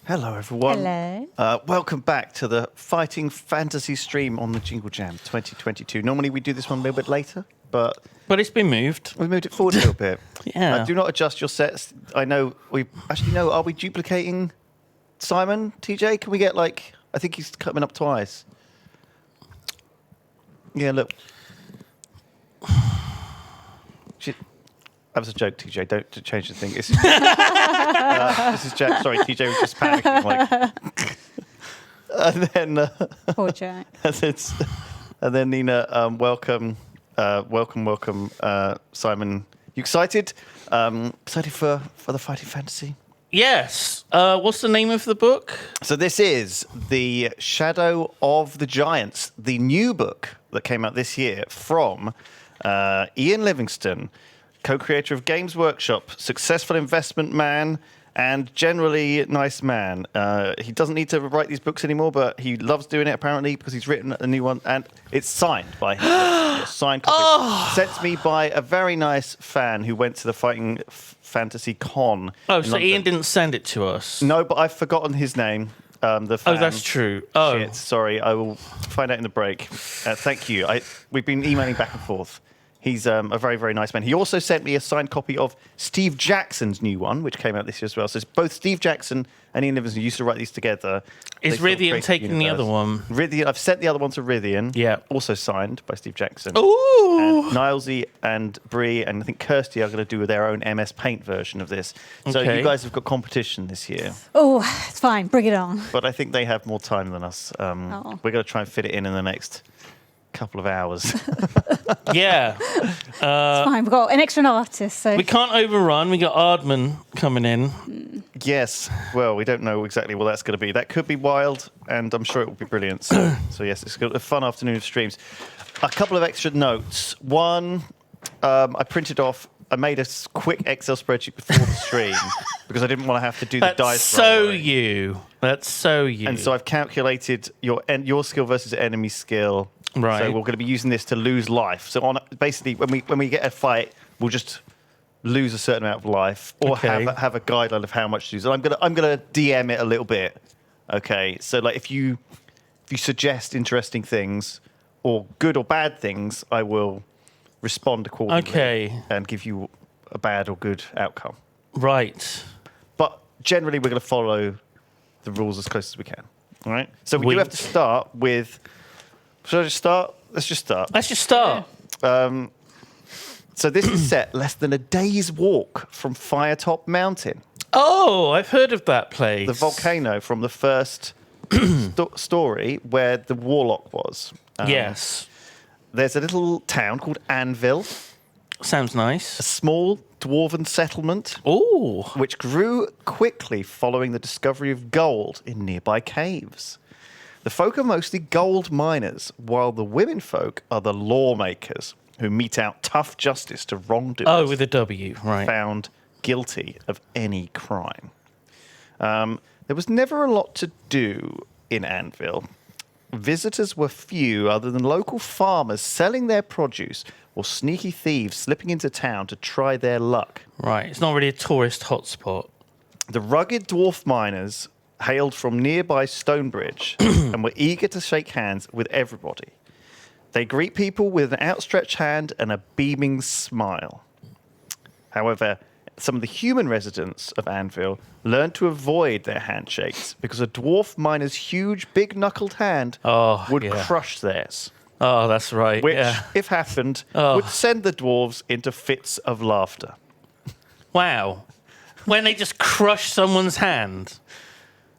Hello, everyone. Hello. Welcome back to the Fighting Fantasy stream on the Jingle Jam 2022. Normally we do this one a little bit later, but it's been moved. we moved it forward a little bit. Yeah. Do not adjust your sets. I know we actually know. Are we duplicating Simon? TJ? Can we get I think he's coming up twice. Yeah, look. That was a joke, TJ. Don't change the thing. This is Jack. Sorry, TJ was just panicking. And then, Poor Jack. and then Nina, welcome, Simon. You excited? Excited for the Fighting Fantasy? Yes. What's the name of the book? So this is The Shadow of the Giants, the new book that came out this year from Ian Livingstone, co-creator of Games Workshop, successful investment man, and generally nice man. He doesn't need to write these books anymore, but he loves doing it apparently because he's written a new one, and it's signed by him. A signed copy. Sent to me by a very nice fan who went to the Fighting Fantasy Con. Oh, in so London. Ian didn't send it to us. No, but I've forgotten his name. The fan. Oh, that's true. Oh, Shit, sorry, I will find out in the break. Thank you. We've been emailing back and forth. He's a very, very nice man. He also sent me a signed copy of Steve Jackson's new one, which came out this year as well. So it's both Steve Jackson and Ian Livingstone used to write these together. Is Rithian taking the other one? Rithian, I've sent the other one to Rithian. Yeah. Also signed by Steve Jackson. Ooh. And Nilesy and Bree and I think Kirsty are going to do their own MS Paint version of this. So Okay. you guys have got competition this year. Oh, it's fine. Bring it on. But I think they have more time than us. We're going to try and fit it in the next couple of hours. Yeah. It's fine. We've got an extra artist, so We can't overrun. We got Ardman coming in. Yes. Well, we don't know exactly what that's going to be. That could be wild, and I'm sure it will be brilliant. So yes, it's a fun afternoon of streams. A couple of extra notes. One, I printed off. I made a quick Excel spreadsheet before the stream because I didn't want to have to do the That's dice. so roll. you. That's so you. And so I've calculated your skill versus enemy skill. Right. So we're going to be using this to lose life. So basically, when we get a fight, we'll just lose a certain amount of life, or Okay. have a guideline of how much to use. And I'm gonna DM it a little bit. Okay. So if you suggest interesting things or good or bad things, I will respond accordingly. Okay. And give you a bad or good outcome. Right. But generally, we're going to follow the rules as close as we can. All right. So we do have to start with. Should I just start? Let's just start. Let's just start. So this is set less than a day's walk from Firetop Mountain, Oh, I've heard of that place. the volcano from the first story where the warlock was. Yes. There's a little town called Anvil, Sounds a nice. small dwarven settlement Oh. which grew quickly following the discovery of gold in nearby caves. The folk are mostly gold miners, while the women folk are the lawmakers who mete out tough justice to wrongdoers. Oh, with a W. Right. Found guilty of any crime. There was never a lot to do in Anvil. Visitors were few other than local farmers selling their produce or sneaky thieves slipping into town to try their luck. Right. It's not really a tourist hotspot. The rugged dwarf miners hailed from nearby Stonebridge and were eager to shake hands with everybody. They greet people with an outstretched hand and a beaming smile. However, some of the human residents of Anvil learned to avoid their handshakes because a dwarf miner's huge, big-knuckled hand would crush theirs, Oh, that's right. which, yeah. if happened, Oh. would send the dwarves into fits of laughter. Wow. When they just crush someone's hand.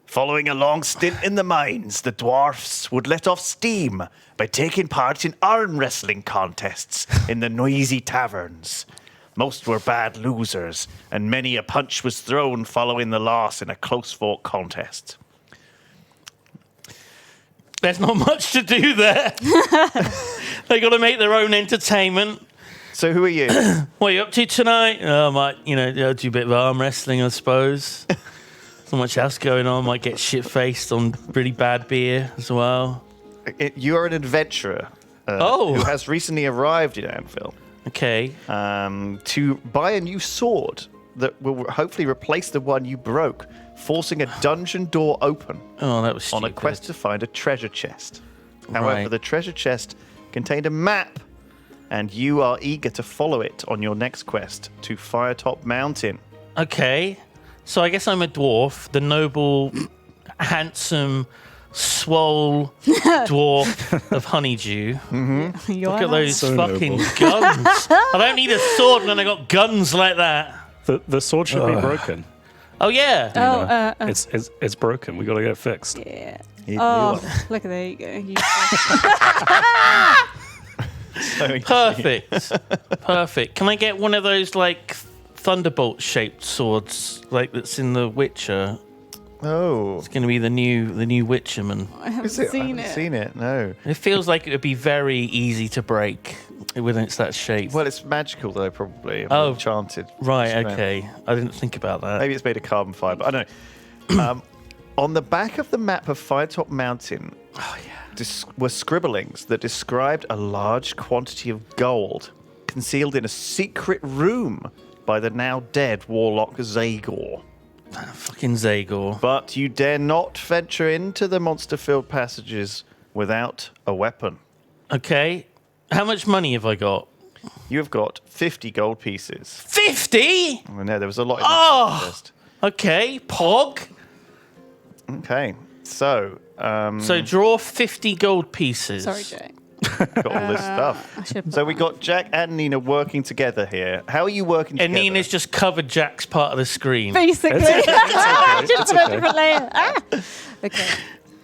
Following a long stint in the mines, the dwarfs would let off steam by taking part in arm wrestling contests in the noisy taverns. Most were bad losers, and many a punch was thrown following the loss in a close-fought contest. There's not much to do there. They got to make their own entertainment. So who are you? What are you up to tonight? I might, do a bit of arm wrestling, I suppose. Not much else going on. Might get shit-faced on really bad beer as well. You are an adventurer who has recently arrived in Anvil Okay. to buy a new sword that will hopefully replace the one you broke, forcing a dungeon door open Oh, that was on stupid. a quest to find a treasure chest. However, Right. the treasure chest contained a map, and you are eager to follow it on your next quest to Firetop Mountain. Okay, so I guess I'm a dwarf, the noble, handsome, swole dwarf of Honeydew. Look at those So fucking noble. guns. I don't need a sword when I got guns like that. The sword should be broken. Oh, yeah. Oh, It's broken. We got to get it fixed. yeah. He Oh, knew look, there you go. You- it. Perfect. Can I get one of those, like, thunderbolt-shaped swords, like that's in The Witcher? Oh, It's going to be the new Witcherman. I haven't is it? I seen haven't it. seen it. No. It feels like it would be very easy to break when it's that shape. Well, it's magical though, probably. Oh. Enchanted. Right, strength. okay. I didn't think about that. Maybe it's made of carbon fiber. I don't know. On the back of the map of Firetop Mountain were scribblings that described a large quantity of gold concealed in a secret room by the now dead warlock Zagor. Fucking Zagor. But you dare not venture into the monster-filled passages without a weapon. Okay. How much money have I got? You have got 50 gold pieces. 50? I know there was a lot in that Oh! list. Okay, Pog. Okay, so So draw 50 gold pieces. Sorry, Jay. got all this stuff. I should have So we got Jack and Nina working together here. How are you working And together? Nina's just covered Jack's part of the screen. Basically. Just put a different layer. Ah. Okay.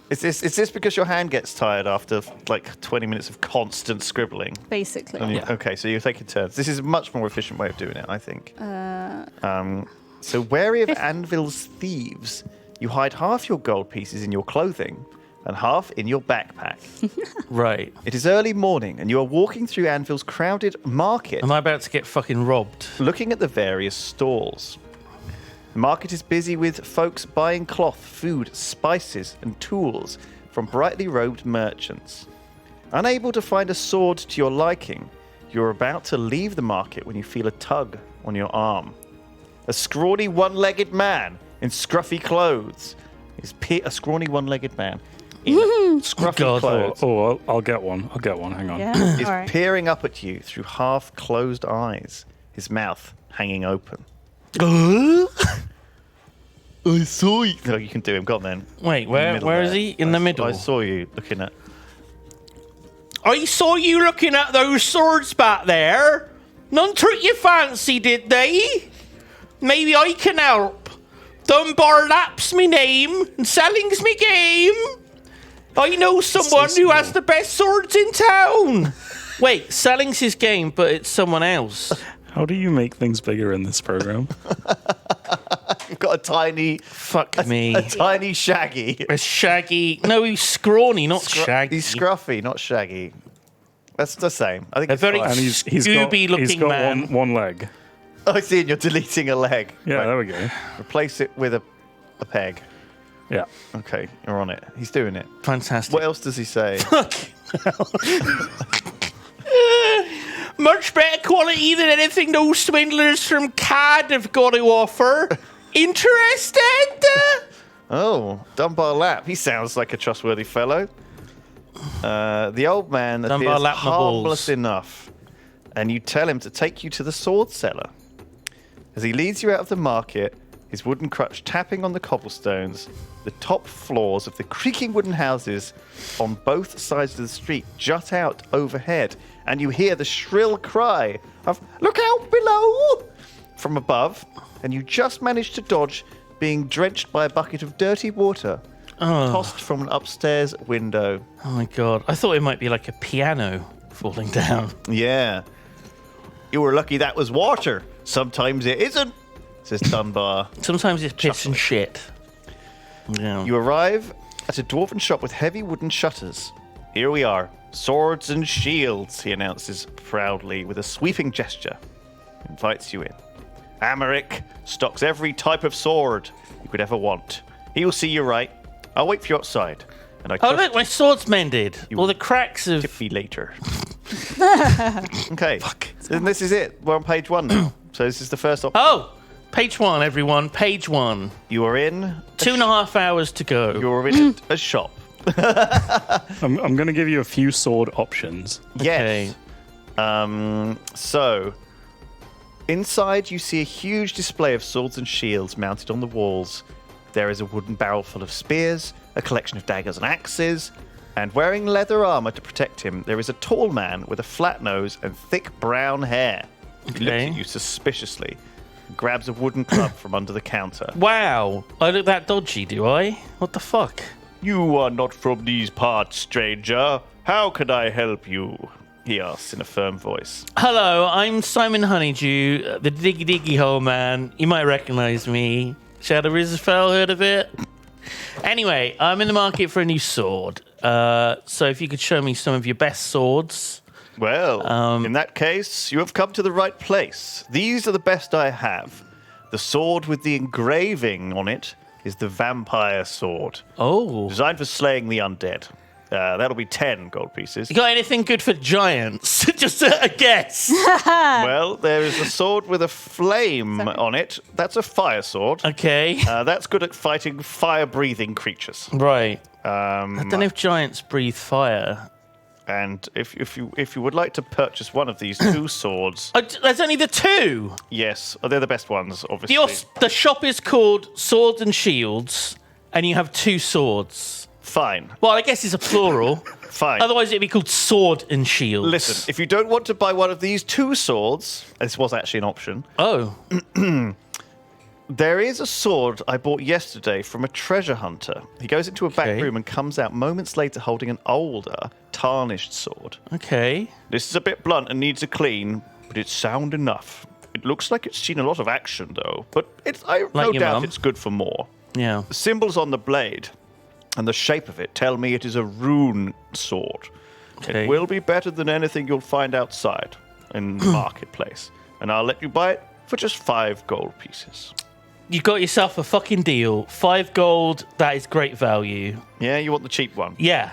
Is this because your hand gets tired after like 20 minutes of constant scribbling? Basically. Yeah. Okay, so you're taking turns. This is a much more efficient way of doing it, I think. So wary of Anvil's thieves, you hide half your gold pieces in your clothing and half in your backpack. Right. It is early morning, and you are walking through Anvil's crowded market, Am I about to get fucking robbed? looking at the various stalls. The market is busy with folks buying cloth, food, spices, and tools from brightly robed merchants. Unable to find a sword to your liking, you're about to leave the market when you feel a tug on your arm. A scrawny one-legged man in scruffy clothes a scrawny one-legged man in scruffy God. clothes I'll get one. Hang on. Yeah. is All right. peering up at you through half-closed eyes, his mouth hanging open. I saw you. No, you can do him. Go on then. Wait, In the where middle is there. he? In the middle. I saw you looking at. I saw you looking at those swords back there. None took your fancy, did they? Maybe I can help. Dunbar Lap's me name, and Selling's me game. I know someone who has the best swords in town. Wait, Selling's his game, but it's someone else. How do you make things bigger in this program? You've got a tiny, Fuck me. tiny Shaggy. A shaggy. No, he's scrawny, not shaggy. He's scruffy, not Shaggy. That's the same. I think A it's very- fine. And he's got, Scooby-looking he's got man. one leg. I see, and you're deleting a leg. Yeah, Right, there we go. replace it with a peg. Yeah. Okay, you're on it. He's doing it. Fantastic. What else does he say? Much better quality than anything those swindlers from CAD have got to offer. Interested? Oh, Dunbar Lap. He sounds like a trustworthy fellow. The old man Dunbar appears Lap my balls. harmless enough, and you tell him to take you to the sword cellar. As he leads you out of the market, his wooden crutch tapping on the cobblestones, the top floors of the creaking wooden houses on both sides of the street jut out overhead, and you hear the shrill cry of "Look out below!" from above, and you just manage to dodge being drenched by a bucket of dirty water tossed from an upstairs window. Oh my god. I thought it might be like a piano falling down. Yeah. You were lucky that was water. Sometimes it isn't, says Dunbar. Sometimes it's piss and shit. Yeah. You arrive at a dwarven shop with heavy wooden shutters. Here we are. Swords and shields, he announces proudly with a sweeping gesture. Invites you in. Amaric stocks every type of sword you could ever want. He will see you right. I'll wait for you outside. And I Oh trust look, my sword's mended. All the cracks tip of... me later. Okay. Then this is it. We're on page 1 now. So this is the first option. Oh! Page 1, everyone. Page 1. You are in 2.5 hours to go. you're in a shop. I'm going to give you a few sword options. Yes. So, inside you see a huge display of swords and shields mounted on the walls. There is a wooden barrel full of spears, a collection of daggers and axes, and wearing leather armor to protect him, there is a tall man with a flat nose and thick brown hair. He looks Okay. at you suspiciously, grabs a wooden club from under the counter. Wow. I look that dodgy, do I? What the fuck? You are not from these parts, stranger. How can I help you? He asks in a firm voice. Hello, I'm Simon Honeydew, the Diggy Diggy Hole Man. You might recognize me. Shadow Rizafel, heard of it? Anyway, I'm in the market for a new sword. So if you could show me some of your best swords. Well, in that case, you have come to the right place. These are the best I have. The sword with the engraving on it is the vampire sword, Oh. designed for slaying the undead. That'll be 10 gold pieces. You got anything good for giants? Just a guess. Well, there is a sword with a flame on it. That's a fire sword. Okay. That's good at fighting fire-breathing creatures. Right. I don't know if giants breathe fire. And if you would like to purchase one of these two swords, Oh, there's only the two. yes, they're the best ones, obviously. The shop is called Swords and Shields, and you have two swords. Fine, Well, I guess it's a plural. fine. Otherwise, it'd be called Sword and Shields. Listen, if you don't want to buy one of these two swords, this was actually an option, Oh. there is a sword I bought yesterday from a treasure hunter. He goes into a back Okay. room and comes out moments later holding an older, tarnished sword. Okay. This is a bit blunt and needs a clean, but it's sound enough. It looks like it's seen a lot of action, though, but I no your doubt mum. it's good for more. Yeah. The symbols on the blade and the shape of it tell me it is a rune sword. Okay. It will be better than anything you'll find outside in the marketplace, and I'll let you buy it for just 5 gold pieces. You got yourself a fucking deal. 5 gold. That is great value. Yeah, you want the cheap one? Yeah.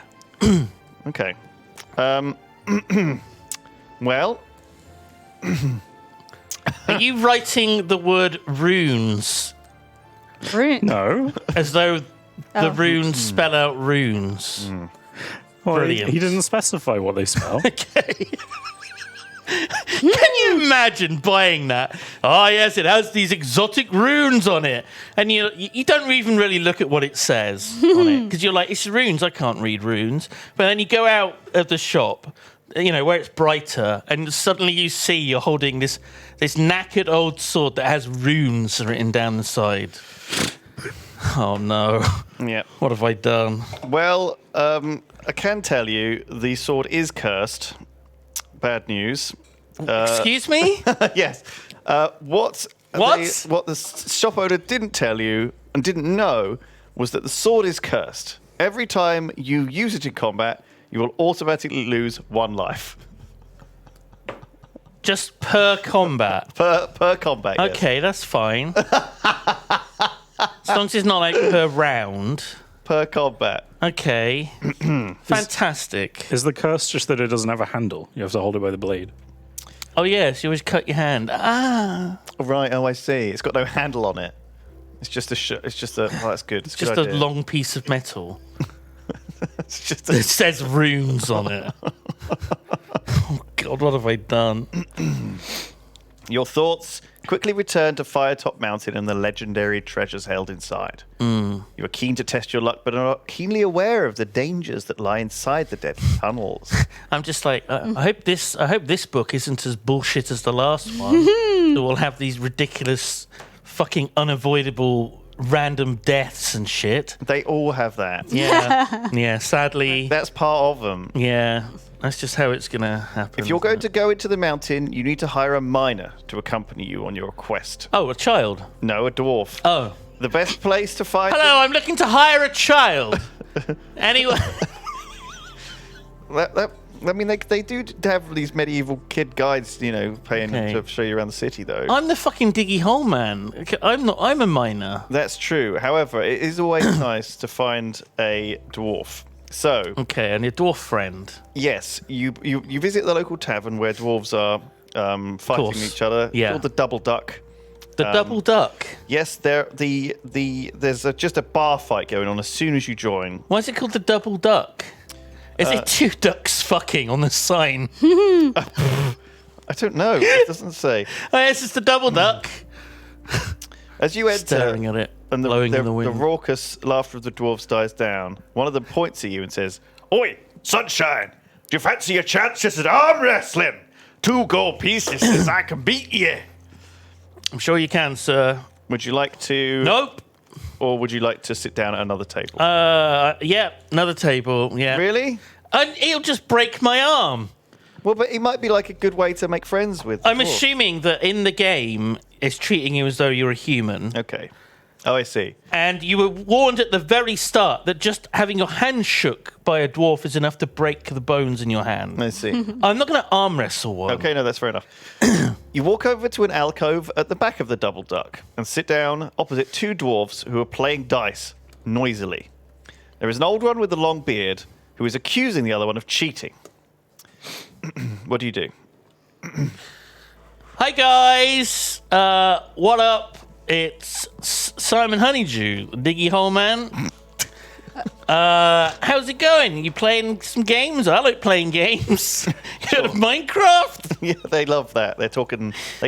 Okay. Well, Are you writing the word runes Rune. No. as though the Oh. runes spell out runes? Well, Brilliant. he didn't specify what they spell. Okay. Can you imagine buying that? Oh, yes, it has these exotic runes on it. And you don't even really look at what it says on it because you're like, it's runes. I can't read runes. But then you go out of the shop, where it's brighter, and suddenly you see you're holding this knackered old sword that has runes written down the side. Oh, no. yeah. What have I done? Well, I can tell you the sword is cursed. Bad news. Excuse me? Yes. What the shop owner didn't tell you and didn't know was that the sword is cursed. Every time you use it in combat, you will automatically lose 1 life. Just per combat. Per combat, yes. Okay, that's fine. As long as it's not like per round. Per combat. Okay. Fantastic. Is the curse just that it doesn't have a handle? You have to hold it by the blade. Oh, yes, you always cut your hand. Ah. Right, oh, I see. It's got no handle on it. It's just a... oh, that's good. It's a Just good a idea. long piece of metal. It's just It says runes on it. Oh, God, what have I done? Your thoughts quickly return to Firetop Mountain and the legendary treasures held inside. You are keen to test your luck, but are keenly aware of the dangers that lie inside the deadly tunnels. I'm just like, I hope this book isn't as bullshit as the last one. So we'll have these ridiculous, fucking unavoidable random deaths and shit. They all have that. Yeah. Yeah, sadly. That's part of them. Yeah. That's just how it's going to happen. If you're going to go into the mountain, you need to hire a miner to accompany you on your quest. Oh, a child. No, a dwarf. Oh. The best place to find... Hello, I'm looking to hire a child. Anyway. I mean, they do have these medieval kid guides, paying Okay. to show you around the city, though. I'm the fucking diggy hole man. I'm a miner. That's true. However, it is always nice to find a dwarf. So, Okay, and your dwarf friend. yes, you visit the local tavern where dwarves are fighting Course. each other. Yeah. Called the Double Duck. The double duck. Yes, there's just a bar fight going on as soon as you join. Why is it called the double duck? Is it two ducks fucking on the sign? I don't know. It doesn't say. Oh, yes, it's the double duck. As you enter, Staring at it, and blowing in the the wind. raucous laughter of the dwarves dies down, one of them points at you and says, "Oi, Sunshine, do you fancy your chances at arm wrestling? 2 gold pieces says I can beat you. I'm sure you can, sir. Would you like to... Nope. Or would you like to sit down at another table? Yeah, another table, yeah. Really? And he'll just break my arm. Well, but it might be like a good way to make friends with the I'm dwarf. assuming that in the game, it's treating you as though you're a human. Okay. Oh, I see. And you were warned at the very start that just having your hand shook by a dwarf is enough to break the bones in your hand. I see. I'm not going to arm wrestle one. Okay, no, that's fair enough. You walk over to an alcove at the back of the double duck and sit down opposite 2 dwarves who are playing dice noisily. There is an old one with a long beard who is accusing the other one of cheating. What do you do? Hi, guys. What up? It's Simon Honeydew, Diggy Hole Man. How's it going? You playing some games? I like playing games. You heard of Minecraft? Yeah, they love that. They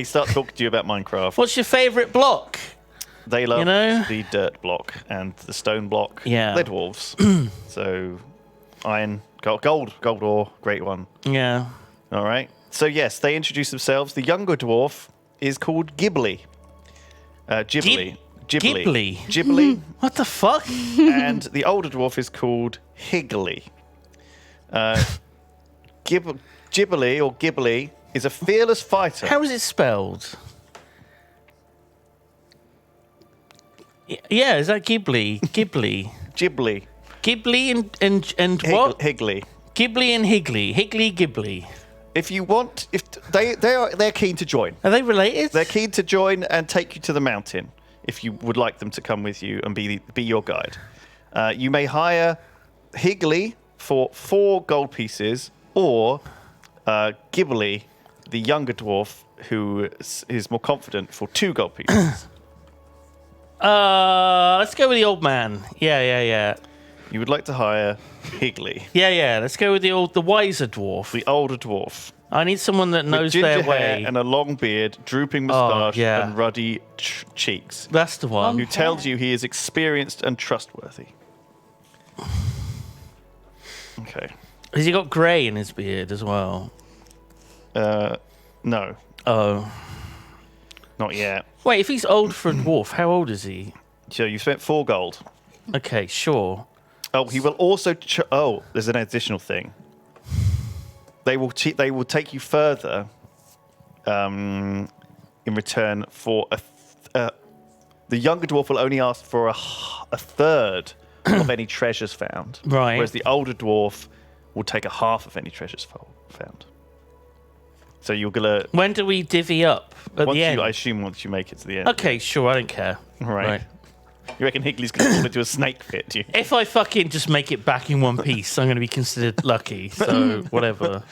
start talking to you about Minecraft. What's your favourite block? They love You know? the dirt block and the stone block. Yeah. They're dwarves. So, iron, gold ore, great one. Yeah. All right. So, yes, they introduce themselves. The younger dwarf is called Ghibli. Ghibli. Ghibli? Ghibli. What the fuck? And the older dwarf is called Higgly. Ghibli is a fearless fighter. How is it spelled? Yeah, is that Ghibli? Ghibli. Ghibli. Ghibli and what? Higgly. Ghibli and Higgly. Higgly Ghibli. If you want, if they're keen to join. Are they related? They're keen to join and take you to the mountain if you would like them to come with you and be your guide. You may hire Higgly for 4 gold pieces or Ghibli, the younger dwarf who is more confident, for 2 gold pieces. Let's go with the old man. Yeah. You would like to hire Higgly, Yeah. Let's go with the wiser dwarf. the older dwarf. I need someone that knows with ginger their hair way. and a long beard, drooping moustache, yeah. and ruddy cheeks. That's the one. Who tells you he is experienced and trustworthy. Okay. Has he got grey in his beard as well? No, Oh. not yet. Wait, if he's old for a dwarf, how old is he? So you spent 4 gold. Okay, sure. Oh, he will also. There's an additional thing. They will take you further. In return for the younger dwarf will only ask for a third of any treasures found. Right. Whereas the older dwarf will take a half of any treasures found. So you're gonna. When do we divvy up? At the end? I assume once you make it to the end. Okay, sure, I don't care. Right. You reckon Higgly's gonna fall into a snake pit? Do you? If I fucking just make it back in one piece, I'm going to be considered lucky. So, whatever.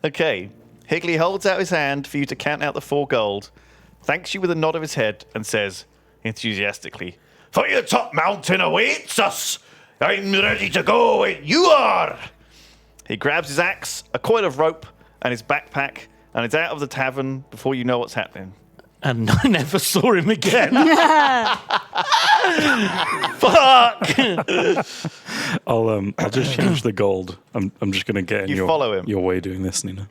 Okay. Higgly holds out his hand for you to count out the 4 gold, thanks you with a nod of his head, and says enthusiastically, "For your top mountain awaits us. I'm ready to go when you are." He grabs his axe, a coil of rope, and his backpack, and is out of the tavern before you know what's happening. And I never saw him again. Fuck! I'll just change the gold. I'm just gonna get in You follow him. your way doing this, Nina.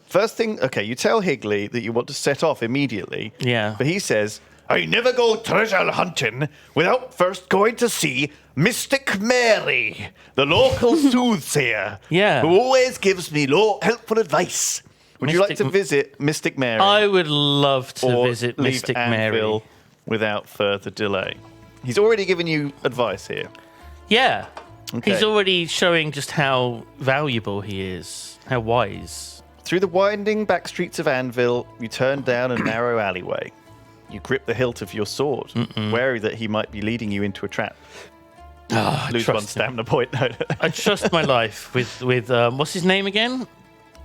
First thing, okay, you tell Higgly that you want to set off immediately. Yeah. But he says, "I never go treasure hunting without first going to see Mystic Mary, the local soothsayer, Yeah. who always gives me helpful advice. Would you like Mystic to visit Mystic Mary I would love to or visit leave Mystic Anvil Mary. without further delay?" He's already given you advice here. Yeah. Okay. He's already showing just how valuable he is, how wise. Through the winding back streets of Anvil, you turn down a narrow alleyway. You grip the hilt of your sword, wary that he might be leading you into a trap. Lose trust one him. stamina point. No. I trust my life with what's his name again?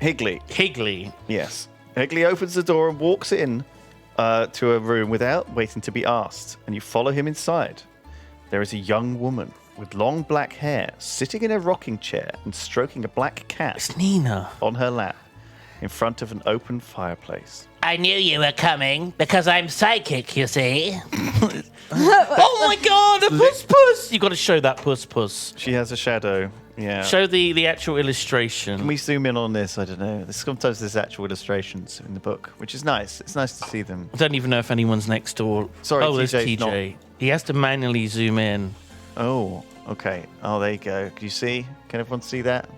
Higgly. Higgly. Yes. Higgly opens the door and walks in to a room without waiting to be asked, and you follow him inside. There is a young woman with long black hair sitting in a rocking chair and stroking a black cat It's Nina. on her lap in front of an open fireplace. I knew you were coming because I'm psychic, you see. Oh my god, a puss. You got to show that puss. She has a shadow. Yeah. Show the actual illustration. Can we zoom in on this? I don't know. Sometimes there's actual illustrations in the book, which is nice. It's nice to see them. I don't even know if anyone's next door. Sorry, oh, there's TJ's TJ. He has to manually zoom in. Oh, okay. Oh, there you go. Can you see? Can everyone see that?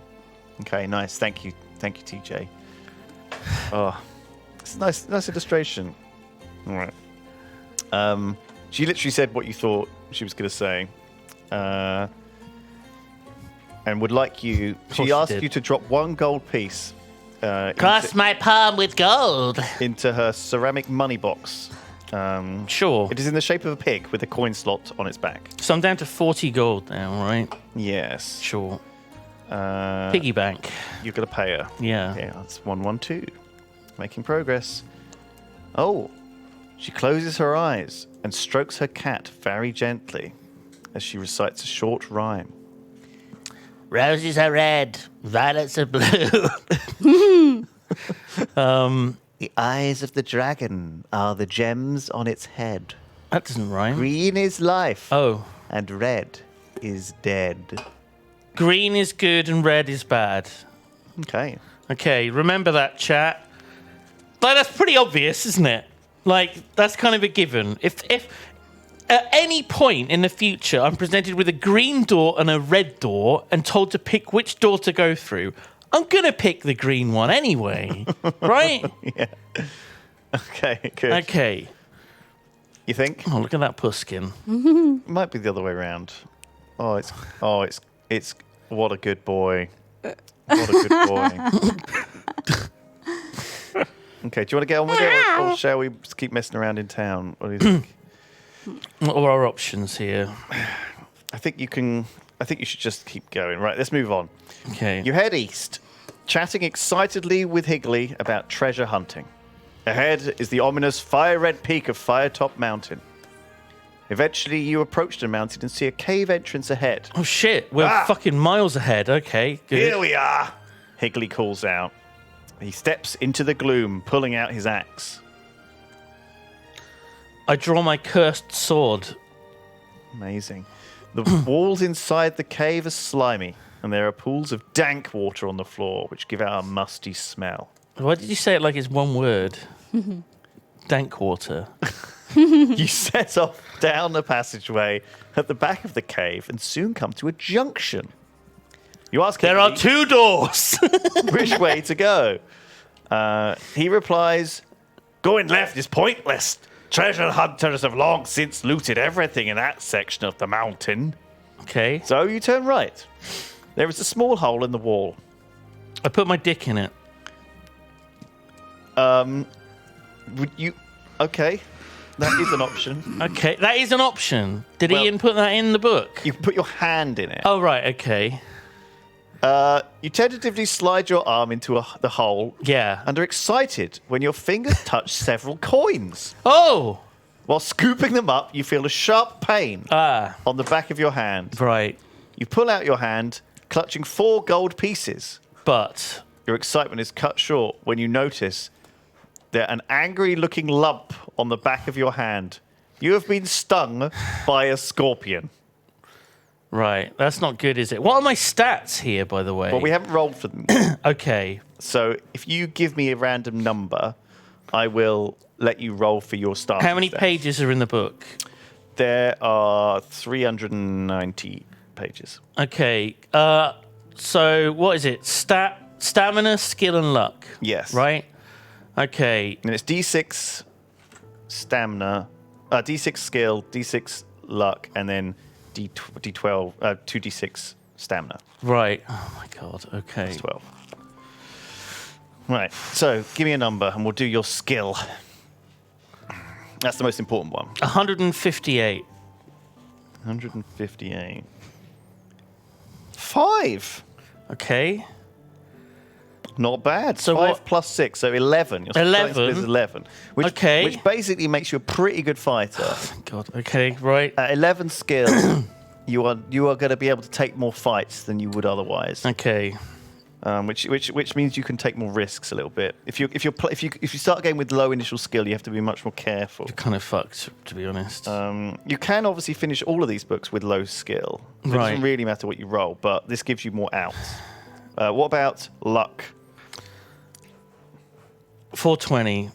Okay, nice. Thank you, TJ. Oh, it's a nice illustration. All right. She literally said what you thought she was going to say, and would like you. She asked you to drop one gold piece Cross my palm with gold. into her ceramic money box. Sure. It is in the shape of a pig with a coin slot on its back. So I'm down to 40 gold now, right? Yes. Sure. Uh, Piggy bank. You've got to pay her. Yeah. Okay, that's 112. Making progress. Oh, she closes her eyes and strokes her cat very gently as she recites a short rhyme. Roses are red, violets are blue. The eyes of the dragon are the gems on its head. That doesn't rhyme. Green is life, Oh. and red is dead. Green is good and red is bad. Okay. Okay, remember that, chat. But that's pretty obvious, isn't it? Like, that's kind of a given. If at any point in the future I'm presented with a green door and a red door and told to pick which door to go through, I'm going to pick the green one anyway. Right? Yeah. Okay, good. Okay. You think? Oh, look at that pusskin. It might be the other way around. It's what a good boy. What a good boy. Okay, do you want to get on with it, or shall we just keep messing around in town? What do you think? What are our options here? I think you should just keep going. Right, let's move on. Okay. You head east, chatting excitedly with Higley about treasure hunting. Ahead is the ominous fire-red peak of Firetop Mountain. Eventually, you approach the mountain and see a cave entrance ahead. Oh, shit. We're fucking miles ahead. Okay, good. Here we are, Higley calls out. He steps into the gloom, pulling out his axe. I draw my cursed sword. Amazing. The walls inside the cave are slimy, and there are pools of dank water on the floor, which give out a musty smell. Why did you say it like it's one word? Dank water. You set off down the passageway at the back of the cave and soon come to a junction. You ask There Higley are two doors. which way to go. He replies, "Going left is pointless. Treasure hunters have long since looted everything in that section of the mountain. Okay. So you turn right. There is a small hole in the wall. I put my dick in it. Would you... Okay. That is an option. Okay, that is an option. Did Well- Ian put that in the book? You can put your hand in it. Oh, right, okay. You tentatively slide your arm into the hole Yeah. and are excited when your fingers touch several coins. Oh! While scooping them up, you feel a sharp pain on the back of your hand. Right. You pull out your hand, clutching 4 gold pieces. But... Your excitement is cut short when you notice there's an angry-looking lump on the back of your hand. You have been stung by a scorpion. Right, that's not good, is it? What are my stats here, by the way? Well, we haven't rolled for them. Okay. So if you give me a random number, I will let you roll for your start. How many pages are in the book? There are 390 pages. Okay. So what is it? Stamina, skill, and luck. Yes. Right? Okay. And it's D6 stamina, D6 skill, D6 luck, and then D12, 2D6 stamina. Right. Oh, my God. Okay. It's 12. Right. So give me a number and we'll do your skill. That's the most important one. 158. 158. 5. Okay. Not bad. So 5 what- plus 6, so 11. Your starting 11? speed is 11. Okay. Which basically makes you a pretty good fighter. God. Okay. Right. At 11 skill, you are going to be able to take more fights than you would otherwise. Okay. Which means you can take more risks a little bit. If you start a game with low initial skill, you have to be much more careful. Kind of fucked, to be honest. You can obviously finish all of these books with low skill. It Right. doesn't really matter what you roll, but this gives you more outs. What about luck? 420.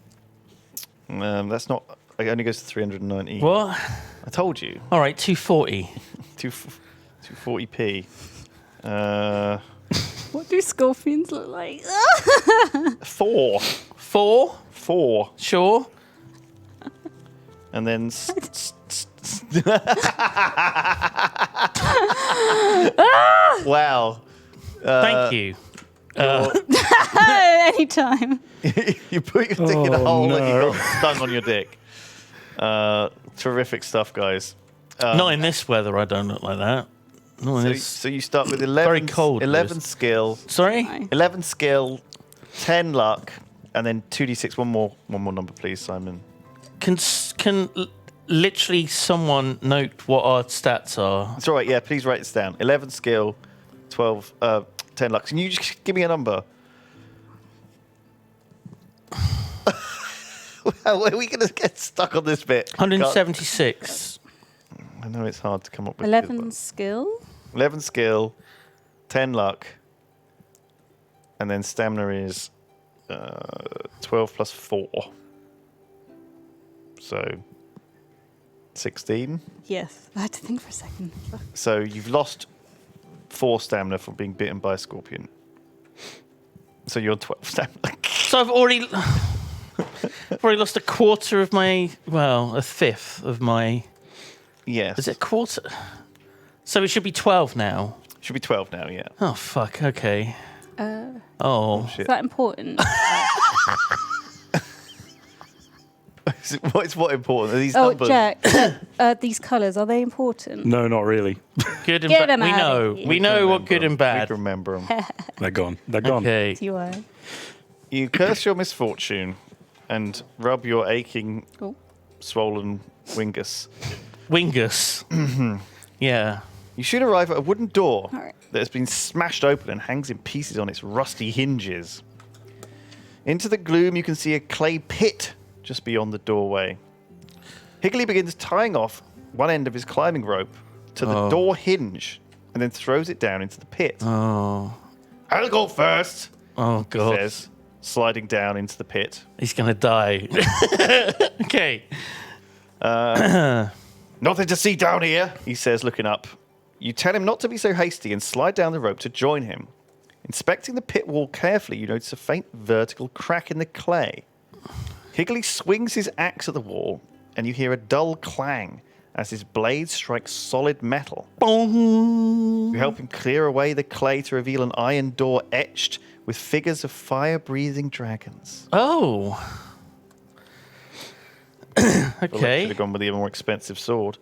That's not. It only goes to 390. What? I told you. All right. 240. 240p. What do scorpions look like? 4. 4. 4. Sure. And then. Wow. Thank you. Anytime. You put your dick in a Oh, hole and no. you got stung on your dick. Terrific stuff, guys. Not in this weather. I don't look like that. Not in So, this. so you start with 11, Very cold, 11 Liz. skill, Sorry. Nice. 11 skill, 10 luck, and then 2d6. One more number, please, Simon. Can literally someone note what our stats are? It's all right. Yeah, please write this down. 11 skill, 12, 10 luck. Can you just give me a number? How are we going to get stuck on this bit? 176. I know it's hard to come up with. 11 skill. 11 skill, 10 luck, and then stamina is 12 plus 4. So 16. Yes. I had to think for a second. So you've lost 4 stamina from being bitten by a scorpion. So you're on 12 stamina. So I've already lost a quarter of my. Well, a fifth of my. Yes. Is it a quarter? So it should be 12 now. Should be 12 now, yeah. Oh fuck. Okay. Is Oh. Shit. that important? What's what important? Are these Oh, numbers? Jack. These colours, are they important? No, not really. Good and Get bad. 'em We out know. of here. We know what good and We bad. can remember them. They're gone. They're gone. Okay. You are. You curse your misfortune and rub your aching, Oh. swollen wingus. Wingus. Yeah. You should arrive at a wooden door All right. that has been smashed open and hangs in pieces on its rusty hinges. Into the gloom, you can see a clay pit just beyond the doorway. Higley begins tying off one end of his climbing rope to the door hinge and then throws it down into the pit. Oh. I'll go first, Oh he god. says, sliding down into the pit. He's gonna die. Okay. Nothing to see down here, he says, looking up. You tell him not to be so hasty and slide down the rope to join him. Inspecting the pit wall carefully, you notice a faint vertical crack in the clay. Higley swings his axe at the wall, and you hear a dull clang as his blade strikes solid metal. Boom. You help him clear away the clay to reveal an iron door etched with figures of fire-breathing dragons. Oh. Should Okay. have gone with the more expensive sword.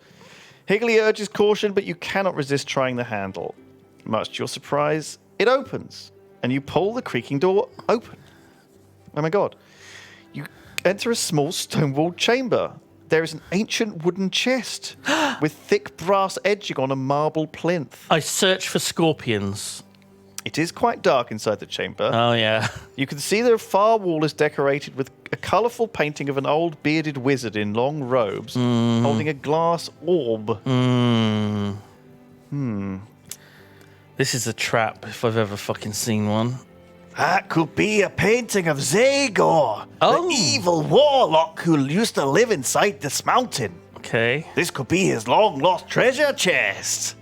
Higley urges caution, but you cannot resist trying the handle. Much to your surprise, it opens, and you pull the creaking door open. Oh my god. You enter a small stone-walled chamber. There is an ancient wooden chest with thick brass edging on a marble plinth. I search for scorpions. It is quite dark inside the chamber. Oh yeah. You can see the far wall is decorated with a colourful painting of an old bearded wizard in long robes holding a glass orb. This is a trap if I've ever fucking seen one. That could be a painting of Zagor, Oh. the evil warlock who used to live inside this mountain. Okay. This could be his long-lost treasure chest.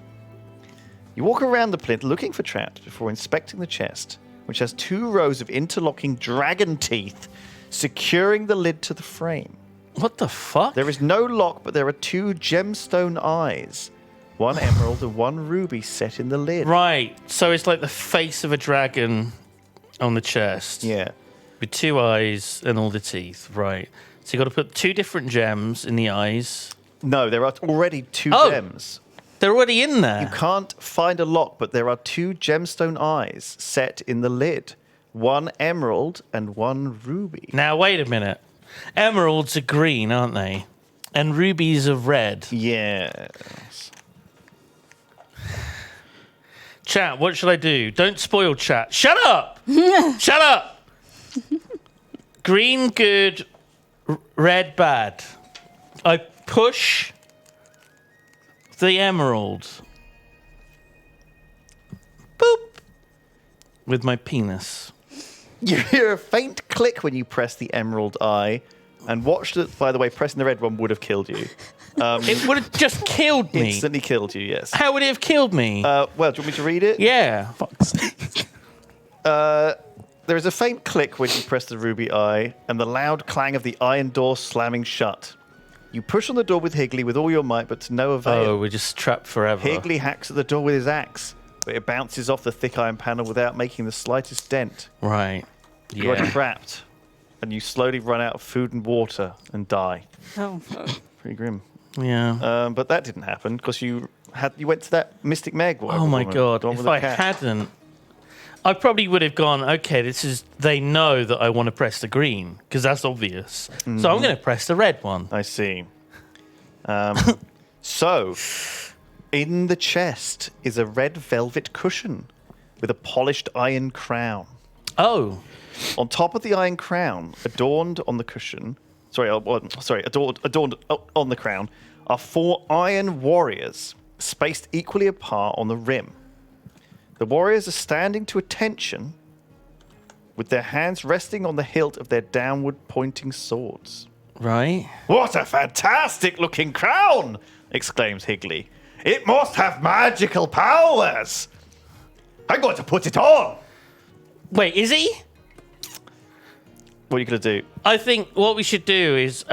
You walk around the plinth looking for traps before inspecting the chest, which has 2 rows of interlocking dragon teeth securing the lid to the frame. What the fuck? There is no lock, but there are 2 gemstone eyes, 1 emerald and 1 ruby set in the lid. Right. So it's like the face of a dragon on the chest. Yeah. With 2 eyes and all the teeth. Right. So you got to put 2 different gems in the eyes. No, there are already 2 Oh. gems. They're already in there. You can't find a lock, but there are 2 gemstone eyes set in the lid. 1 emerald, and 1 ruby. Now, wait a minute. Emeralds are green, aren't they? And rubies are red. Yes. Chat, what should I do? Don't spoil chat. Shut up! Shut up! Green, good. Red, bad. I push the emerald. Boop. With my penis. You hear a faint click when you press the emerald eye. And watch it, by the way, pressing the red one would have killed you. It would have just killed me. Instantly killed you, yes. How would it have killed me? Well, do you want me to read it? Yeah. Fuck's sake. There is a faint click when you press the ruby eye, and the loud clang of the iron door slamming shut. You push on the door with Higley with all your might, but to no avail. Oh, we're just trapped forever. Higley hacks at the door with his axe, but it bounces off the thick iron panel without making the slightest dent. Right. You are Yeah. trapped, and you slowly run out of food and water and die. Oh. Pretty grim. Yeah. But that didn't happen because you went to that Mystic Meg. Oh my god! If I hadn't, I probably would have gone. Okay, they know that I want to press the green because that's obvious. So I'm going to press the red one. I see. So, in the chest is a red velvet cushion with a polished iron crown. Oh, On top of the iron crown, adorned on the cushion, adorned on the crown, are 4 iron warriors, spaced equally apart on the rim. The warriors are standing to attention, with their hands resting on the hilt of their downward pointing swords. right. What a fantastic looking crown! Exclaims Higley. It must have magical powers! I'm going to put it on! Wait, is he? What are you going to do? I think what we should do is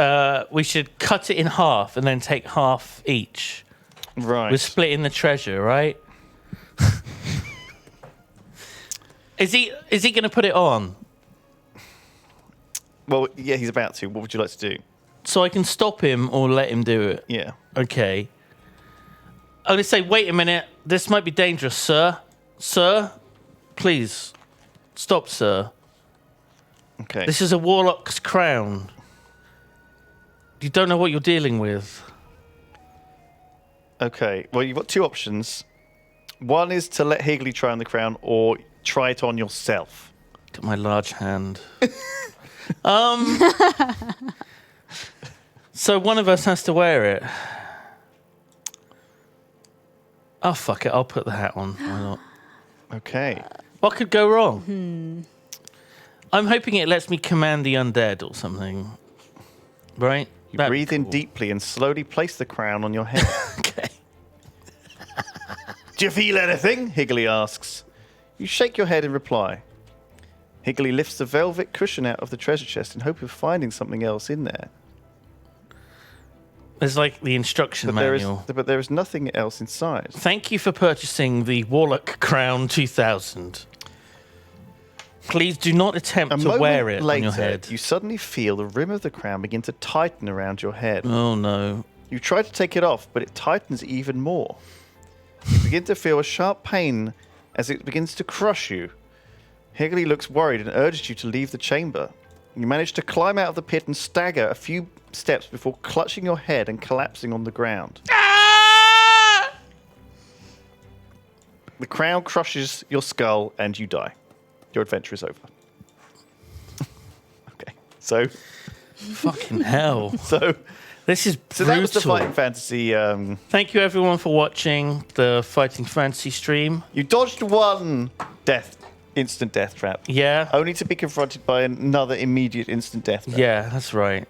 we should cut it in half and then take half each. Right. We're splitting the treasure, right? Is he going to put it on Well, yeah, he's about to. What would you like to do? so I can stop him or let him do it? Yeah. Okay. I'm going to say, wait a minute. This might be dangerous, sir. Sir, please stop, sir. Okay. This is a warlock's crown. You don't know what you're dealing with. Okay. Well, you've got 2 options. One is to let Higley try on the crown or try it on yourself. Look at my large hand. So one of us has to wear it. Oh, fuck it. I'll put the hat on. Why not? Okay. What could go wrong? I'm hoping it lets me command the undead or something. Right? You That'd be breathe in cool. deeply and slowly place the crown on your head. Okay. Do you feel anything? Higley asks. You shake your head in reply. Higley lifts the velvet cushion out of the treasure chest in hope of finding something else in there. There's like the instruction But manual. there is nothing else inside. Thank you for purchasing the Warlock Crown 2000. Please do not attempt A to moment wear it later, on your head. you suddenly feel the rim of the crown begin to tighten around your head. Oh no. You try to take it off, but it tightens even more. You begin to feel a sharp pain as it begins to crush you. Higley looks worried and urges you to leave the chamber. You manage to climb out of the pit and stagger a few steps before clutching your head and collapsing on the ground. The crown crushes your skull and you die. Your adventure is over. Okay, so Fucking hell. This is brutal. So that was the Fighting Fantasy. Thank you everyone for watching the Fighting Fantasy stream. You dodged 1 instant death trap. Yeah. Only to be confronted by another immediate instant death trap. Yeah, that's right.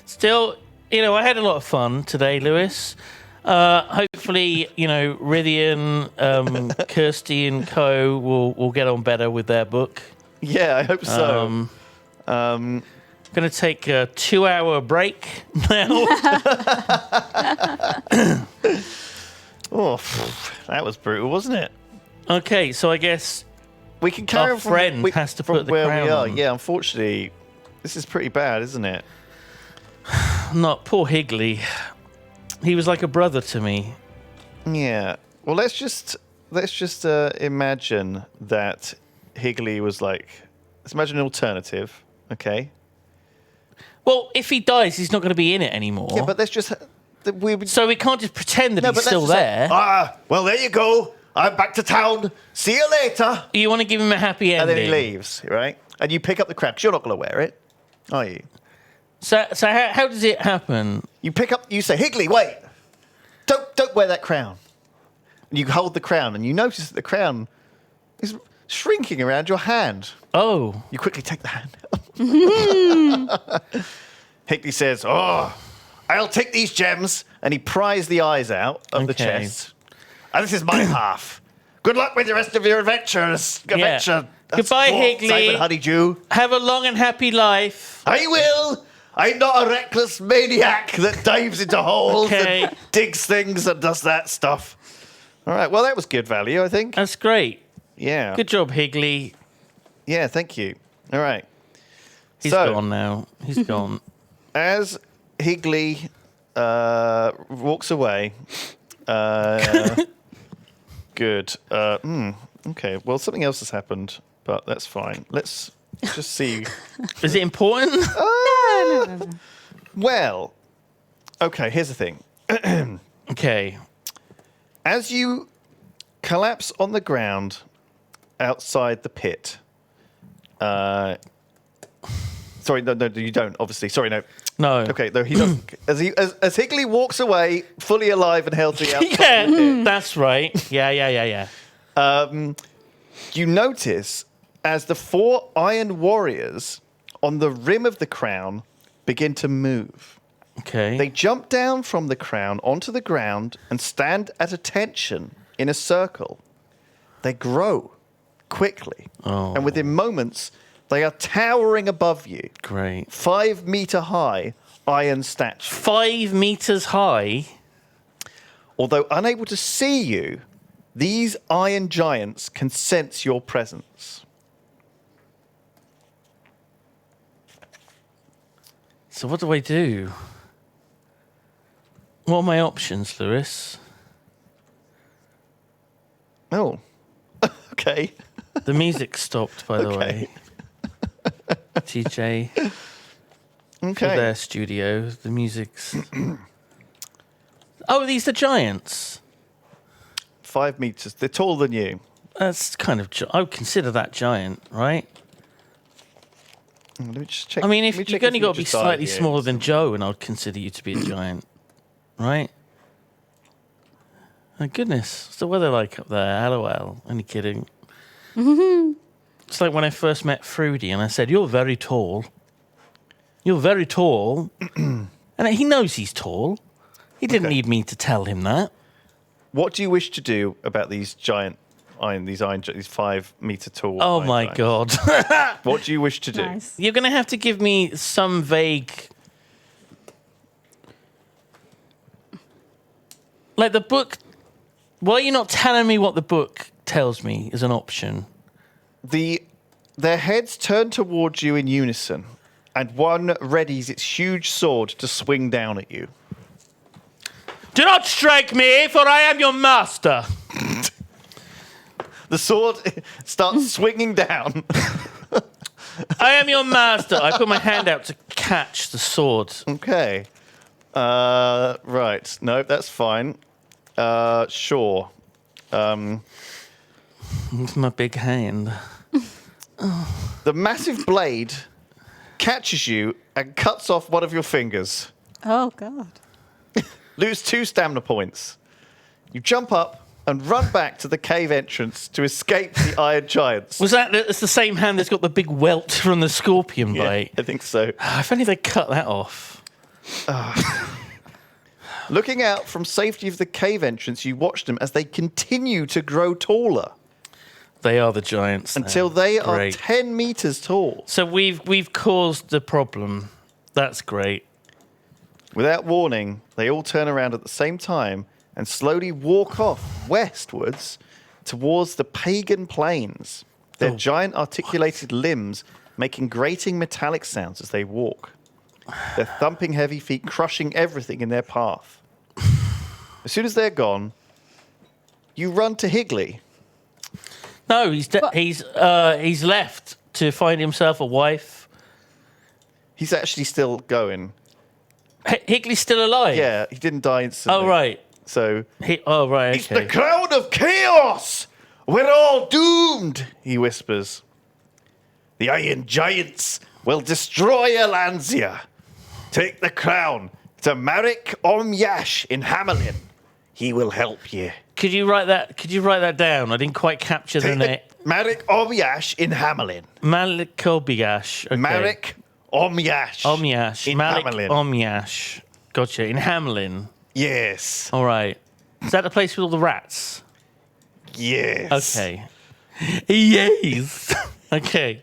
Still, I had a lot of fun today, Lewis. Hopefully, Rythian, Kirsty and co will get on better with their book. Yeah, I hope so. Going to take a 2-hour break now. Oh, that was brutal, wasn't it? Okay, so I guess We can carry Our on from, friend we- has to from put the where crown we are. on. Yeah, unfortunately, this is pretty bad, isn't it? not poor Higley. He was like a brother to me. Yeah. Well, let's just imagine that Higley was like, let's imagine an alternative, okay? Well, if he dies, he's not going to be in it anymore. Yeah, but let's just... So we can't just pretend that he's still there. Well, there you go. I'm back to town. See you later. You want to give him a happy And ending. then he leaves, right? And you pick up the crown, 'cause you're not going to wear it, are you? So how does it happen? You say, Higley, wait. Don't wear that crown. And you hold the crown, and you notice that the crown is shrinking around your hand. Oh. You quickly take the hand out. Higley says, I'll take these gems. And he pries the eyes out of the chest. And this is my half. Good luck with the rest of your adventures. Yeah. Goodbye, Higley. Simon Honeydew. Have a long and happy life. I will. I'm not a reckless maniac that dives into holes and digs things and does that stuff. All right. Well, that was good value, I think. That's great. Yeah. Good job, Higley. Yeah, thank you. All right. He's gone now. He's gone. As Higley walks away, good. Okay, well, something else has happened, but that's fine. Let's just see. Is it important? No. Well, okay, here's the thing. Okay. As you collapse on the ground outside the pit, sorry, no, you don't, obviously. Sorry, no. No. Okay, though he doesn't. As Higley walks away, fully alive and healthy outside Yeah, the pit, that's right. Yeah. you notice as the 4 iron warriors on the rim of the crown begin to move. Okay. They jump down from the crown onto the ground and stand at attention in a circle. They grow quickly. Oh. And within moments, they are towering above you. Great. 5 meter high iron statues. 5 meters high. Although unable to see you, these iron giants can sense your presence. So what do I do? What are my options, Lewis? Oh, okay. The music stopped, by the Okay. way. TJ, for Okay. their studio, the music's... Oh, these are giants. 5 meters. They're taller than you. That's kind of... I would consider that giant, right? Let me just check. I mean, let if me you've check only you got to be just died slightly here. smaller than Joe, and I'd consider you to be a giant, right? My goodness, what's the weather like up there? LOL. Only kidding. It's like when I first met Fruity, and I said, "You're very tall. You're very tall," and he knows he's tall. He didn't Okay. need me to tell him that. What do you wish to do about these these 5 meter tall? Oh iron my giants? god! What do you wish to do? Nice. You're gonna have to give me some vague. Like the book. Why are you not telling me what the book tells me is an option? Their heads turn towards you in unison, and one readies its huge sword to swing down at you. Do not strike me, for I am your master. The sword starts swinging down. I am your master. I put my hand out to catch the sword. Okay. Right. No, that's fine. Sure. With my big hand. The massive blade catches you and cuts off one of your fingers. Oh, God. Lose 2 stamina points. You jump up and run back to the cave entrance to escape the iron giants. Was that? It's the same hand that's got the big welt from the scorpion Yeah, bite. I think so. If only they cut that off. Looking out from safety of the cave entrance, you watch them as they continue to grow taller They are the giants now. until they are Great. 10 meters tall. So we've caused the problem. That's great. Without warning, they all turn around at the same time and slowly walk off westwards towards the pagan plains, their giant articulated limbs making grating metallic sounds as they walk, their thumping heavy feet crushing everything in their path. As soon as they're gone, you run to Higley. No, he's left to find himself a wife. He's actually still going. Higley's still alive. Yeah, he didn't die instantly. Oh right. So Right. it's the Okay. crown of chaos. We're all doomed, he whispers. The Iron Giants will destroy Alanzia. Take the crown to Marek Omyash in Hamelin. He will help you. Could you write that down? I didn't quite capture the name. Marek Omyash in Hamelin. Malik Kobigash. Okay. Marek Omyash. Omyash. in Malik Hamelin. Omyash. Gotcha. In Hamelin. Yes. All right. Is that the place with all the rats? Yes. Okay. Yes. Okay.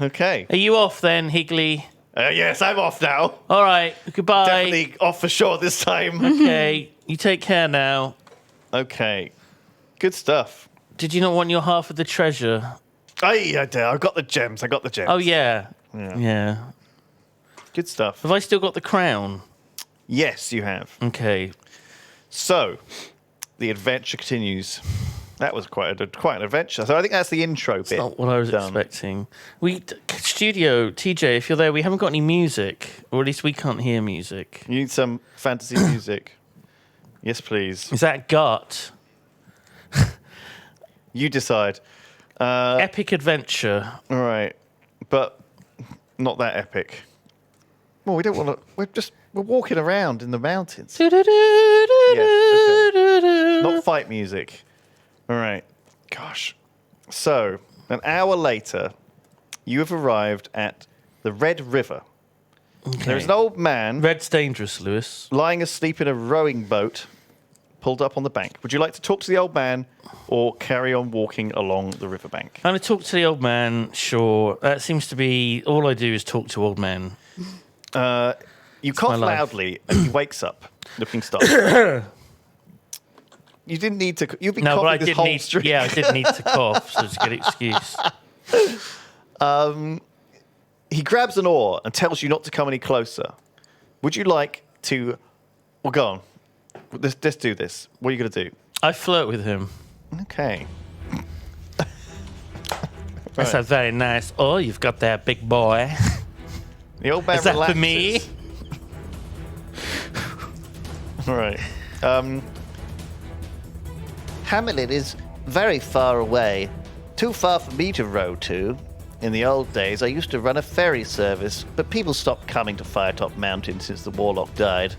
Okay. Are you off then, Higley? Yes, I'm off now. All right. Goodbye. Definitely off for sure this time. Okay. You take care now. Okay. Good stuff. Did you not want your half of the treasure? I did. I got the gems. Oh, yeah. Yeah. Good stuff. Have I still got the crown? Yes, you have. Okay. So, the adventure continues. That was quite an adventure. So I think that's the intro bit. Not what I was done. expecting. Studio, TJ, if you're there, we haven't got any music. Or at least we can't hear music. You need some fantasy music. Yes, please. Is that Gut? You decide. Epic adventure. All right, but not that epic. Well, we don't want to. We're walking around in the mountains. Yes, okay. Not fight music. All right. Gosh. So, an hour later, you have arrived at the Red River. Okay. There's an old man Red's dangerous, Lewis. lying asleep in a rowing boat pulled up on the bank. Would you like to talk to the old man or carry on walking along the riverbank? I'm going to talk to the old man, sure. That seems to be all I do is talk to old men. You cough my life. loudly and he wakes up looking startled. You didn't need to. You've been No, but coughing I this did whole need. stream. Yeah, I did need to cough, so it's a good excuse. He grabs an oar and tells you not to come any closer. Would you like to? Well, go on. Let's do this. What are you going to do? I flirt with him. Okay. That's a very nice. Oh, you've got that big boy. The old man Is that relaxes. for me? All right. Hamelin is very far away, too far for me to row to. In the old days, I used to run a ferry service, but people stopped coming to Firetop Mountain since the warlock died.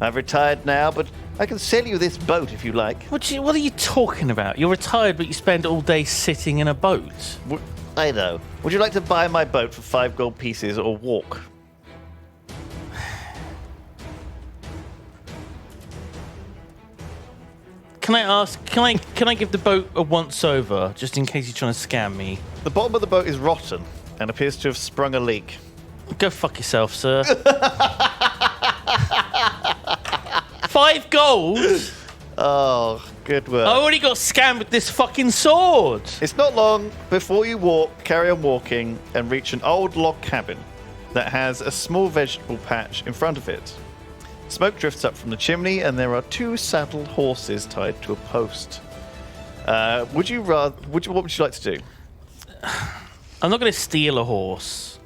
I've retired now, but I can sell you this boat if you like. What are you talking about? You're retired, but you spend all day sitting in a boat. I know. Would you like to buy my boat for 5 gold pieces or walk? Can I ask? Can I give the boat a once over, just in case you're trying to scam me? The bottom of the boat is rotten and appears to have sprung a leak. Go fuck yourself, sir. 5 gold. Oh, good work. I already got scammed with this fucking sword. It's not long before you carry on walking, and reach an old log cabin that has a small vegetable patch in front of it. Smoke drifts up from the chimney, and there are 2 saddled horses tied to a post. What would you like to do? I'm not going to steal a horse.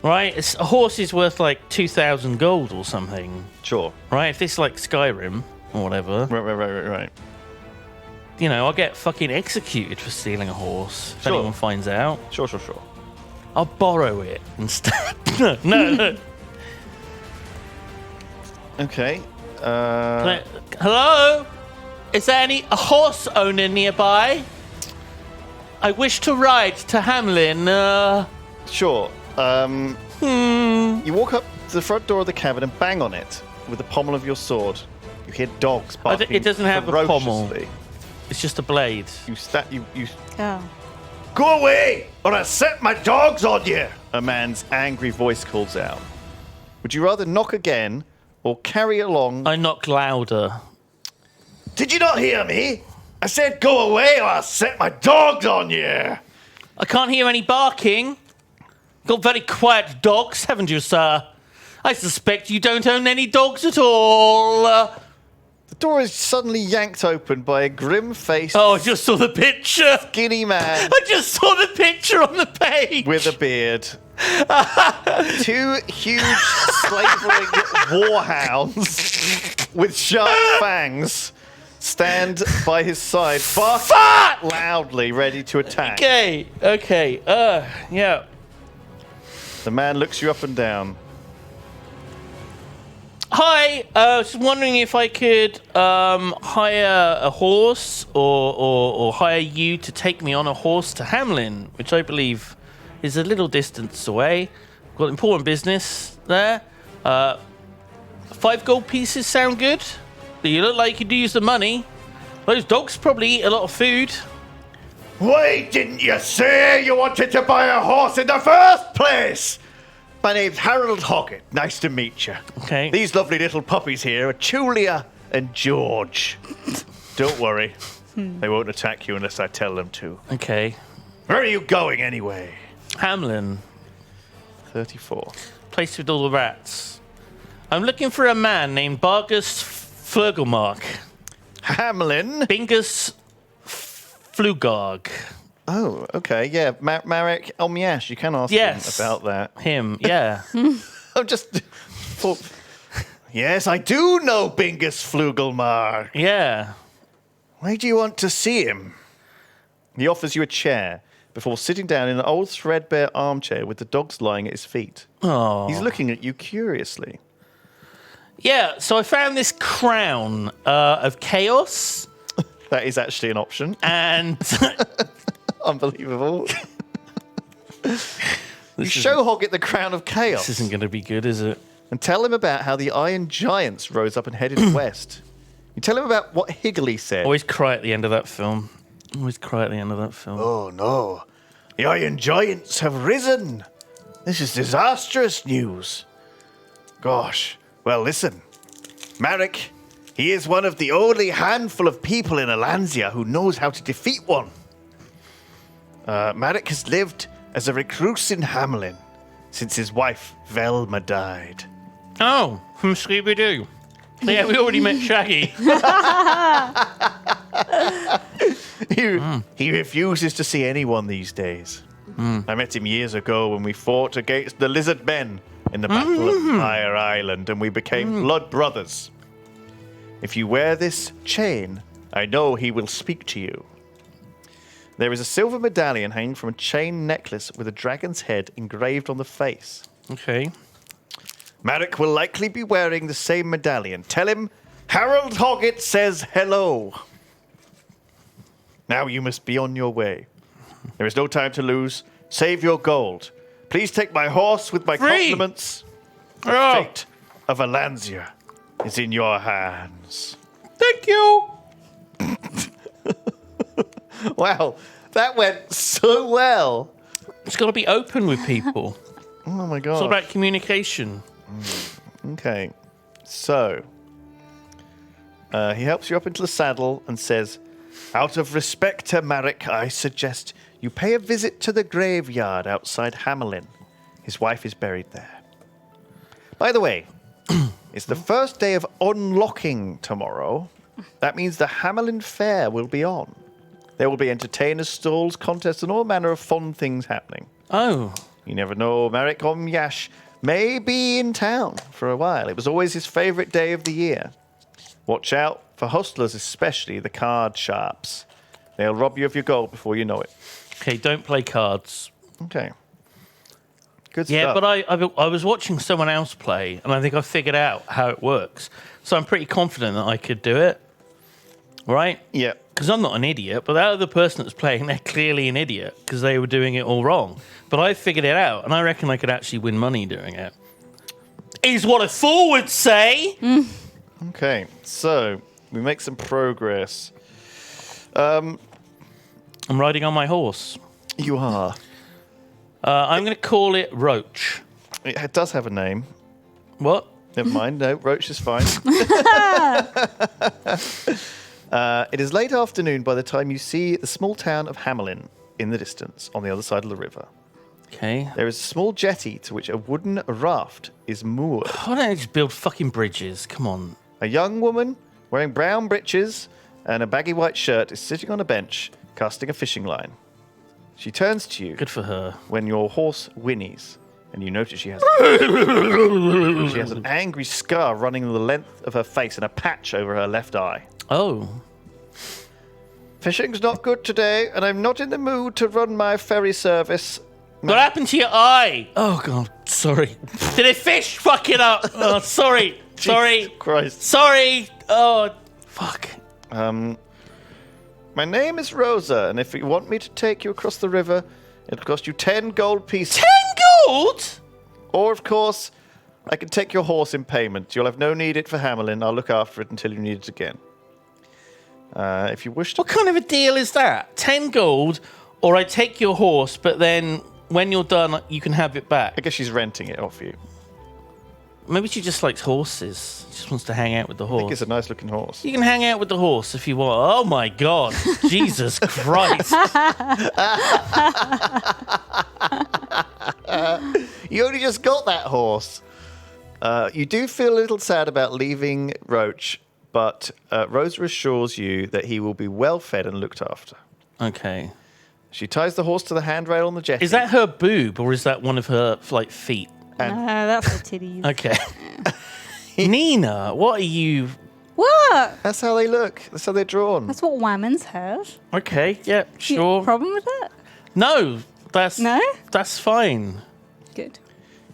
Right? A horse is worth like 2,000 gold or something. Sure. Right? If this is like Skyrim or whatever, Right. you know, I'll get fucking executed for stealing a horse if Sure. anyone finds out. Sure. I'll borrow it instead. No. Okay. Hello? Is there a horse owner nearby? I wish to ride to Hamelin. Sure. You walk up to the front door of the cabin and bang on it with the pommel of your sword. You hear dogs barking. It doesn't have a pommel. ferociously. It's just a blade. You Oh. go away, or I set my dogs on you! A man's angry voice calls out. Would you rather knock again or carry along? I knock louder. Did you not hear me? I said go away, or I'll set my dogs on you! I can't hear any barking. Got very quiet dogs, haven't you, sir? I suspect you don't own any dogs at all. The door is suddenly yanked open by a grim-faced, Oh, I just saw the picture. skinny man I just saw the picture on the page. with a beard. Two huge slavering warhounds with sharp fangs stand by his side, barking loudly, ready to attack. Okay. Yeah. The man looks you up and down. Hi. I was wondering if I could hire a horse or hire you to take me on a horse to Hamlin, which I believe is a little distance away. Got important business there. 5 gold pieces sound good? You look like you could use the money. Those dogs probably eat a lot of food. Why didn't you say you wanted to buy a horse in the first place? My name's Harold Hoggett. Nice to meet you. Okay. These lovely little puppies here are Julia and George. Don't worry. They won't attack you unless I tell them to. Okay. Where are you going anyway? Hamlin. 34. Place with all the rats. I'm looking for a man named Bargus Flugelmark. Hamlin? Bingus Flugarg. Oh, okay. Yeah, Marek Elmiash. You can ask Yes. him about that. Him, yeah. I'm just... thought... Yes, I do know Bingus Flugelmark. Yeah. Why do you want to see him? He offers you a chair before sitting down in an old threadbare armchair with the dogs lying at his feet. Oh. He's looking at you curiously. Yeah, so I found this crown of chaos That is actually an option. and Unbelievable. You show Hoggett the crown of chaos this isn't going to be good, is it? and tell him about how the Iron Giants rose up and headed west. You tell him about what Higley said. Always cry at the end of that film. Always cry at the end of that film. Oh no, the Iron Giants have risen. This is disastrous news. Gosh, well listen, Marek, he is one of the only handful of people in Alanzia who knows how to defeat one. Marek has lived as a recluse in Hamlin since his wife Velma died. Oh, from Scooby-Doo. Yeah, we already met Shaggy. He refuses to see anyone these days. I met him years ago when we fought against the Lizard Men in the Battle of Fire Island, and we became blood brothers. If you wear this chain, I know he will speak to you. There is a silver medallion hanging from a chain necklace with a dragon's head engraved on the face. Okay. Marek will likely be wearing the same medallion. Tell him Harold Hoggett says hello. Now you must be on your way. There is no time to lose. Save your gold. Please take my horse with my compliments. The fate of Alanzia is in your hands. Thank you. Wow, that went so well. It's got to be open with people. Oh my It's all god. about communication. Okay, so he helps you up into the saddle and says, out of respect to Marek, I suggest you pay a visit to the graveyard outside Hamelin. His wife is buried there. By the way, it's the first day of unlocking tomorrow. That means the Hamelin Fair will be on. There will be entertainers, stalls, contests, and all manner of fun things happening. Oh. You never know, Marek Omyash may be in town for a while. It was always his favourite day of the year. Watch out for hustlers, especially the card sharps. They'll rob you of your gold before you know it. Okay, don't play cards. Okay. Good Yeah, stuff. but I was watching someone else play, and I think I figured out how it works. So I'm pretty confident that I could do it. Right? Yeah. Because I'm not an idiot, but that other person that's playing, they're clearly an idiot because they were doing it all wrong. But I figured it out, and I reckon I could actually win money doing it. Is what a fool would say. Okay, so we make some progress. I'm riding on my horse. You are. I'm going to call it Roach. It does have a name. What? Never mind. No, Roach is fine. It is late afternoon by the time you see the small town of Hamelin in the distance on the other side of the river. Okay. There is a small jetty to which a wooden raft is moored. Why don't I just build fucking bridges? Come on. A young woman wearing brown breeches and a baggy white shirt, is sitting on a bench casting a fishing line. She turns to you Good for her. when your horse whinnies, and you notice she has an angry scar running the length of her face and a patch over her left eye. Oh. Fishing's not good today, and I'm not in the mood to run my ferry service. What happened to your eye? Oh, God. Sorry. Did a fish fuck it up? Oh, sorry. Sorry. Jesus Christ. Sorry. Oh, fuck. My name is Rosa, and if you want me to take you across the river, it'll cost you 10 gold pieces. 10 gold? Or, of course, I can take your horse in payment. You'll have no need it for Hamelin. I'll look after it until you need it again. If you wish to... What kind of a deal is that? 10 gold, or I take your horse, but then when you're done, you can have it back. I guess she's renting it off you. Maybe she just likes horses. She just wants to hang out with the I think horse. it's a nice-looking horse. You can hang out with the horse if you want. Oh, my God. Jesus Christ. You only just got that horse. You do feel a little sad about leaving Roach, but Rosa assures you that he will be well fed and looked after. Okay. She ties the horse to the handrail on the jetty. Is that her boob, or is that one of her, like, feet? No, that's the titties. Okay. Nina, what are you... What? That's how they look. That's how they're drawn. That's what women's have. Okay, yeah, You sure. problem with that? No, that's... No? That's fine. Good.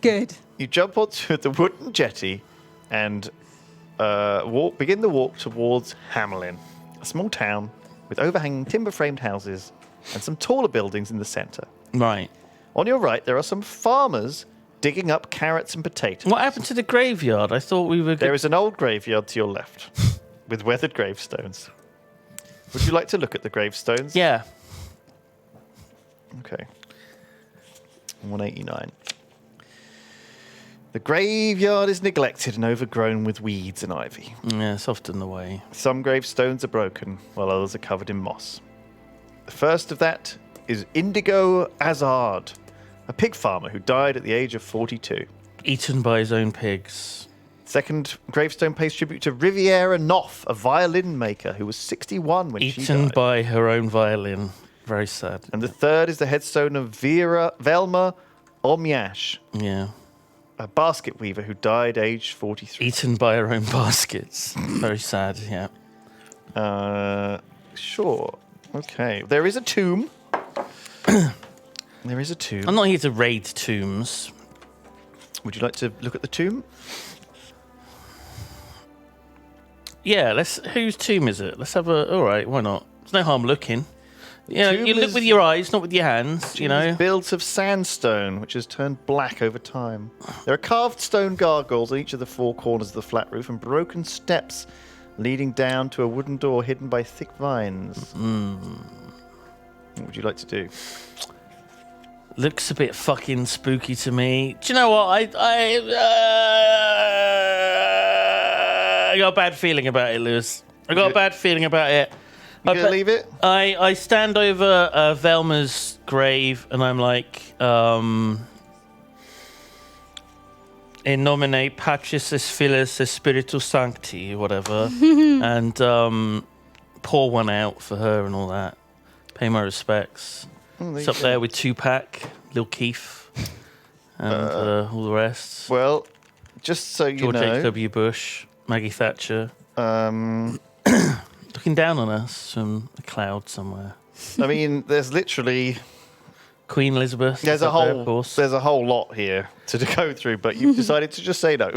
Good. You jump onto the wooden jetty and begin the walk towards Hamelin, a small town with overhanging timber-framed houses and some taller buildings in the centre. Right. On your right, there are some farmers digging up carrots and potatoes. What happened to the graveyard? I thought we were... There is an old graveyard to your left with weathered gravestones. Would you like to look at the gravestones? Yeah. Okay. 189. The graveyard is neglected and overgrown with weeds and ivy. Yeah, it's often the way. Some gravestones are broken, while others are covered in moss. The first of that is Indigo Azard, a pig farmer who died at the age of 42. Eaten by his own pigs. Second gravestone pays tribute to Riviera Knopf, a violin maker who was 61 when she Eaten died. by her own violin. Very sad. And the third is the headstone of Velma Omyash, Yeah. a basket weaver who died aged 43. Eaten by her own baskets. Very sad, yeah. Sure. Okay. There is a tomb. There is a tomb. I'm not here to raid tombs. Would you like to look at the tomb? Yeah, whose tomb is it? Let's have a... All right, why not? There's no harm looking. You know, tomb you look is- with your eyes, not with your hands, you Tomb is know. built of sandstone, which has turned black over time. There are carved stone gargoyles on each of the four corners of the flat roof and broken steps leading down to a wooden door hidden by thick vines. What would you like to do? Looks a bit fucking spooky to me. Do you know what? I got a bad feeling about it, Lewis. I got a bad feeling about it. You gonna leave it? I stand over Velma's grave and I'm like, in nomine Patris et Filus et Spiritus Sancti, whatever, and pour one out for her and all that. Pay my respects. It's up there with Tupac, Lil Keith, and all the rest. Well, just so you George know, H.W. Bush, Maggie Thatcher, looking down on us from a cloud somewhere. I mean, there's literally Queen Elizabeth. there's is a up there, of whole course. there's a whole lot here to go through, but you've decided to just say no.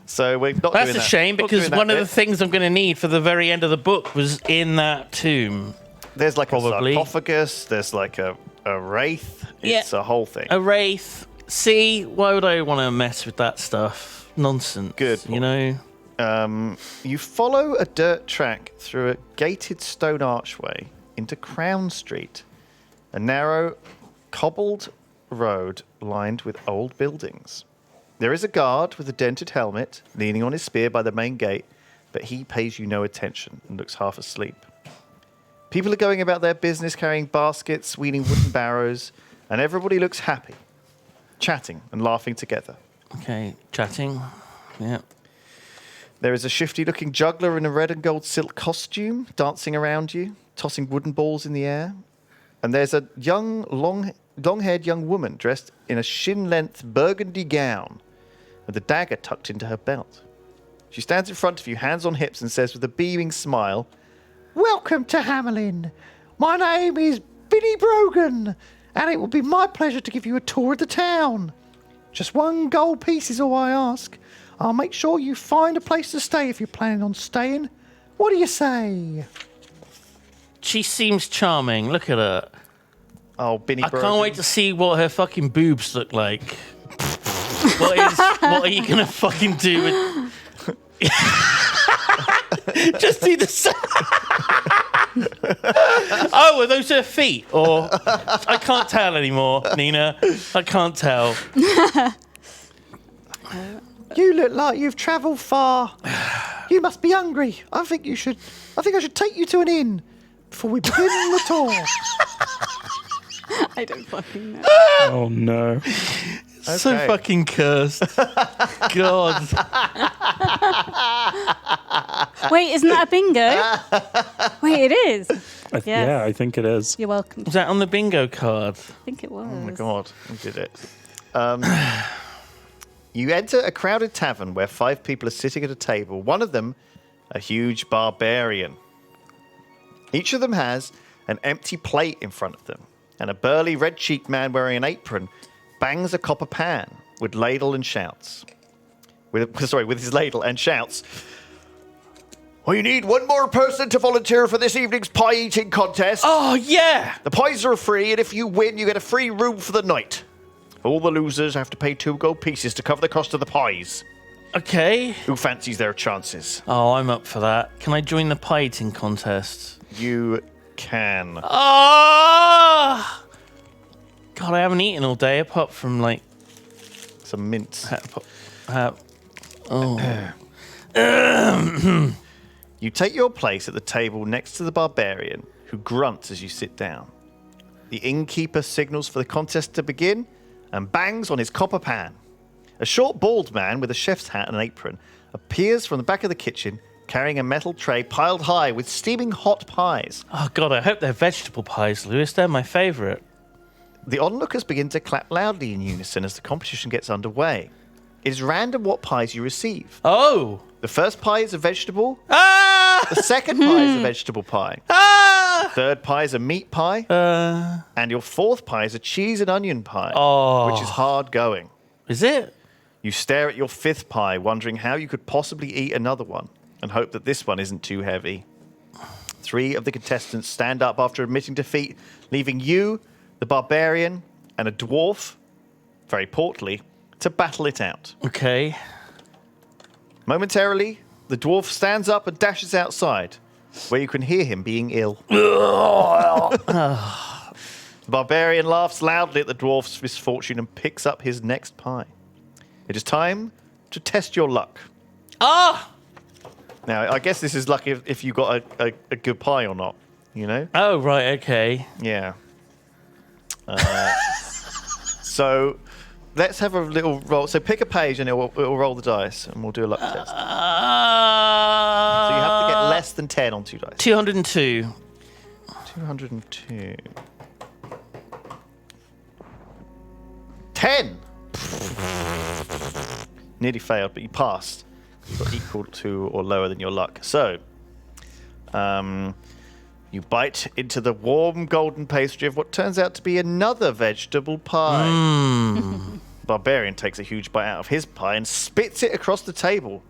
So we're not That's doing a that. shame Not because doing that one of the bit. things I'm going to need for the very end of the book was in that tomb. There's like Probably. a sarcophagus. There's like a wraith. It's a whole thing. A wraith. See, why would I want to mess with that stuff? Nonsense. Good You know? You follow a dirt track through a gated stone archway into Crown Street, a narrow, cobbled road lined with old buildings. There is a guard with a dented helmet leaning on his spear by the main gate, but he pays you no attention and looks half asleep. People are going about their business carrying baskets, wheeling wooden barrows, and everybody looks happy, chatting and laughing together. Okay, chatting. Yeah. There is a shifty-looking juggler in a red and gold silk costume dancing around you, tossing wooden balls in the air. And there's a young, long-haired young woman dressed in a shin-length burgundy gown with a dagger tucked into her belt. She stands in front of you, hands on hips, and says with a beaming smile, "Welcome to Hamelin. My name is Billy Brogan, and it will be my pleasure to give you a tour of the town. Just 1 gold piece is all I ask. I'll make sure you find a place to stay if you're planning on staying. What do you say?" She seems charming. Look at her. Oh, Billy I Brogan. can't wait to see what her fucking boobs look like. What are you gonna fucking do with... Just do the sound. Oh, are those her feet? Or I can't tell anymore, Nina. I can't tell. You look like you've travelled far. You must be hungry. I think I should take you to an inn before we begin the tour. I don't fucking know. Oh no. So Okay. fucking cursed. God. Wait, isn't that a bingo? Wait, it is. Yes. Yeah, I think it is. You're welcome. Was that on the bingo card? I think it was. Oh my god, we did it. You enter a crowded tavern where 5 people are sitting at a table. One of them, a huge barbarian. Each of them has an empty plate in front of them, and a burly red-cheeked man wearing an apron bangs a copper pan with ladle and shouts. With his ladle and shouts. We need 1 more person to volunteer for this evening's pie eating contest. Oh, yeah. The pies are free, and if you win, you get a free room for the night. All the losers have to pay 2 gold pieces to cover the cost of the pies. Okay. Who fancies their chances? Oh, I'm up for that. Can I join the pie eating contest? You can. Ah! God, I haven't eaten all day apart from like... Some mints. You take your place at the table next to the barbarian, who grunts as you sit down. The innkeeper signals for the contest to begin and bangs on his copper pan. A short, bald man with a chef's hat and an apron appears from the back of the kitchen, carrying a metal tray piled high with steaming hot pies. Oh, God, I hope they're vegetable pies, Lewis. They're my favourite. The onlookers begin to clap loudly in unison as the competition gets underway. It is random what pies you receive. Oh! The first pie is a vegetable. Ah! The second pie is a vegetable pie. Ah! Third pie is a meat pie. And your fourth pie is a cheese and onion pie, Oh. which is hard going. Is it? You stare at your fifth pie, wondering how you could possibly eat another one, and hope that this one isn't too heavy. 3 of the contestants stand up after admitting defeat, leaving you, the barbarian, and a dwarf, very portly, to battle it out. Okay. Momentarily, the dwarf stands up and dashes outside, where you can hear him being ill. The barbarian laughs loudly at the dwarf's misfortune and picks up his next pie. It is time to test your luck. Ah! Now, I guess this is lucky if you got a good pie or not, you know? Oh, right, okay. Yeah. So let's have a little roll. So pick a page and it'll roll the dice and we'll do a luck test. So you have to get less than 10 on 2 dice. 202. 202. 10! Nearly failed, but you passed. You got equal to or lower than your luck. So, you bite into the warm golden pastry of what turns out to be another vegetable pie. Barbarian takes a huge bite out of his pie and spits it across the table.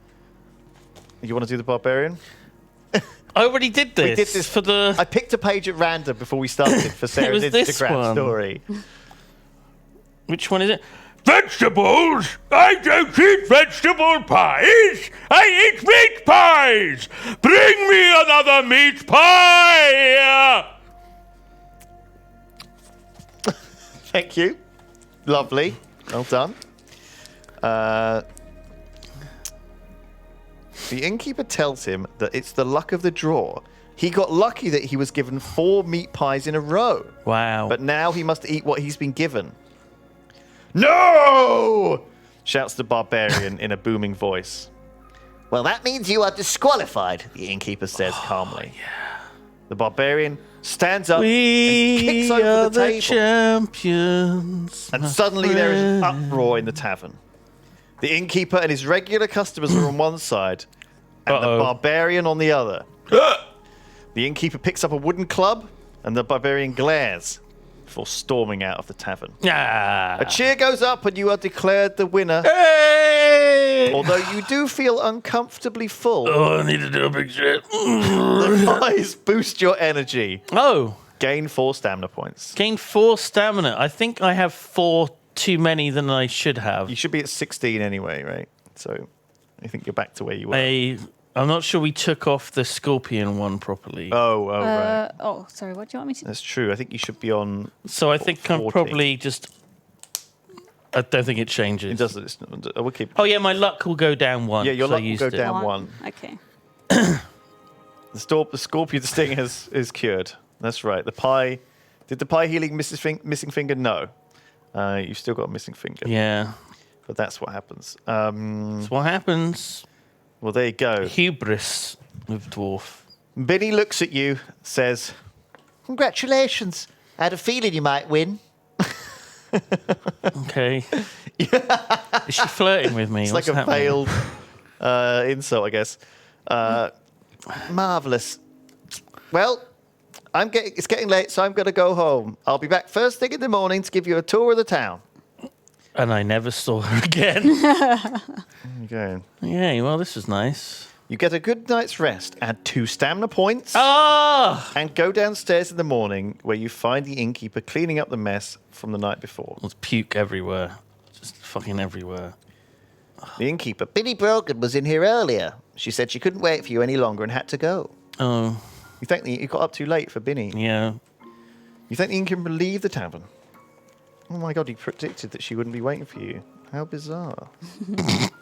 You want to do the barbarian? I already did this. We did this for the... I picked a page at random before we started for Sarah's was this Instagram one. story. Which one is it? Vegetables? I don't eat vegetable pies. I eat meat pies. Bring me another meat pie. Thank you. Lovely. Well done. The innkeeper tells him that it's the luck of the draw. He got lucky that he was given 4 meat pies in a row. Wow. But now he must eat what he's been given. No! Shouts the barbarian in a booming voice. Well, that means you are disqualified, the innkeeper says calmly. The barbarian stands up and kicks over the table. Champions. And suddenly there is an uproar in the tavern. The innkeeper and his regular customers are on one side, and the barbarian on the other. The innkeeper picks up a wooden club, and the barbarian glares before storming out of the tavern. A cheer goes up, and you are declared the winner. Hey! Although you do feel uncomfortably full. Oh, I need to do a big shit. The pies boost your energy. Oh. Gain 4 stamina points. Gain 4 stamina. I think I have 4 too many than I should have. You should be at 16 anyway, right? So I think you're back to where you were. I'm not sure we took off the scorpion one properly. Right. Oh, sorry. What do you want me to? That's true. I think you should be on. So I think 40. I'm probably just. I don't think it changes. It doesn't. We'll keep. Oh yeah, my luck will go down 1. Yeah, your luck will go it. down 1. Okay. The scorpion sting is cured. That's right. The pie. Did the pie healing missing finger? No. You've still got a missing finger. Yeah. But that's what happens. That's what happens. Well, there you go. Hubris with dwarf. Binny looks at you, says, "Congratulations. I had a feeling you might win." Okay. Is she flirting with me? It's What's like a happening? veiled insult, I guess. Marvelous. Well, it's getting late, so I'm going to go home. I'll be back first thing in the morning to give you a tour of the town. And I never saw her again. Okay. Yeah, well, this was nice. You get a good night's rest, add 2 stamina points, Ah! and go downstairs in the morning where you find the innkeeper cleaning up the mess from the night before. There's puke everywhere. Just fucking everywhere. The innkeeper, Binny Brogan, was in here earlier. She said she couldn't wait for you any longer and had to go. Oh, You think you got up too late for Binny? yeah. You think the innkeeper will leave the tavern? Oh my god, he predicted that she wouldn't be waiting for you. How bizarre.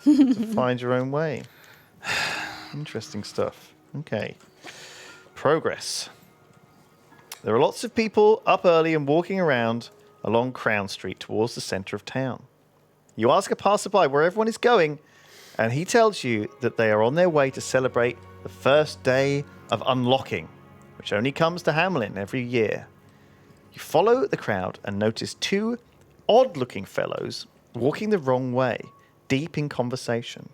To find your own way. Interesting stuff. Okay. Progress. There are lots of people up early and walking around along Crown Street towards the centre of town. You ask a passerby where everyone is going, and he tells you that they are on their way to celebrate the first day of unlocking, which only comes to Hamelin every year. You follow the crowd and notice 2 odd-looking fellows walking the wrong way, deep in conversation.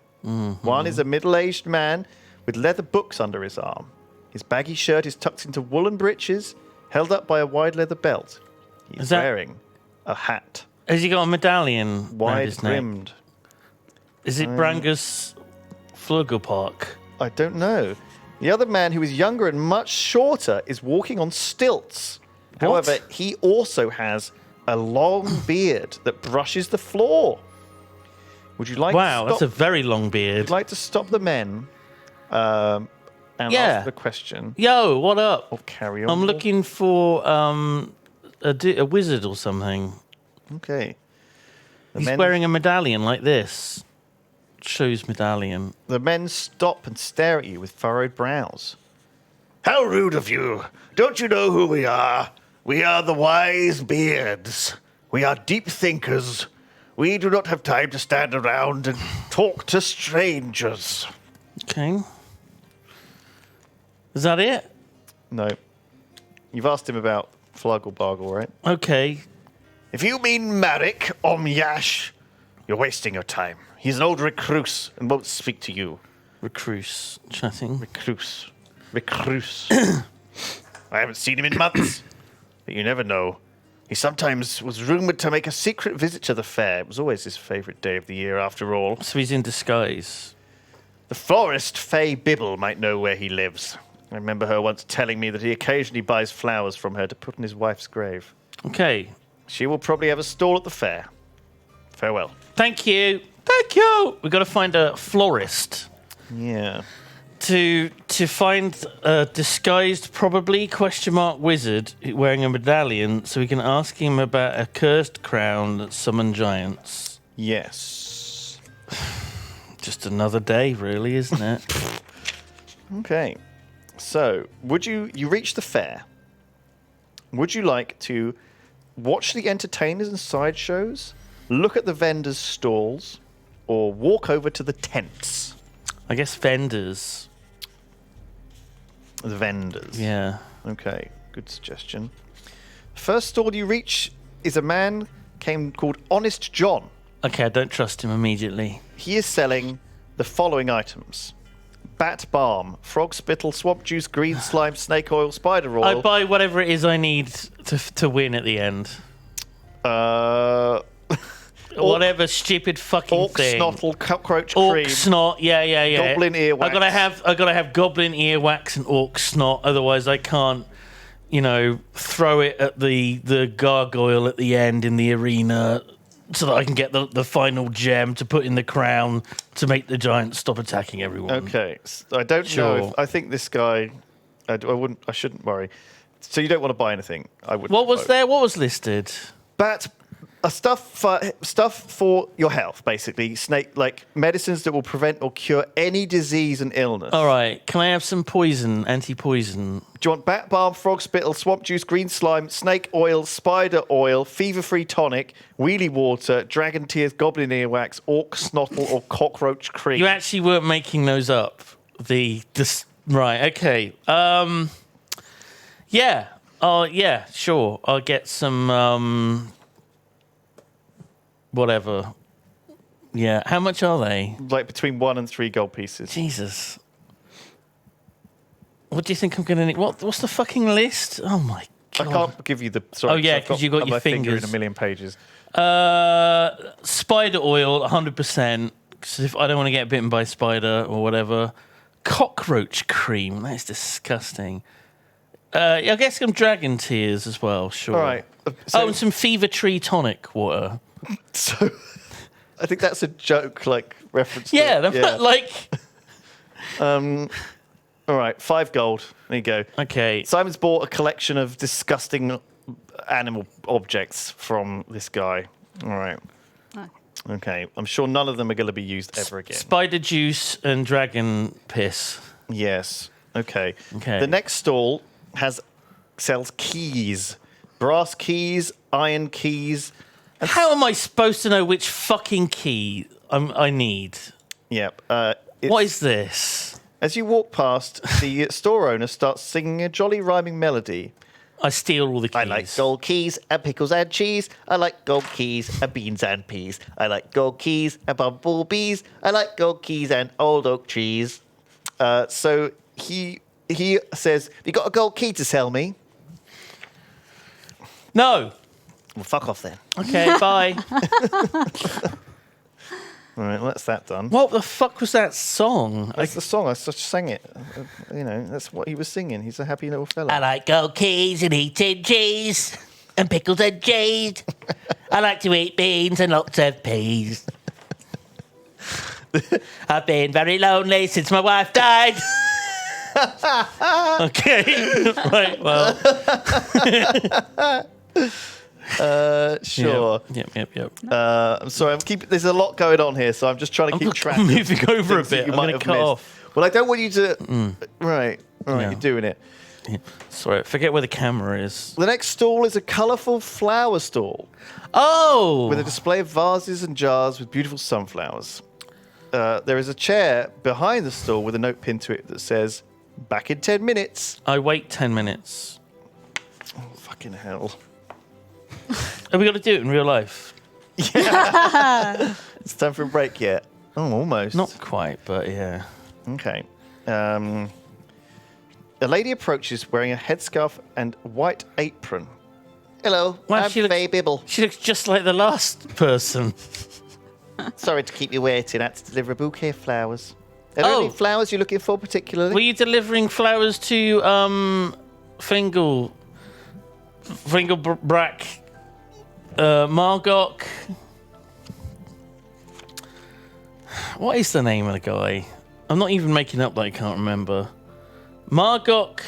One is a middle-aged man with leather books under his arm. His baggy shirt is tucked into woolen breeches, held up by a wide leather belt. He's wearing a hat, Has he got a medallion round wide his neck? brimmed. Is it Brangus Flugelpark? I don't know. The other man, who is younger and much shorter, is walking on stilts. However, he also has a long beard that brushes the floor. Would you like Wow, to that's stop? a very long beard. Would you like to stop the men and ask the question Yo, what up? or carry on? I'm looking for a wizard or something. Okay. He's wearing a medallion like this. Shows medallion. The men stop and stare at you with furrowed brows. How rude of you! Don't you know who we are? We are the wise beards. We are deep thinkers. We do not have time to stand around and talk to strangers. Okay. Is that it? No. You've asked him about Fluggelbargle, right? Okay. If you mean Marek Omyash, you're wasting your time. He's an old recluse and won't speak to you. Recluse chatting. Recluse. I haven't seen him in months, but you never know. He sometimes was rumoured to make a secret visit to the fair. It was always his favourite day of the year, after all. So he's in disguise. The florist Fay Bibble might know where he lives. I remember her once telling me that he occasionally buys flowers from her to put in his wife's grave. Okay. She will probably have a stall at the fair. Farewell. Thank you. Thank you. We've got to find a florist. Yeah. To find a disguised, probably, wizard wearing a medallion so we can ask him about a cursed crown that summoned giants. Yes. Just another day, really, isn't it? Okay. So, you reach the fair. Would you like to watch the entertainers and sideshows, look at the vendors' stalls, or walk over to the tents? I guess vendors. The vendors. Yeah. Okay, good suggestion. First stall you reach is a man called Honest John. Okay, I don't trust him immediately. He is selling the following items: bat balm, frog spittle, swamp juice, green slime, snake oil, spider I oil. buy whatever it is I need to win at the end. Whatever stupid fucking Orc thing. snottle, cockroach Orc cream. snot, yeah. Goblin earwax. I gotta have goblin earwax and orc snot, otherwise I can't, throw it at the gargoyle at the end in the arena so that I can get the final gem to put in the crown to make the giant stop attacking everyone. Okay, I don't know. Sure. I think this guy. I shouldn't worry. So you don't want to buy anything. I would. What was there? What was listed? Bat. Stuff for your health, basically. Like medicines that will prevent or cure any disease and illness. All right. Can I have some poison, anti-poison? Do you want bat balm, frog spittle, swamp juice, green slime, snake oil, spider oil, fever-free tonic, wheelie water, dragon tears, goblin earwax, orc snottle, or cockroach cream? You actually weren't making those up. Right. Okay. Yeah. Oh, yeah. Sure. I'll get some. Whatever. Yeah. How much are they? Like between 1 and 3 gold pieces. Jesus. What do you think I'm going to need? What's the fucking list? Oh, my I God. can't give you the. Sorry, Oh, yeah, I've 'cause you got your my finger fingers. in a million pages. Spider oil, 100%. Because if I don't want to get bitten by a spider or whatever. Cockroach cream. That is disgusting. I guess some dragon tears as well, sure. All right. And some fever tree tonic water. So I think that's a joke, like reference. Yeah, to, like... All right, 5 gold. There you go. Okay. Simon's bought a collection of disgusting animal objects from this guy. All right. Okay. I'm sure none of them are going to be used ever again. Spider juice and dragon piss. Yes. Okay. Okay. The next stall sells keys, brass keys, iron keys. How am I supposed to know which fucking key I need? Yep. What is this? As you walk past, the store owner starts singing a jolly rhyming melody. I steal all the keys. I like gold keys and pickles and cheese. I like gold keys and beans and peas. I like gold keys and bumblebees. I like gold keys and old oak trees. So he says, "You got a gold key to sell me?" No. Well, fuck off then. Okay, bye. All right, well, that's that done. What the fuck was that song? That's the song. I just sang it. That's what he was singing. He's a happy little fella. I like gold keys and eating cheese and pickles and cheese. I like to eat beans and lots of peas. I've been very lonely since my wife died. Okay. Right, well. Sure. Yep. I'm sorry. There's a lot going on here, so I'm just trying to keep track. I'm moving over a things that bit. you I'm might going have to cut missed. off. Well, I don't want you to. Right. All right. Yeah. You're doing it. Sorry, forget where the camera is. The next stall is a colourful flower stall Oh! with a display of vases and jars with beautiful sunflowers. There is a chair behind the stall with a note pinned to it that says, "Back in 10 minutes." I wait 10 minutes. Oh, fucking hell. Are we going to do it in real life? It's time for a break yet. Oh, almost. Not quite, but yeah. Okay. A lady approaches wearing a headscarf and white apron. Hello, Wow, I'm she looks- Faye Bibble. She looks just like the last person. Sorry to keep you waiting. I had to deliver a bouquet of flowers. Are there Oh. any flowers you're looking for particularly? Were you delivering flowers to Fingal Brack, Margok? What is the name of the guy? I'm not even making up that I can't remember. Margok.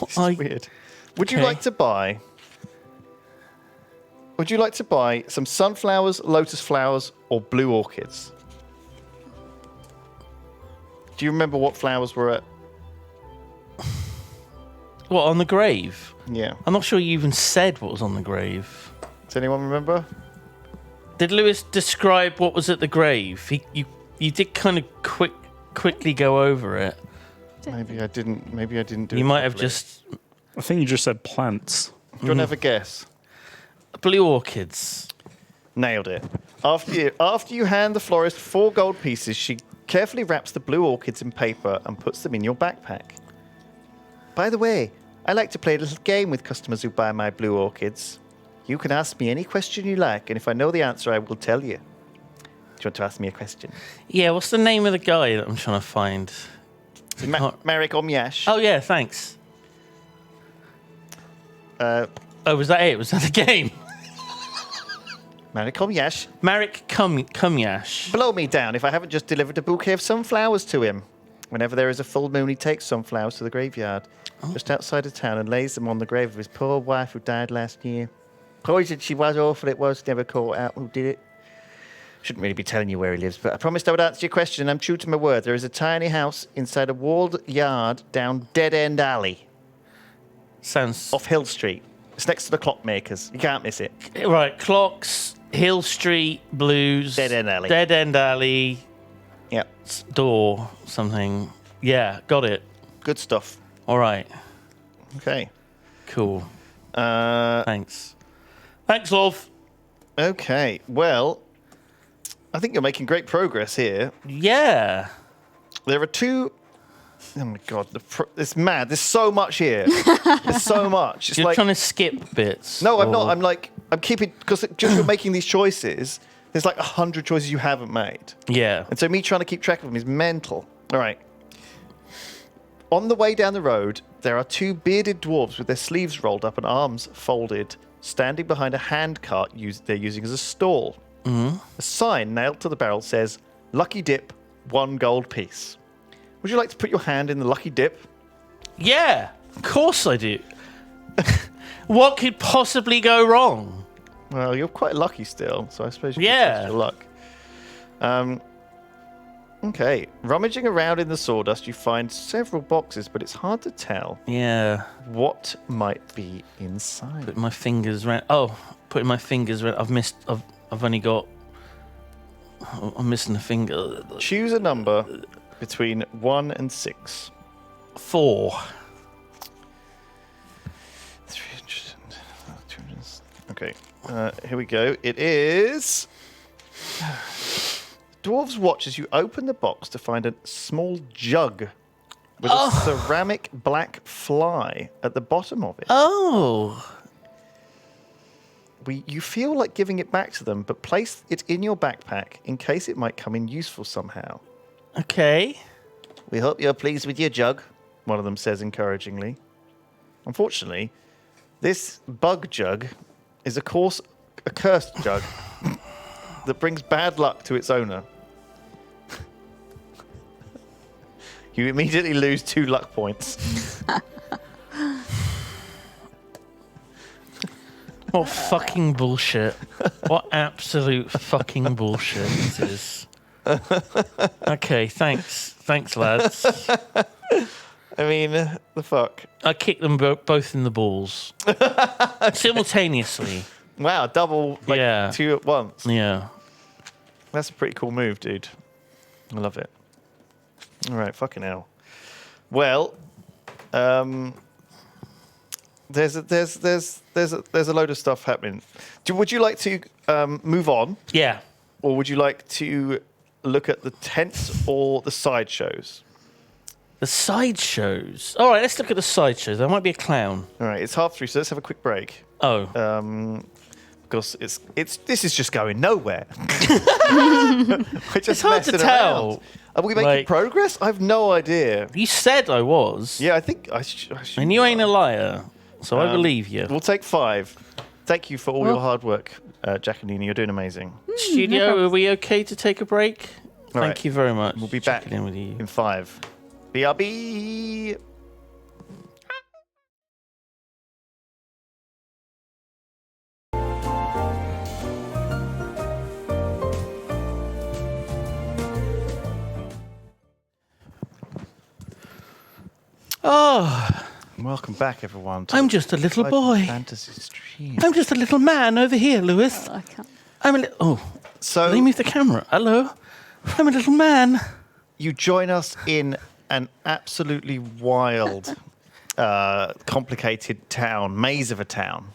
This is weird. Would you Okay. like to buy? Would you like to buy some sunflowers, lotus flowers, or blue orchids? Do you remember what flowers were at? What, on the grave? Yeah. I'm not sure you even said what was on the grave. Does anyone remember? Did Lewis describe what was at the grave? You did kind of quickly go over it. Maybe I didn't do it You might have properly. just I think you just said plants. Do you want to have a guess? blue orchids. Nailed it. After you hand the florist 4 gold pieces, she carefully wraps the blue orchids in paper and puts them in your backpack. By the way, I like to play a little game with customers who buy my blue orchids. You can ask me any question you like, and if I know the answer, I will tell you. Do you want to ask me a question? Yeah, what's the name of the guy that I'm trying to find? Marek Omyash. Oh yeah, thanks. Oh, was that it? Was that the game? Marek Omyash. Marek Kumyash. Blow me down if I haven't just delivered a bouquet of sunflowers to him. Whenever there is a full moon, he takes sunflowers to the graveyard, just outside of town, and lays them on the grave of his poor wife who died last year. Poisoned she was, awful it was, never caught out who did it. Shouldn't really be telling you where he lives, but I promised I would answer your question, and I'm true to my word. There is a tiny house inside a walled yard down Dead End Alley, Sounds off Hill Street. It's next to the clockmakers. You can't miss it. right. Clocks, Hill Street, Blues, Dead End Alley. Dead End Alley, Yep. door, something. Yeah, got it. Good stuff. All right, Okay. cool. Uh, Thanks. Thanks, love. okay. Well, I think you're making great progress here. Yeah. There are 2. Oh my god, it's mad. There's so much here. There's so much. It's You're like trying to skip bits. no, I'm not. or- I'm keeping because just you're making these choices. There's like 100 choices you haven't made, Yeah. and so me trying to keep track of them is mental. All right. On the way down the road, there are 2 bearded dwarves with their sleeves rolled up and arms folded, standing behind a hand cart they're using as a stall. Mm-hmm. A sign nailed to the barrel says, "Lucky dip, 1 gold piece." Would you like to put your hand in the lucky dip? Yeah. Of course I do. What could possibly go wrong? Well, you're quite lucky still, so I suppose you Yeah. can test your luck. Okay. Rummaging around in the sawdust, you find several boxes, but it's hard to tell Yeah. what might be inside. Putting my fingers around. Oh, putting my fingers around. I've only got. I'm missing a finger. Choose a number between 1 and 6. 4. 300. 200. Okay. Here we go. It is. Dwarves watch as you open the box to find a small jug with a ceramic black fly at the bottom of it. Oh. You feel like giving it back to them, but place it in your backpack in case it might come in useful somehow. Okay. We hope you're pleased with your jug, one of them says encouragingly. Unfortunately, this bug jug is, of course, a cursed jug that brings bad luck to its owner. You immediately lose 2 luck points. What fucking bullshit. What absolute fucking bullshit this is. Okay, thanks. Thanks, lads. I mean, the fuck. I kicked them both in the balls. Simultaneously. Wow, double, like, Yeah. 2 at once. Yeah. That's a pretty cool move, dude. I love it. All right, fucking hell. Well, there's a load of stuff happening. Would you like to move on, Yeah. or would you like to look at the tents or the sideshows? The sideshows. All right, let's look at the sideshows. There might be a clown. All right, it's 3:30, so let's have a quick break. Oh. Because this is just going nowhere. We're just It's hard to messing tell. around. Are we making Like- progress? I've no idea. You said I was. Yeah, I think I should. And you ain't a liar. So I Um, believe you. We'll take 5. Thank you for all your hard work, Jack and Nina. You're doing amazing. Studio, are we okay to take a break? All Thank right. you very much. We'll be Checking back in with you. in 5. BRB. Welcome back, everyone. to I'm the just a little Global boy. Fantasy stream. I'm just a little man over here, Lewis. I can't. I'm a little. Oh, So let me move the camera. Hello. I'm a little man. you join us in an absolutely wild, complicated town, maze of a town.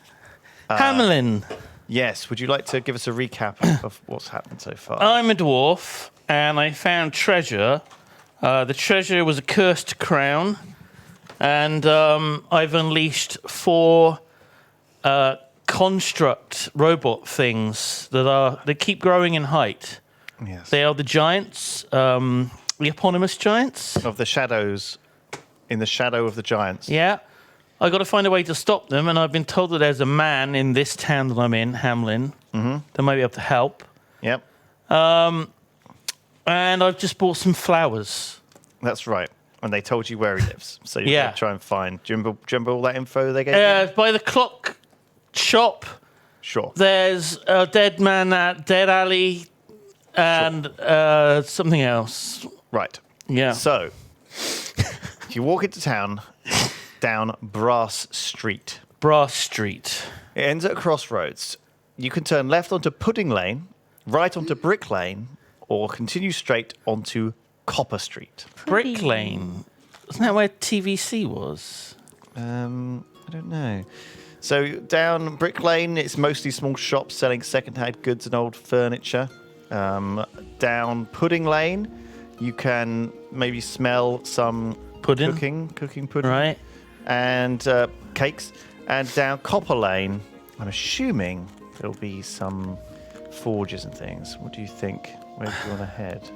Hamelin. Yes. Would you like to give us a recap of what's happened so far? I'm a dwarf, and I found treasure. The treasure was a cursed crown, and I've unleashed 4 construct robot things that keep growing in height. Yes. They are the giants, the eponymous giants. Of the shadows, in the shadow of the giants. Yeah. I got to find a way to stop them, and I've been told that there's a man in this town that I'm in, Hamelin, that might be able to help. Yep. And I've just bought some flowers. That's right. And they told you where he lives, so you're Yeah. going to try and find. Do you remember all that info they gave you? By the clock shop, Sure. there's a dead man at Dead Alley and something else. Right. Yeah. So, if you walk into town, down Brass Street, Brass Street. it ends at a crossroads. You can turn left onto Pudding Lane, right onto Brick Lane, or continue straight onto Copper Street. Brick Lane. Isn't that where TVC was? I don't know. So down Brick Lane, it's mostly small shops selling second-hand goods and old furniture. Down Pudding Lane, you can maybe smell some Pudding. cooking pudding, Right. and cakes. And down Copper Lane, I'm assuming there'll be some forges and things. What do you think? Where do you want to head?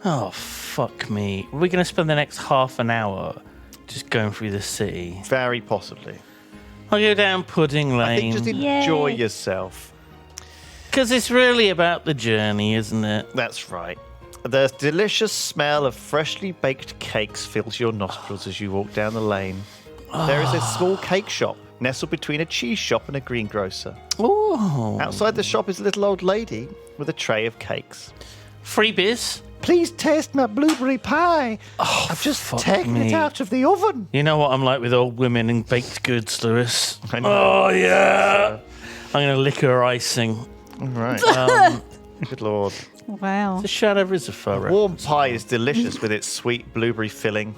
Oh, fuck me. We're going to spend the next half an hour just going through the city. Very possibly. I'll go down Pudding I think just Lane. enjoy Yay. yourself. Because it's really about the journey, isn't it? That's right. The delicious smell of freshly baked cakes fills your nostrils as you walk down the lane. There is a small cake shop nestled between a cheese shop and a greengrocer. Oh. Outside the shop is a little old lady with a tray of cakes. Freebies. Please taste my blueberry pie. I've just fuck taken me. it out of the oven. You know what I'm like with old women and baked goods, Lewis. I know. Oh, yeah. I'm going to lick her icing. All right. Good lord. Wow. The Shadow is a fur. Warm pie is delicious with its sweet blueberry filling.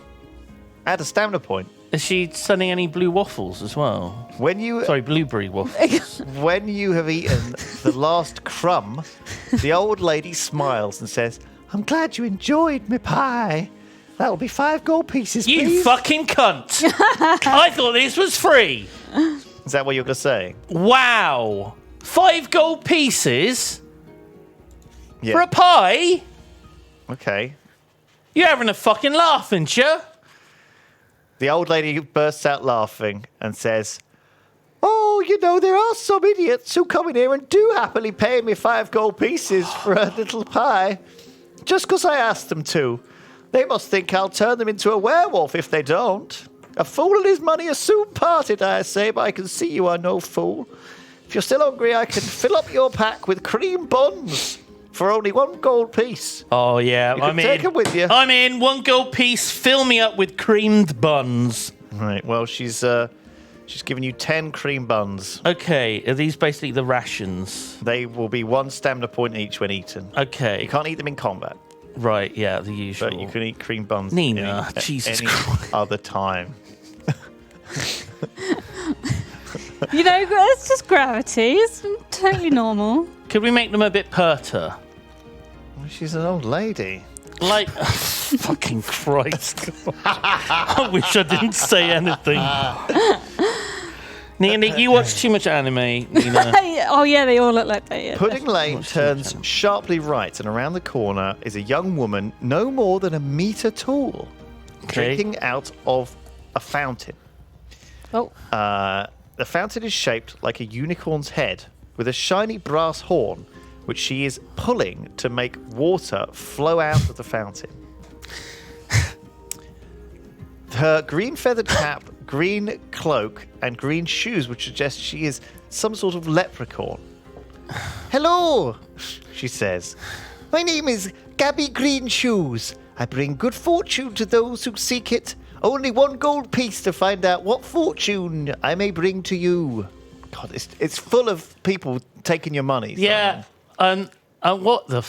Add a stamina point. Is she sending any blue waffles as well? When you Sorry, blueberry waffles. when you have eaten the last crumb, the old lady smiles and says, I'm glad you enjoyed my pie. That'll be 5 gold pieces, You please. fucking cunt. I thought this was free. "Is that what you're going to say?" Wow. 5 gold pieces Yeah. for a pie? Okay. You're having a fucking laugh, aren't you? The old lady bursts out laughing and says, "Oh, you know, there are some idiots who come in here and do happily pay me 5 gold pieces for a little pie, just 'cause I asked them to. They must think I'll turn them into a werewolf if they don't. A fool and his money are soon parted, I say, but I can see you are no fool. If you're still hungry, I can fill up your pack with cream buns for only 1 gold piece. Oh, yeah. You can take them with you." I'm in. 1 gold piece. Fill me up with creamed buns. Right, well, she's given you 10 cream buns. Okay. Are these basically the rations? They will be 1 stamina point each when eaten. Okay. You can't eat them in combat, Right. Yeah, the usual. but you can eat cream buns Nina, at Jesus any Christ. other time. You know, it's just gravity. It's totally normal. Could we make them a bit perter? Well, she's an old lady. Like, fucking Christ. I wish I didn't say anything. Nina, you watch too much anime, Nina. Oh, yeah, they all look like that. Yeah. Pudding Lane turns sharply right, and around the corner is a young woman no more than 1 meter tall, Okay. drinking out of a fountain. Oh, The fountain is shaped like a unicorn's head with a shiny brass horn, which she is pulling to make water flow out of the fountain. Her green feathered cap, green cloak, and green shoes would suggest she is some sort of leprechaun. "Hello," she says. "My name is Gabby Greenshoes. I bring good fortune to those who seek it. Only 1 gold piece to find out what fortune I may bring to you. God, it's full of people taking your money. Yeah. What the?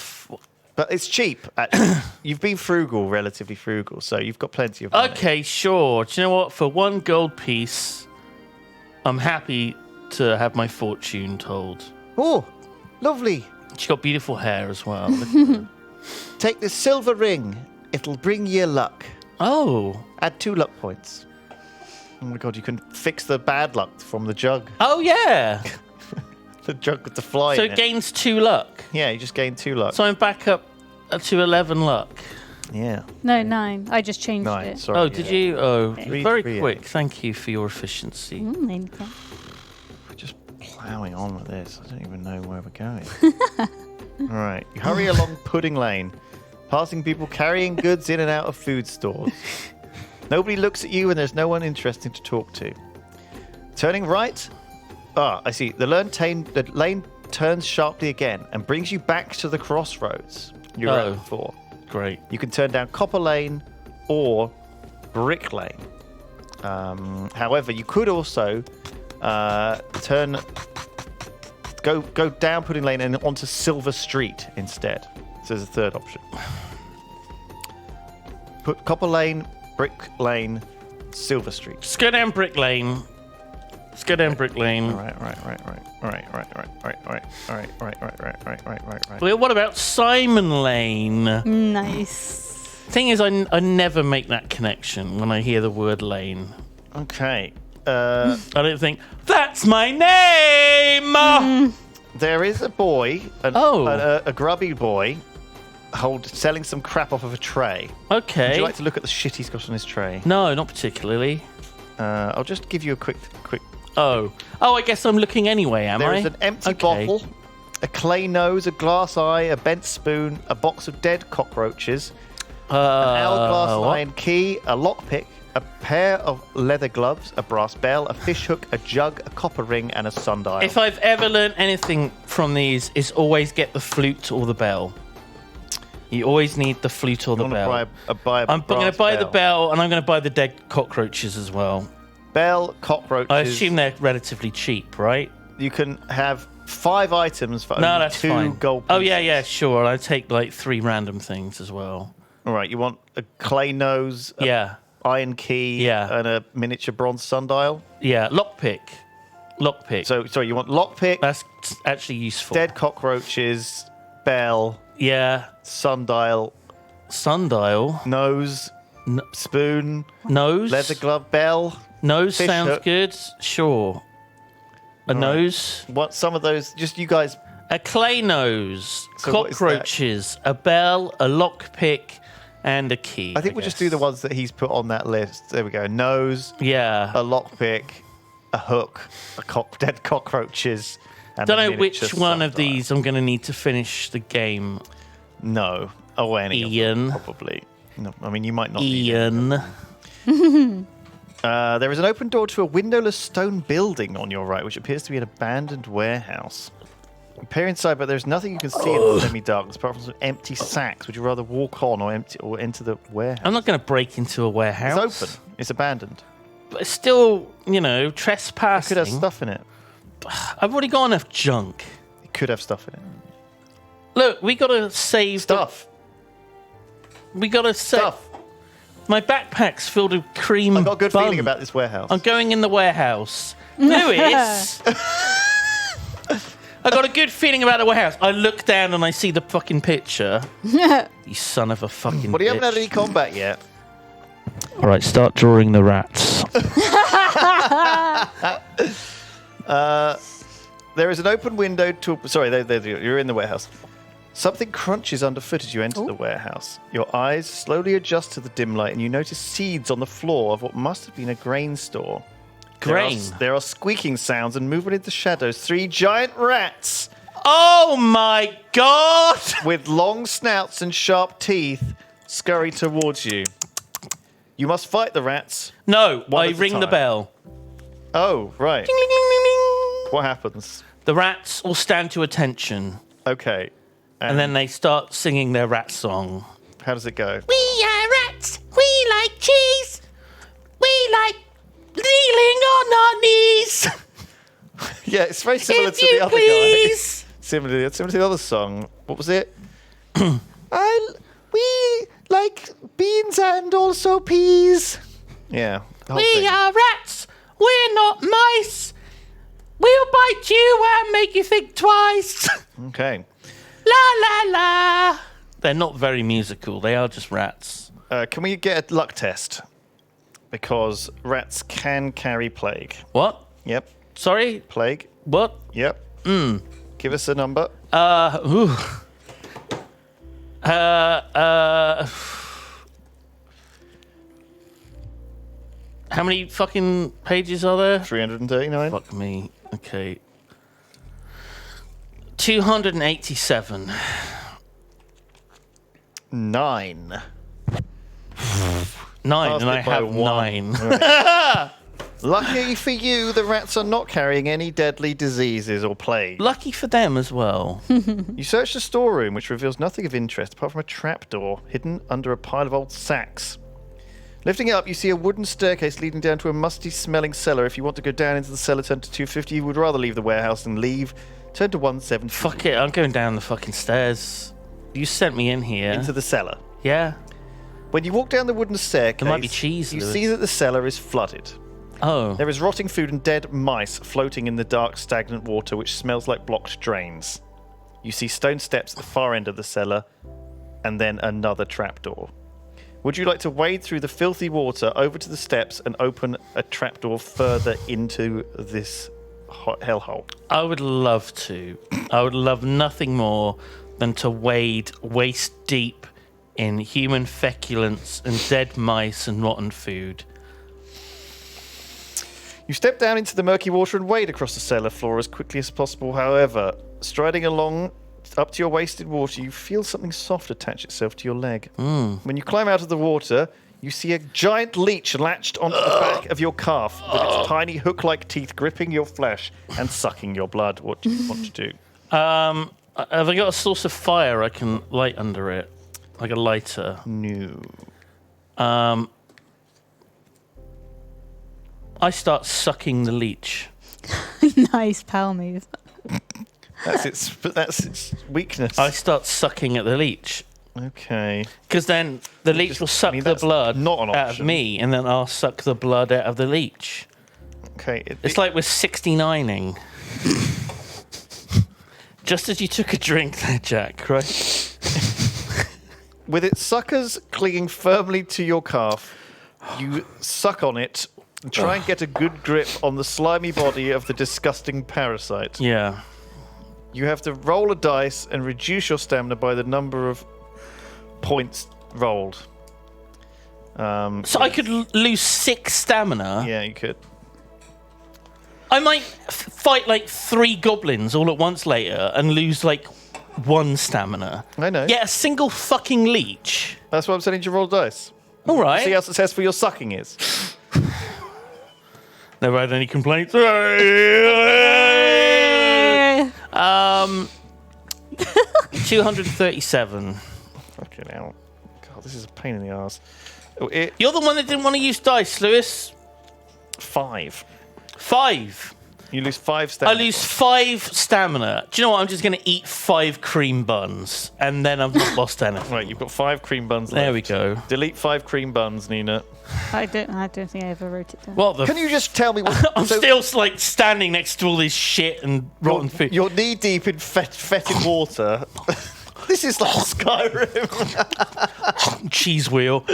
But it's cheap, actually. You've been frugal, relatively frugal, so you've got plenty of money. Okay, sure. Do you know what? For 1 gold piece, I'm happy to have my fortune told. Oh, lovely. She's got beautiful hair as well. Take this silver ring. It'll bring you luck. Oh. Add 2 luck points. Oh my god, you can fix the bad luck from the jug. Oh, yeah. The jug with the fly So in it it. gains 2 luck. Yeah, you just gain 2 luck. So I'm back up to 11 luck. Yeah. No, 9. I just changed 9, it. sorry. Oh, did you? Oh, Three, very three, quick. Thank you for your efficiency. Anything. We're just ploughing on with this. I don't even know where we're going. All right. You hurry along Pudding Lane, passing people carrying goods in and out of food stores. Nobody looks at you and there's no one interesting to talk to. Turning right. I see. The lane turns sharply again and brings you back to the crossroads you were at before. Great. You can turn down Copper Lane or Brick Lane. However, you could also go down Pudding Lane and onto Silver Street instead. So there's a third option. Put Copper Lane, Brick Lane, Silver Street. Let's go down Brick Lane. Let's go down Brick Lane. Right. Well, what about Simon Lane? Nice. Thing is, I never make that connection when I hear the word lane. Okay. I don't think, that's my name! There is a boy, Oh. a grubby boy, selling some crap off of a tray. Okay. Would you like to look at the shit he's got on his tray? No, not particularly. I'll just give you a quick. Oh, I guess I'm looking anyway, am I? There is an empty Okay. bottle, a clay nose, a glass eye, a bent spoon, a box of dead cockroaches, an hourglass What? iron key, a lockpick, a pair of leather gloves, a brass bell, a fish hook, a jug, a copper ring, and a sundial. If I've ever learned anything from these, is always get the flute or the bell. You always need the flute or the bell. I'm going to buy the bell, and I'm going to buy the dead cockroaches as well. Bell, cockroaches. I assume they're relatively cheap, right? You can have 5 items for No, only that's 2 fine. gold Oh, pieces. yeah, sure. I'll take like 3 random things as well. All right, you want a clay nose, a Yeah, iron key, Yeah. and a miniature bronze sundial. yeah. Lockpick. So, sorry, you want lockpick, That's actually useful. dead cockroaches, bell, Yeah. sundial, Sundial. nose, spoon, Nose. leather glove, bell. Nose fish sounds hook. good. Sure. A nose. What some of those? Just you guys. A clay nose. So what is that? Cockroaches. A bell. A lockpick. And a key. I think we'll just do the ones that he's put on that list. There we go. Nose, Yeah. a lockpick, a hook, dead cockroaches. And Don't a know which miniature one of sundial. these I'm going to need to finish the game. No. Oh, any Ian. of them, probably. No, I mean, you might not. need it. Ian. There is an open door to a windowless stone building on your right, which appears to be an abandoned warehouse. You peer inside, but there's nothing you can see in the semi-darkness apart from some empty sacks. Would you rather walk on or enter the warehouse? I'm not going to break into a warehouse. It's open. It's abandoned. But it's still, It trespassing. could have stuff in it. I've already got enough junk. It could have stuff in it. Look, we got to save... Stuff. We got to save... Stuff. My backpack's filled with cream I've got a good bun. feeling about this warehouse. I'm going in the warehouse. Lewis! I got a good feeling about the warehouse. I look down and I see the fucking picture. You son of a fucking Well, you haven't had bitch. any combat yet. All right, start drawing the rats. There is an open window to... Sorry, you're in the warehouse. Something crunches underfoot as you enter the warehouse. Your eyes slowly adjust to the dim light, and you notice seeds on the floor of what must have been a grain store. Grain? There are squeaking sounds and movement in the shadows. 3 giant rats Oh my god! with long snouts and sharp teeth scurry towards you. You must fight the rats. No, One I at a ring the time. bell. Oh, right. Ding, ding, ding, ding, ding. What happens? The rats all stand to attention, Okay. and then they start singing their rat song. How does it go? We are rats. We like cheese. like kneeling on our knees. Yeah, it's very similar If to you the other please. guy. Similar to the other song. What was it? We like beans and also peas. Yeah. the whole We thing. are rats. We're not mice. We'll bite you and make you think twice. Okay. La la la. They're not very musical. They are just rats. Can we get a luck test? Because rats can carry plague. What? Yep. Sorry? Plague. What? Yep. Give us a number. Ooh. How many fucking pages are there? 339. Fuck me. Okay. 287. 9. 9, Passed and I it by have one. 9. Lucky for you, the rats are not carrying any deadly diseases or plague. Lucky for them as well. You search the storeroom, which reveals nothing of interest apart from a trapdoor hidden under a pile of old sacks. Lifting it up, you see a wooden staircase leading down to a musty-smelling cellar. If you want to go down into the cellar, turn to 250. You would rather leave the warehouse than leave. Turn to 170. Fuck it, I'm going down the fucking stairs. You sent me in here. Into the cellar. Yeah. When you walk down the wooden staircase, There might be cheese, you Lewis. see that the cellar is flooded. Oh. There is rotting food and dead mice floating in the dark, stagnant water, which smells like blocked drains. You see stone steps at the far end of the cellar, and then another trapdoor. Would you like to wade through the filthy water over to the steps and open a trapdoor further into this hellhole? I would love to. I would love nothing more than to wade waist deep in human feculence and dead mice and rotten food. You step down into the murky water and wade across the cellar floor as quickly as possible. However, striding along up to your waist in water, you feel something soft attach itself to your leg. When you climb out of the water, you see a giant leech latched onto the back of your calf with its tiny hook-like teeth gripping your flesh and sucking your blood. What do you want to do? Have I got a source of fire I can light under it? Like a lighter? No. I start sucking the leech. Nice power move. That's its weakness. I start sucking at the leech. Okay. Because then the leech will suck the that's blood not an out of option. me, and then I'll suck the blood out of the leech. Okay. It's like we're 69ing. Just as you took a drink there, Jack, right? With its suckers clinging firmly to your calf, you suck on it and try and get a good grip on the slimy body of the disgusting parasite. Yeah. You have to roll a dice and reduce your stamina by the number of points rolled. So I could lose 6 stamina. Yeah, you could. I might fight like 3 goblins all at once later and lose like 1 stamina. I know. Get a single fucking leech. That's why I'm saying to roll dice. All right. See how successful your sucking is. Never had any complaints. 237. Fucking hell. God, this is a pain in the arse. You're the one that didn't want to use dice, Lewis. 5. 5. You lose 5 I stamina. lose 5 stamina. Do you know what? I'm just going to eat 5 cream buns, and then I've not lost anything. Right, you've got 5 cream buns left. There we go. Delete 5 cream buns, Nina. I don't think I ever wrote it down. What the? Can you just tell me what... I'm so still like standing next to all this shit and rotten food. You're knee deep in fetid water. This is like Skyrim. Cheese wheel.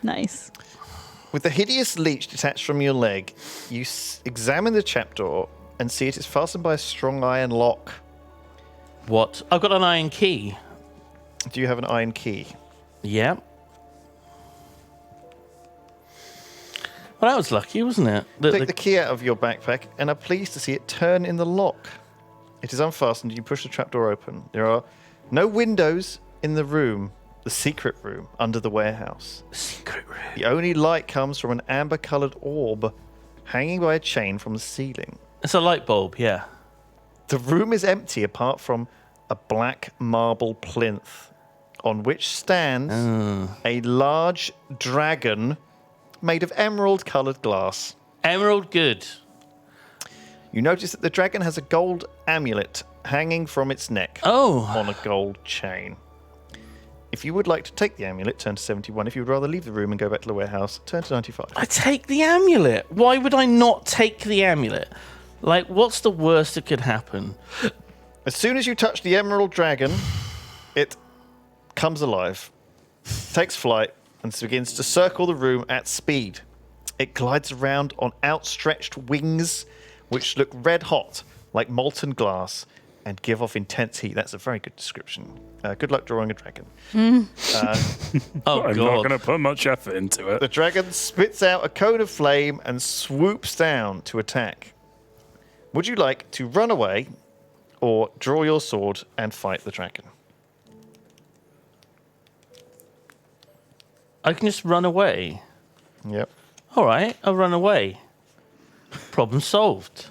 Nice. With the hideous leech detached from your leg, you examine the trapdoor and see it is fastened by a strong iron lock. What? I've got an iron key. Do you have an iron key? Yeah. Well, that was lucky, wasn't it? Take the key out of your backpack and are pleased to see it turn in the lock. It is unfastened. You push the trapdoor open. There are no windows in the room, the secret room under the warehouse. Secret room. The only light comes from an amber-coloured orb hanging by a chain from the ceiling. It's a light bulb, yeah. The room is empty apart from a black marble plinth on which stands a large dragon made of emerald-coloured glass. Emerald, good. You notice that the dragon has a gold amulet hanging from its neck Oh, on a gold chain. If you would like to take the amulet, turn to 71. If you would rather leave the room and go back to the warehouse, turn to 95. I take the amulet. Why would I not take the amulet? Like, what's the worst that could happen? As soon as you touch the emerald dragon, it comes alive, takes flight, and begins to circle the room at speed. It glides around on outstretched wings, which look red hot like molten glass and give off intense heat. That's a very good description. Good luck drawing a dragon. Oh, I'm not God. going to put much effort into it. The dragon spits out a cone of flame and swoops down to attack. Would you like to run away or draw your sword and fight the dragon? I can just run away. Yep. All right, I'll run away. Problem solved.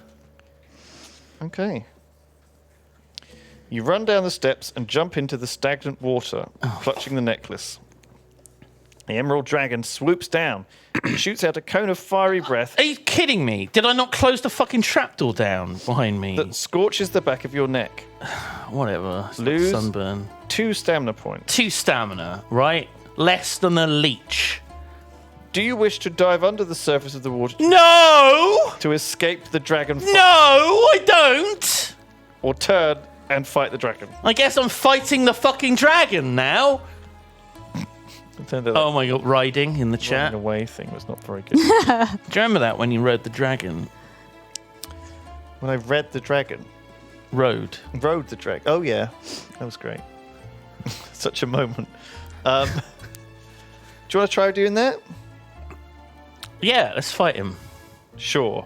Okay. You run down the steps and jump into the stagnant water, clutching the necklace. The emerald dragon swoops down and shoots out a cone of fiery breath Are you kidding me? Did I not close the fucking trapdoor down behind me? that scorches the back of your neck. Whatever. It's not Lose. sunburn. 2 stamina points. 2 stamina, right? Less than a leech. Do you wish to dive under the surface of the water No! to escape the dragon No, I don't! or turn and fight the dragon? I guess I'm fighting the fucking dragon now. Pretend that Oh my God, riding in the running chat. away thing was not very good. Do you remember that when you rode the dragon? When I read the dragon, Rode. rode the dragon. Oh yeah, that was great. Such a moment. Do you want to try doing that? Yeah, let's fight him. Sure.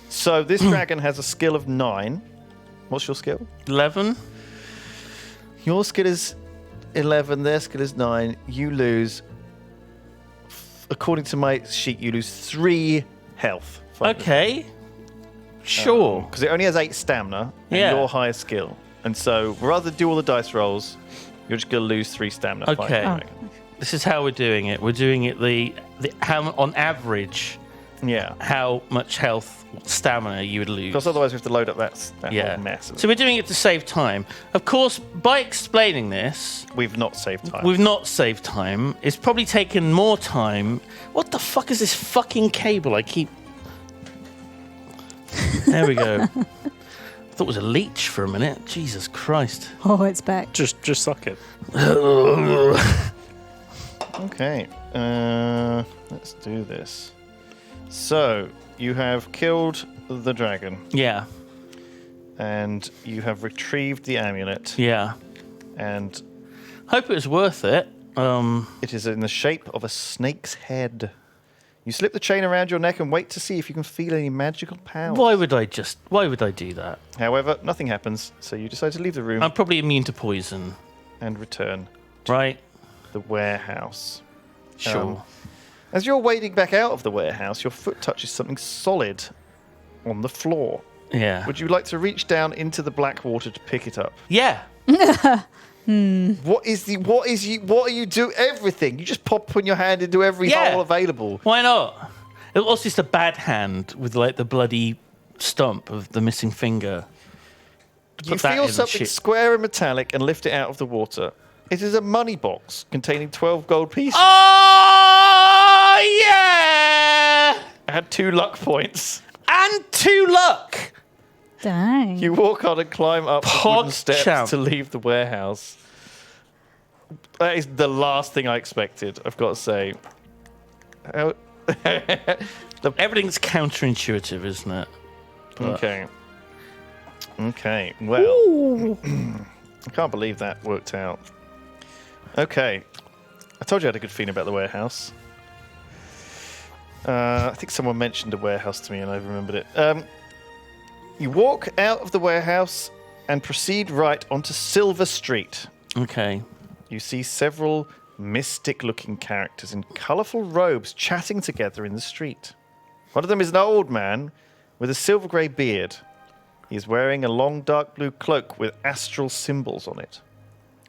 So this dragon has a skill of 9. What's your skill? 11? Your skill is 11. Their skill is 9. You lose. According to my sheet, you lose 3 health. Okay. Sure. Because it only has 8 stamina. And Yeah. your higher skill. And so rather than do all the dice rolls, you're just going to lose 3 stamina. fighting Okay. the dragon. This is how we're doing it. We're doing it the how on average Yeah. how much health stamina you would lose. Because otherwise we have to load up that Yeah. whole mess. So we're doing it to save time. Of course, by explaining this, We've not saved time. we've not saved time. It's probably taken more time. What the fuck is this fucking cable? I keep. There we go. I thought it was a leech for a minute. Jesus Christ. Oh, it's back. Just suck it. Okay, let's do this. So, you have killed the dragon, Yeah. and you have retrieved the amulet, Yeah. and Hope it was worth it. it is in the shape of a snake's head. You slip the chain around your neck and wait to see if you can feel any magical power. Why would I do that? However, nothing happens, so you decide to leave the room I'm probably immune to poison, and return right? to the warehouse. Sure. As you're wading back out of the warehouse, your foot touches something solid on the floor. Yeah. Would you like to reach down into the black water to pick it up? Yeah. What are you do? Everything. You just putting your hand into every Yeah. hole available. Why not? It was just a bad hand with like the bloody stump of the missing finger. You Put that feel in, something shit. square and metallic and lift it out of the water. It is a money box containing 12 gold pieces. Oh yeah! Add 2 luck points. And 2 luck. Dang. You walk on and climb up the wooden steps PogChamp. to leave the warehouse. That is the last thing I expected, I've got to say. How- Everything's counterintuitive, isn't it? Okay. Okay, well. I can't believe that worked out. Okay. I told you I had a good feeling about the warehouse. I think someone mentioned a warehouse to me and I remembered it. You walk out of the warehouse and proceed right onto Silver Street. Okay. You see several mystic-looking characters in colourful robes chatting together in the street. One of them is an old man with a silver-grey beard. He is wearing a long dark blue cloak with astral symbols on it.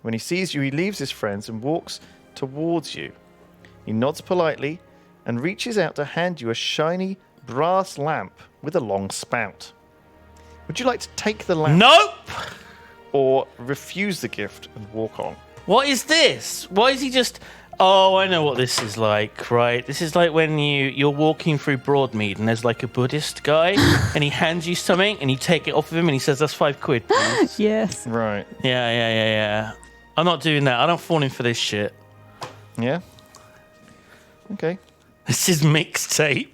When he sees you, he leaves his friends and walks towards you. He nods politely and reaches out to hand you a shiny brass lamp with a long spout. Would you like to take the lamp Nope. or refuse the gift and walk on? What is this? Why is he just? Oh, I know what this is like, right? This is like when you're walking through Broadmead and there's like a Buddhist guy and he hands you something and you take it off of him and he says, "That's £5, please." Yes. Right. Yeah. I'm not doing that. I don't fall in for this shit. Yeah? Okay. This is mixtape.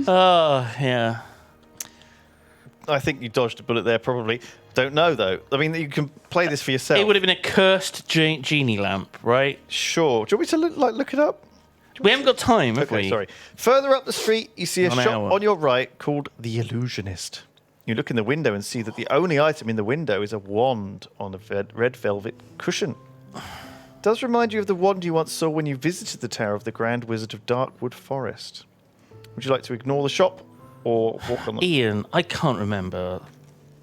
Oh, yeah. I think you dodged a bullet there, probably. Don't know, though. I mean, you can play this for yourself. It would have been a cursed genie lamp, right? Sure. Do you want me to look it up? We haven't got time, have Okay, we? sorry. Further up the street, you see a An shop hour. on your right called The Illusionist. You look in the window and see that the only item in the window is a wand on a red velvet cushion. It does remind you of the wand you once saw when you visited the Tower of the Grand Wizard of Darkwood Forest. Would you like to ignore the shop or walk on the... Ian, I can't remember.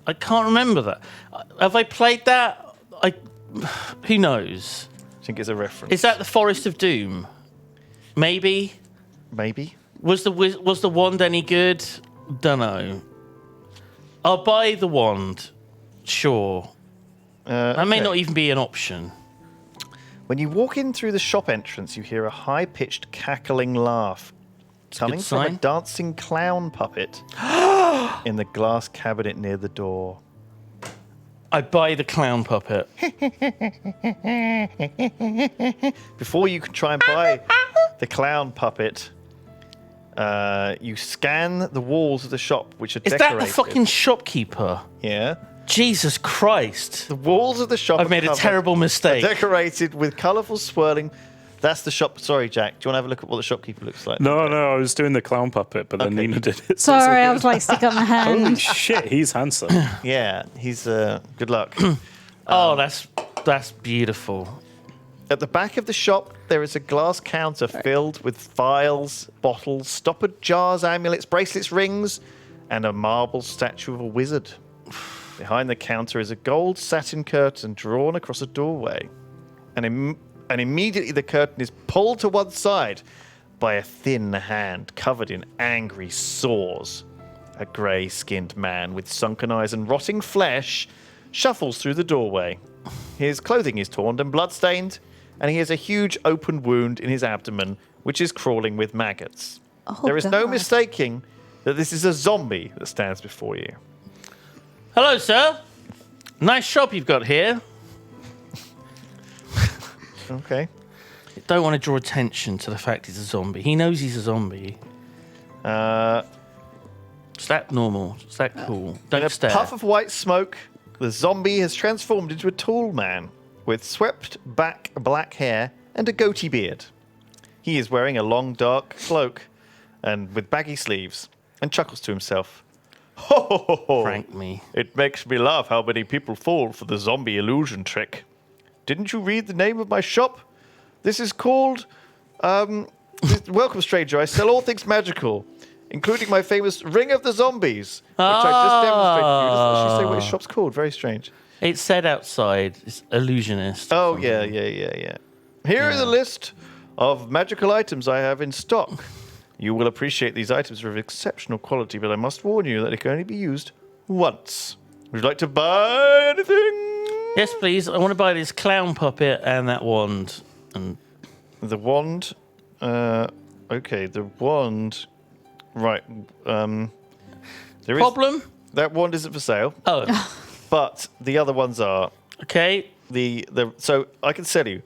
I can't remember that. Have I played that? Who knows? I think it's a reference. Is that the Forest of Doom? Maybe. Maybe. Was the wand any good? Dunno. I'll buy the wand. Sure. That may okay. not even be an option. When you walk in through the shop entrance, you hear a high-pitched cackling laugh coming good from a sign. dancing clown puppet in the glass cabinet near the door. I buy the clown puppet. Before you can try and buy the clown puppet, you scan the walls of the shop, which are Is decorated. that the fucking shopkeeper? Yeah. Jesus Christ. The walls of the shop I've made a terrible mistake. decorated with colourful swirling... That's the shop... Sorry, Jack. Do you want to have a look at what the shopkeeper looks like? No, I was doing the clown puppet, but then Okay. Nina did it. So it's Sorry, all I was good. like stick up my Holy hand. shit, he's handsome. Yeah, he's... good luck. Oh, that's beautiful. At the back of the shop, there is a glass counter filled with vials, bottles, stoppered jars, amulets, bracelets, rings, and a marble statue of a wizard. Behind the counter is a gold satin curtain drawn across a doorway. And immediately the curtain is pulled to one side by a thin hand covered in angry sores. A grey-skinned man with sunken eyes and rotting flesh shuffles through the doorway. His clothing is torn and blood-stained, and he has a huge open wound in his abdomen, which is crawling with maggots. Oh, There is no God. mistaking that this is a zombie that stands before you. Hello, sir. Nice shop you've got here. Okay. Don't want to draw attention to the fact he's a zombie. He knows he's a zombie. Is that normal? Is that cool? In Don't a stare. puff of white smoke, the zombie has transformed into a tall man with swept back black hair and a goatee beard. He is wearing a long dark cloak and with baggy sleeves and chuckles to himself. Ho, ho, ho, ho. Prank me. It makes me laugh how many people fall for the zombie illusion trick. Didn't you read the name of my shop? This is called... Welcome, stranger. I sell all things magical, including my famous Ring of the Zombies, which I just demonstrated to you. Doesn't actually say what his shop's called. Very strange. It said outside. It's illusionist. or Oh, something. yeah. Here is a list of magical items I have in stock. You will appreciate these items are of exceptional quality, but I must warn you that it can only be used once. Would you like to buy anything? Yes, please. I want to buy this clown puppet and that wand. And The wand. Okay, the wand. Right. There is problem? that wand isn't for sale, Oh, but the other ones are. okay. So I can sell you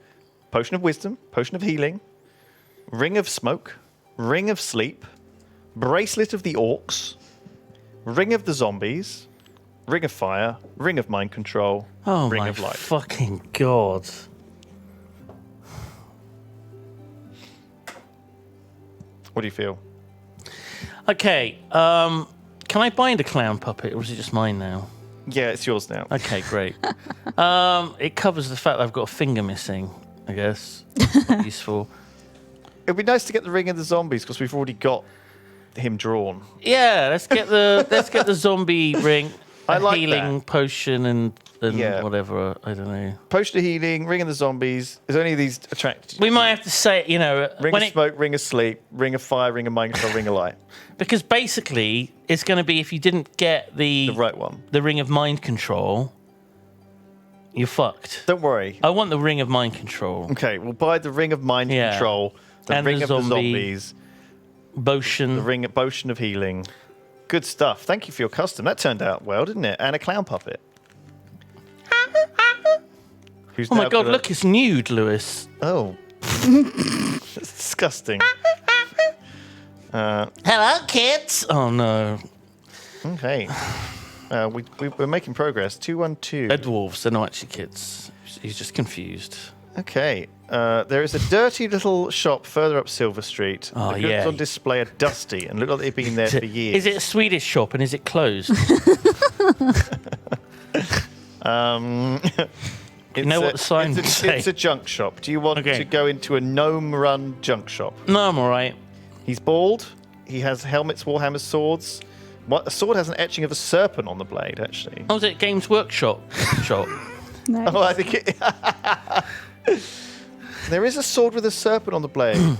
potion of wisdom, potion of healing, ring of smoke, ring of sleep, bracelet of the orcs, ring of the zombies, ring of fire, ring of mind control, Oh ring my of light. fucking god. What do you feel? Okay. Can I bind a clown puppet, or is it just mine now? Yeah, it's yours now. Okay, great. It covers the fact that I've got a finger missing, I guess. Not useful. It'd be nice to get the ring of the zombies because we've already got him drawn. Yeah, let's get the zombie ring. I like healing that. potion and Yeah. whatever. I don't know. Potion of healing, ring of the zombies. Is any of these attracted? We might have to say, Ring when of smoke, ring of sleep, ring of fire, ring of mind control, ring of light. because basically it's going to be if you didn't get The right one. the ring of mind control, you're fucked. Don't worry. I want the ring of mind control. Okay, we'll buy the ring of mind Yeah. control, the And ring the of the zombie. zombies, Potion. the ring of potion of healing. Good stuff. Thank you for your custom. That turned out well, didn't it? And a clown puppet. Who's Oh my now god, gonna- look, it's nude, Lewis. Oh. That's disgusting. Hello, kids. Oh no. Okay. We're making progress. 212. They're dwarves, they're not actually kids. He's just confused. Okay. There is a dirty little shop further up Silver Street. Oh, The goods yeah. on display are dusty and look like they've been there for years. Is it a Swedish shop and is it closed? It's know a- what the signs it's a, say? It's a junk shop. Do you want Okay. to go into a gnome-run junk shop? No, I'm alright. He's bald. He has helmets, warhammers, swords. A sword has an etching of a serpent on the blade, actually. Oh, was it Games Workshop shop? No. Oh, I think it... There is a sword with a serpent on the blade.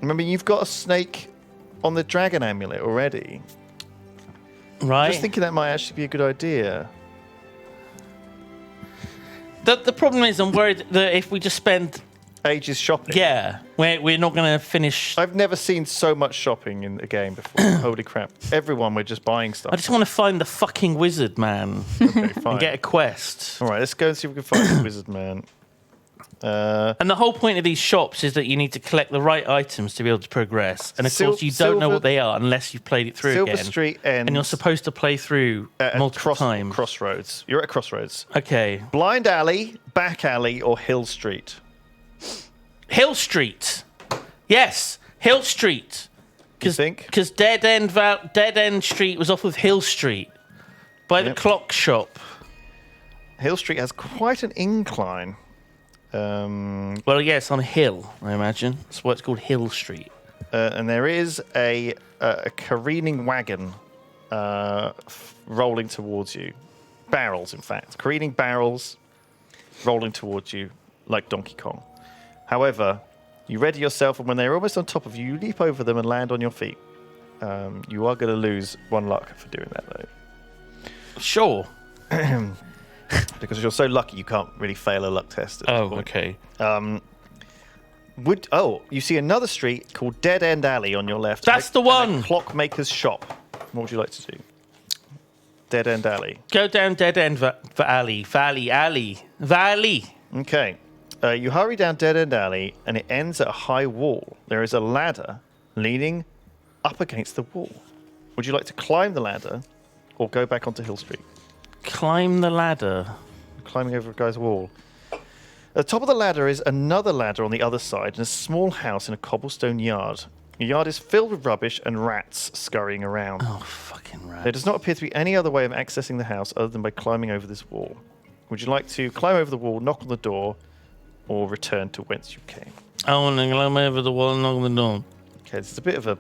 Remember, you've got a snake on the dragon amulet already. Right. Just thinking that might actually be a good idea. The problem is, I'm worried that if we just spend, Ages shopping. we're not going to finish. I've never seen so much shopping in a game before. Holy crap. Everyone, we're just buying stuff. I just want to find the fucking wizard man Okay, fine. and get a quest. All right, let's go and see if we can find the wizard man. And the whole point of these shops is that you need to collect the right items to be able to progress. And of course, you don't know Silver- what they are unless you've played it through Silver again. Street ends And you're supposed to play through at multiple times. Crossroads. You're at a crossroads. Okay. Blind Alley, Back Alley, or Hill Street? Hill Street. Yes, Hill Street. You think? Because Dead End Street was off of Hill Street by the Yep. clock shop. Hill Street has quite an incline. Well, yes, on a hill, I imagine. That's why it's called Hill Street. And there is a careening wagon rolling towards you. Barrels, in fact. Careening barrels rolling towards you like Donkey Kong. However, you ready yourself, and when they're almost on top of you, you leap over them and land on your feet. You are going to lose 1 luck for doing that, though. Sure. Because you're so lucky, you can't really fail a luck test. At this Oh, point. okay. You see another street called Dead End Alley on your left. That's the and a one. Clockmaker's shop. What would you like to do? Dead End Alley. Go down Dead End Valley. Okay. You hurry down Dead End Alley, and it ends at a high wall. There is a ladder leaning up against the wall. Would you like to climb the ladder, or go back onto Hill Street? Climb the ladder. Climbing over a guy's wall. At the top of the ladder is another ladder on the other side, and a small house in a cobblestone yard. The yard is filled with rubbish and rats scurrying around. Oh, fucking rat. There does not appear to be any other way of accessing the house other than by climbing over this wall. Would you like to climb over the wall, knock on the door, or return to whence you came? I want to climb over the wall and knock on the door. Okay, it's a bit of a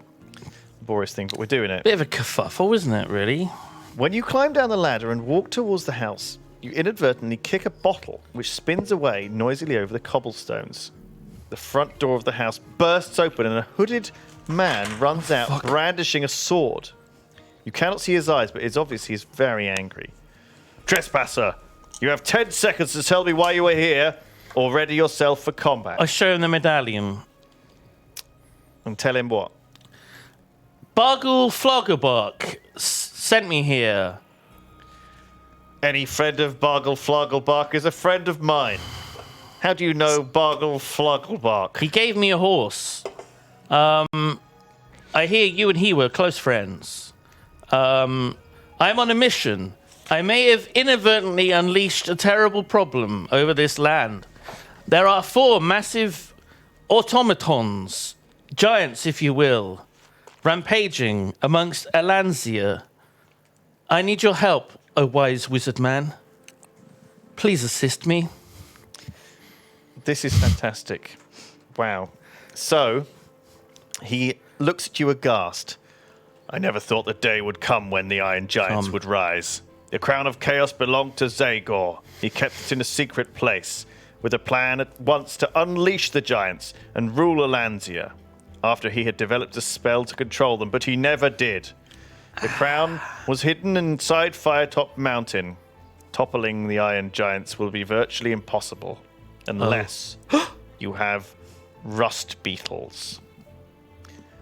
laborious thing, but we're doing it. Bit of a kerfuffle, isn't it, really? When you climb down the ladder and walk towards the house, you inadvertently kick a bottle, which spins away noisily over the cobblestones. The front door of the house bursts open, and a hooded man runs out, brandishing a sword. You cannot see his eyes, but it's obvious he is very angry. Trespasser, you have 10 seconds to tell me why you are here, or ready yourself for combat. I show him the medallion. And tell him what? Bargle Floggerbuck sent me here. Any friend of Bargle Flogglebark is a friend of mine. How do you know Bargle Flogglebark? He gave me a horse. I hear you and he were close friends. I'm on a mission. I may have inadvertently unleashed a terrible problem over this land. There are 4 massive automatons, giants if you will, rampaging amongst Alanzia. I need your help, O wise wizard man. Please assist me. This is fantastic. Wow. So, he looks at you aghast. I never thought the day would come when the Iron Giants would rise. The crown of chaos belonged to Zagor. He kept it in a secret place, with a plan at once to unleash the giants and rule Alanzia, after he had developed a spell to control them, but he never did. The crown was hidden inside Firetop Mountain. Toppling the Iron Giants will be virtually impossible, unless you have rust beetles.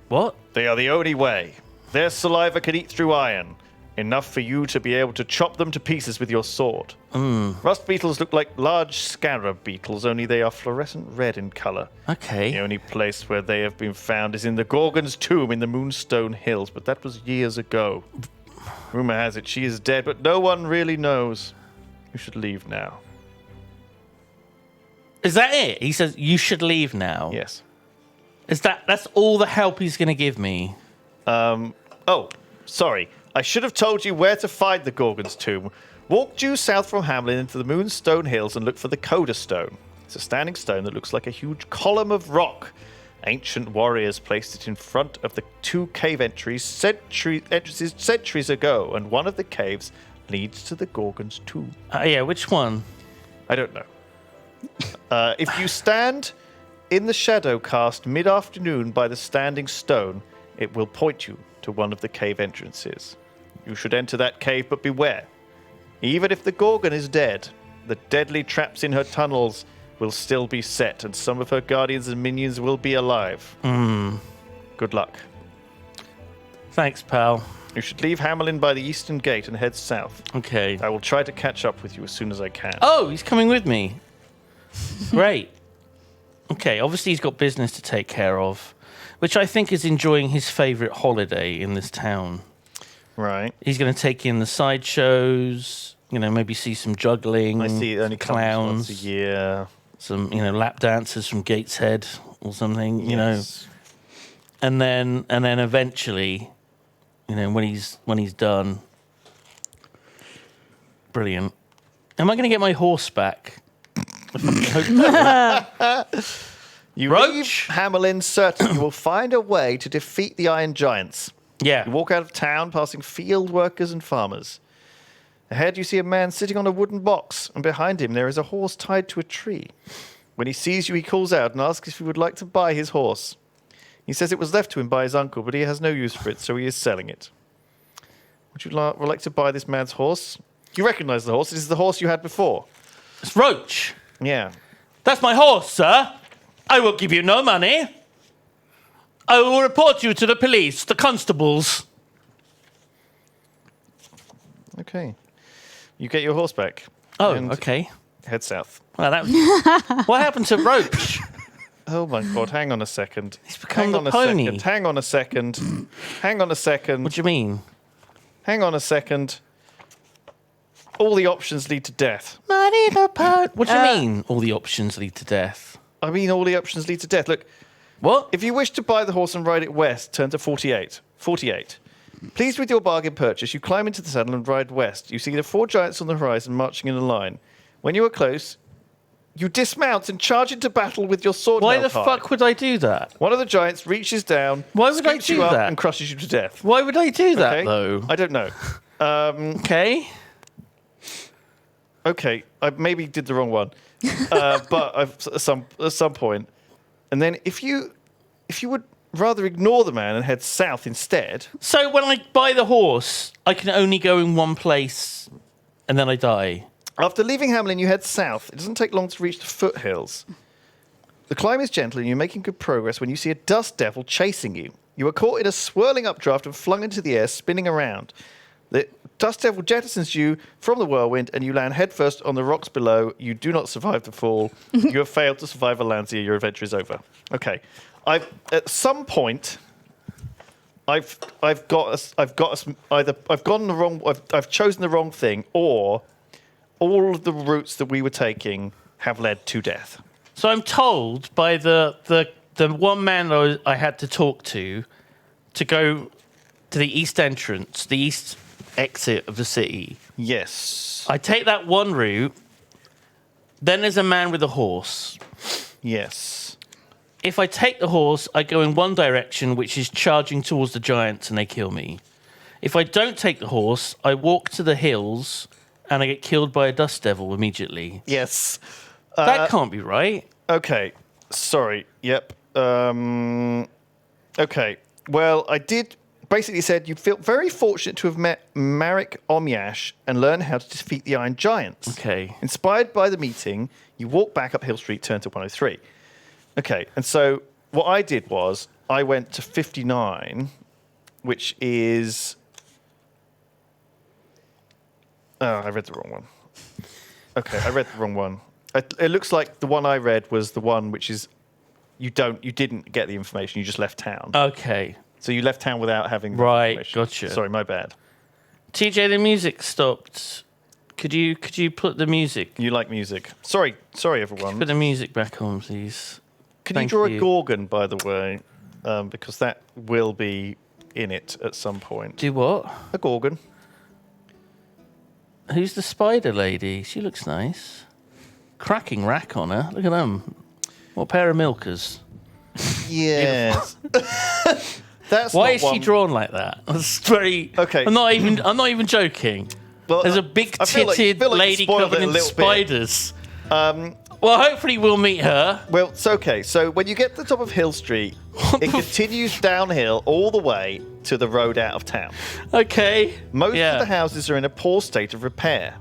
What? They are the only way. Their saliva can eat through iron, enough for you to be able to chop them to pieces with your sword. Rust beetles look like large scarab beetles, only they are fluorescent red in color. Okay. The only place where they have been found is in the Gorgon's tomb in the Moonstone Hills, but that was years ago. Rumor has it she is dead, but no one really knows. You should leave now. Is that it? He says, you should leave now. Yes. That's all the help he's going to give me? Oh, sorry. I should have told you where to find the Gorgon's tomb. Walk due south from Hamlin into the Moonstone Hills and look for the Coda Stone. It's a standing stone that looks like a huge column of rock. Ancient warriors placed it in front of the two cave entrances centuries ago, and one of the caves leads to the Gorgon's tomb. Yeah, which one? I don't know. If you stand in the shadow cast mid-afternoon by the standing stone, it will point you to one of the cave entrances. You should enter that cave, but beware. Even if the Gorgon is dead, the deadly traps in her tunnels will still be set, and some of her guardians and minions will be alive. Good luck. Thanks, pal. You should leave Hamelin by the eastern gate and head south. Okay. I will try to catch up with you as soon as I can. Oh, he's coming with me. Great. Okay, obviously he's got business to take care of, which I think is enjoying his favourite holiday in this town. Right. He's going to take in the sideshows, maybe see some juggling. I see it only comes clowns, once a year. some, lap dancers from Gateshead or something, Yes. And then eventually, when he's done. Brilliant. Am I going to get my horse back? I fucking hope so. You Roach? leave Hamelin certain you will find a way to defeat the Iron Giants. Yeah. You walk out of town, passing field workers and farmers. Ahead, you see a man sitting on a wooden box, and behind him there is a horse tied to a tree. When he sees you, he calls out and asks if you would like to buy his horse. He says it was left to him by his uncle, but he has no use for it, so he is selling it. Would you like to buy this man's horse? You recognize the horse. It is the horse you had before. It's Roach. Yeah. That's my horse, sir. I will give you no money. I will report you to the police, the constables. Okay. You get your horse back. Oh, and okay. Head south. Well, that. What happened to Roach? Oh my God! Hang on a second. He's become Hang the on a pony. second. Hang on a second. Hang on a second. What do you mean? Hang on a second. All the options lead to death. What do you mean? All the options lead to death. I mean, all the options lead to death. Look, What? if you wish to buy the horse and ride it west, turn to 48. 48. Pleased with your bargain purchase, you climb into the saddle and ride west. You see the four giants on the horizon marching in a line. When you are close, you dismount and charge into battle with your sword Why held the high. fuck would I do that? One of the giants reaches down, Why would I scoops do you up, that? and crushes you to death. Why would I do that, Okay? though? I don't know. Okay. Okay, I maybe did the wrong one, but at some point, and then if you would rather ignore the man and head south instead, So when I buy the horse, I can only go in one place, and then I die. after leaving Hamelin, you head south. It doesn't take long to reach the foothills. The climb is gentle, and you're making good progress when you see a dust devil chasing you. You are caught in a swirling updraft and flung into the air, spinning around. The dust devil jettisons you from the whirlwind, and you land headfirst on the rocks below. You do not survive the fall. You have failed to survive Alanzia. Your adventure is over. Okay, at some point, I've chosen the wrong thing, or all of the routes that we were taking have led to death. So I'm told by the one man I had to talk to go to the east entrance, the east exit of the city. Yes. I take that one route. Then there's a man with a horse. Yes. If I take the horse, I go in one direction, which is charging towards the giants, and they kill me. If I don't take the horse, I walk to the hills and I get killed by a dust devil immediately. Yes. That can't be right. Okay. Sorry. Yep. Okay. Well, I did basically said you feel very fortunate to have met Marek Omyash and learned how to defeat the Iron Giants. Okay. Inspired by the meeting, you walk back up Hill Street, turn to 103. Okay. And so what I did was I went to 59, which is... Oh, I read the wrong one. Okay, I read the wrong one. It looks like the one I read was the one which is you didn't get the information. You just left town. Okay. So you left town without having the Right, information. gotcha. Sorry, my bad. TJ, the music stopped. Could you put the music? You like music. Sorry, everyone. Put the music back on, please. Can you Thank draw you. a Gorgon, by the way? Because that will be in it at some point. Do what? A Gorgon. Who's the spider lady? She looks nice. Cracking rack on her. Look at them. What pair of milkers. Yes. That's Why not is one. she drawn like that? That's very. Okay. I'm not even joking. Well, There's a big I feel like titted you lady spoiled covered it a in little bit. spiders. Well, hopefully we'll meet her. Well, it's okay. So when you get to the top of Hill Street, it continues downhill all the way to the road out of town. Okay. Most Yeah. of the houses are in a poor state of repair.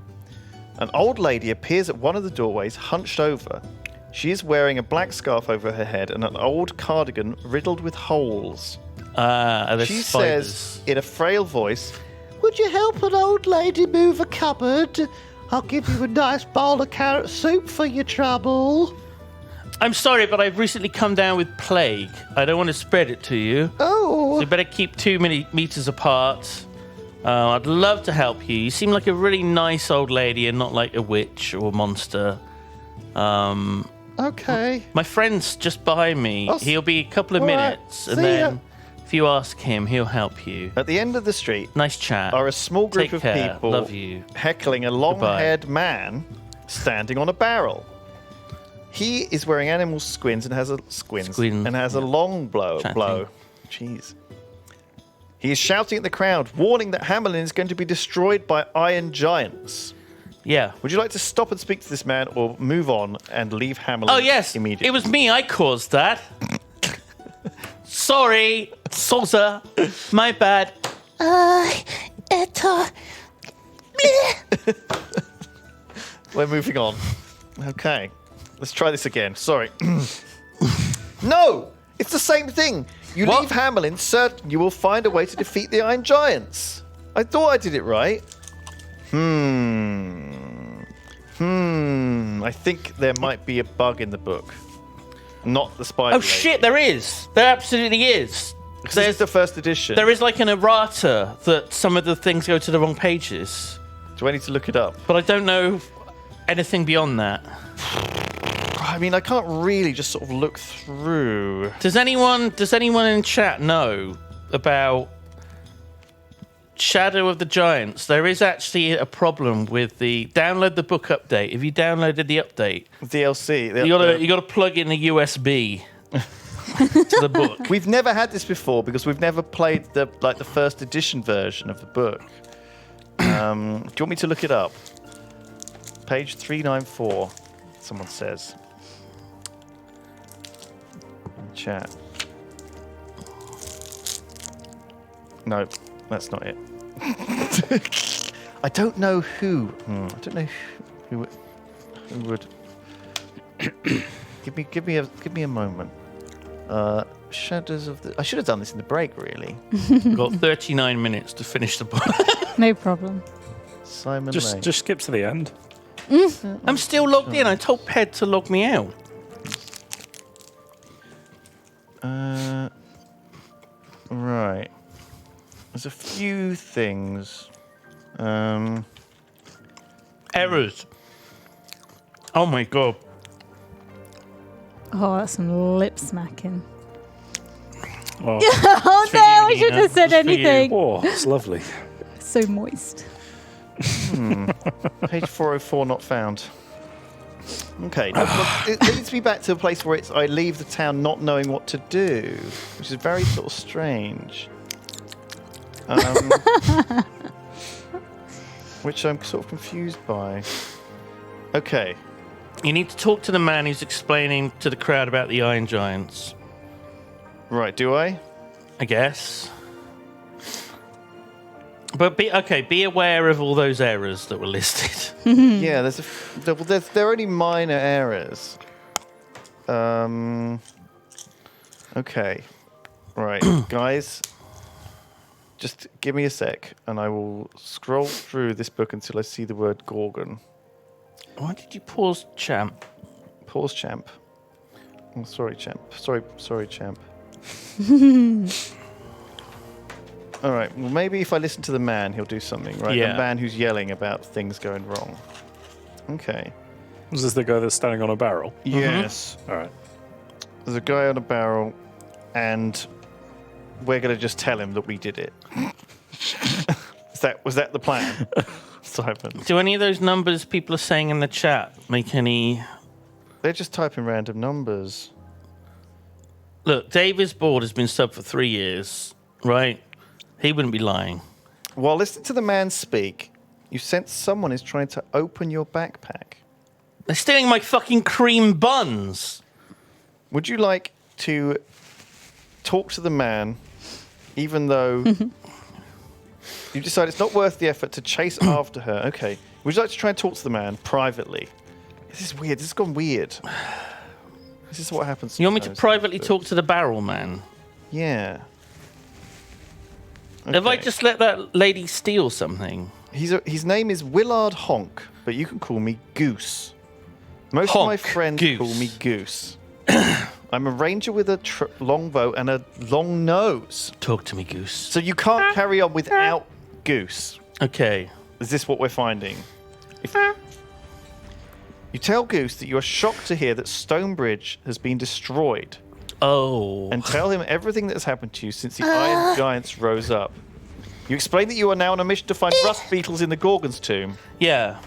An old lady appears at one of the doorways, hunched over. She is wearing a black scarf over her head and an old cardigan riddled with holes. There's She spiders. says in a frail voice, Would you help an old lady move a cupboard? I'll give you a nice bowl of carrot soup for your trouble. I'm sorry, but I've recently come down with plague. I don't want to spread it to you. So Oh, you better keep 2 meters apart. I'd love to help you. You seem like a really nice old lady and not like a witch or a monster. okay. My friend's just behind me. Oh, He'll be a couple of all right. minutes, and See then ya. if you ask him, he'll help you. at the end of the street Nice chat. are a small group Take of care. people Love you. heckling a long-haired man standing on a barrel. He is wearing animal squins and has a Squin, and has a yeah. long blow. Jeez. He is shouting at the crowd, warning that Hamelin is going to be destroyed by iron giants. Yeah. Would you like to stop and speak to this man, or move on and leave Hamelin Oh, yes. immediately? It was me. I caused that. Sorry, Salsa. My bad. We're moving on. Okay. Let's try this again. Sorry. No! It's the same thing. You What? leave Hamelin certain you will find a way to defeat the Iron Giants. I thought I did it right. I think there might be a bug in the book. Not the spider. Oh, shit, there is. There absolutely is. This is the first edition. There is like an errata that some of the things go to the wrong pages. Do I need to look it up? But I don't know anything beyond that. I mean, I can't really just sort of look through. Does anyone in chat know about Shadow of the Giants? There is actually a problem with the download the book update. If you downloaded the update, DLC. you gotta plug in a USB to the book. We've never had this before because we've never played the first edition version of the book. Do you want me to look it up? Page 394. Someone says. In chat. No, that's not it. I don't know who. I don't know who would. give me a moment. Shadows of the. I should have done this in the break, really. We've got 39 minutes to finish the book. No problem. Simon Just Lane. just skip to the end. I'm still logged in. I told Ped to log me out. Right. There's a few things. Errors. Oh my god. Oh, that's some lip smacking. Oh, Oh for no, you, I shouldn't Nina. have said It's for you. anything. oh, it's lovely. So moist. Page 404 not found. Okay. no, look, it leads me back to a place where I leave the town not knowing what to do, which is very sort of strange. Which I'm sort of confused by. Okay. You need to talk to the man who's explaining to the crowd about the Iron Giants. Right, do I? I guess. But be aware of all those errors that were listed. Yeah, they're only minor errors. Okay. Right, guys. Just give me a sec, and I will scroll through this book until I see the word Gorgon. Why did you pause, champ? Pause, champ. Oh, sorry, champ. Sorry, champ. All right. Well, maybe if I listen to the man, he'll do something, right? Yeah. The man who's yelling about things going wrong. Okay. Was this the guy that's standing on a barrel? Yes. All right. There's a guy on a barrel, and we're going to just tell him that we did it. Was that the plan, Simon? Do any of those numbers people are saying in the chat make any... They're just typing random numbers. Look, David's board has been sub for 3 years, right? He wouldn't be lying. While listening to the man speak, you sense someone is trying to open your backpack. They're stealing my fucking cream buns. Would you like to talk to the man, even though you decide it's not worth the effort to chase after her? Okay. Would you like to try and talk to the man privately? This is weird. This has gone weird. This is what happens. You want me to sometimes. privately talk to the barrel man? Yeah. Have I Okay. just let that lady steal something? His name is Willard Honk, but you can call me Goose. Most of my Honk, friends Goose. call me Goose. I'm a ranger with a long bow and a long nose. Talk to me, Goose. So you can't carry on without Goose. Okay. Is this what we're finding? You tell Goose that you are shocked to hear that Stonebridge has been destroyed, Oh. and tell him everything that has happened to you since the Iron Giants rose up. You explain that you are now on a mission to find rust beetles in the Gorgon's tomb, Yeah.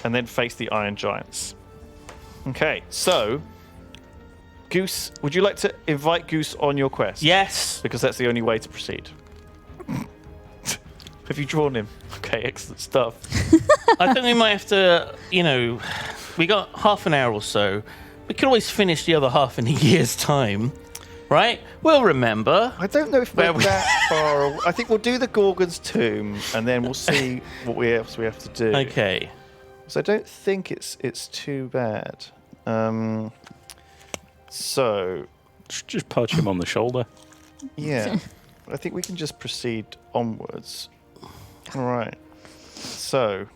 and then face the Iron Giants. Okay, so Goose, would you like to invite Goose on your quest? Yes. Because that's the only way to proceed. Have you drawn him? Okay, excellent stuff. I think we might have to, we got half an hour or so. We could always finish the other half in a year's time, right? We'll remember. I don't know if we're Where we- that far away. I think we'll do the Gorgon's tomb, and then we'll see what else we have to do. Okay. So I don't think it's too bad. So, Just perch him on the shoulder. yeah. I think we can just proceed onwards. All right. So,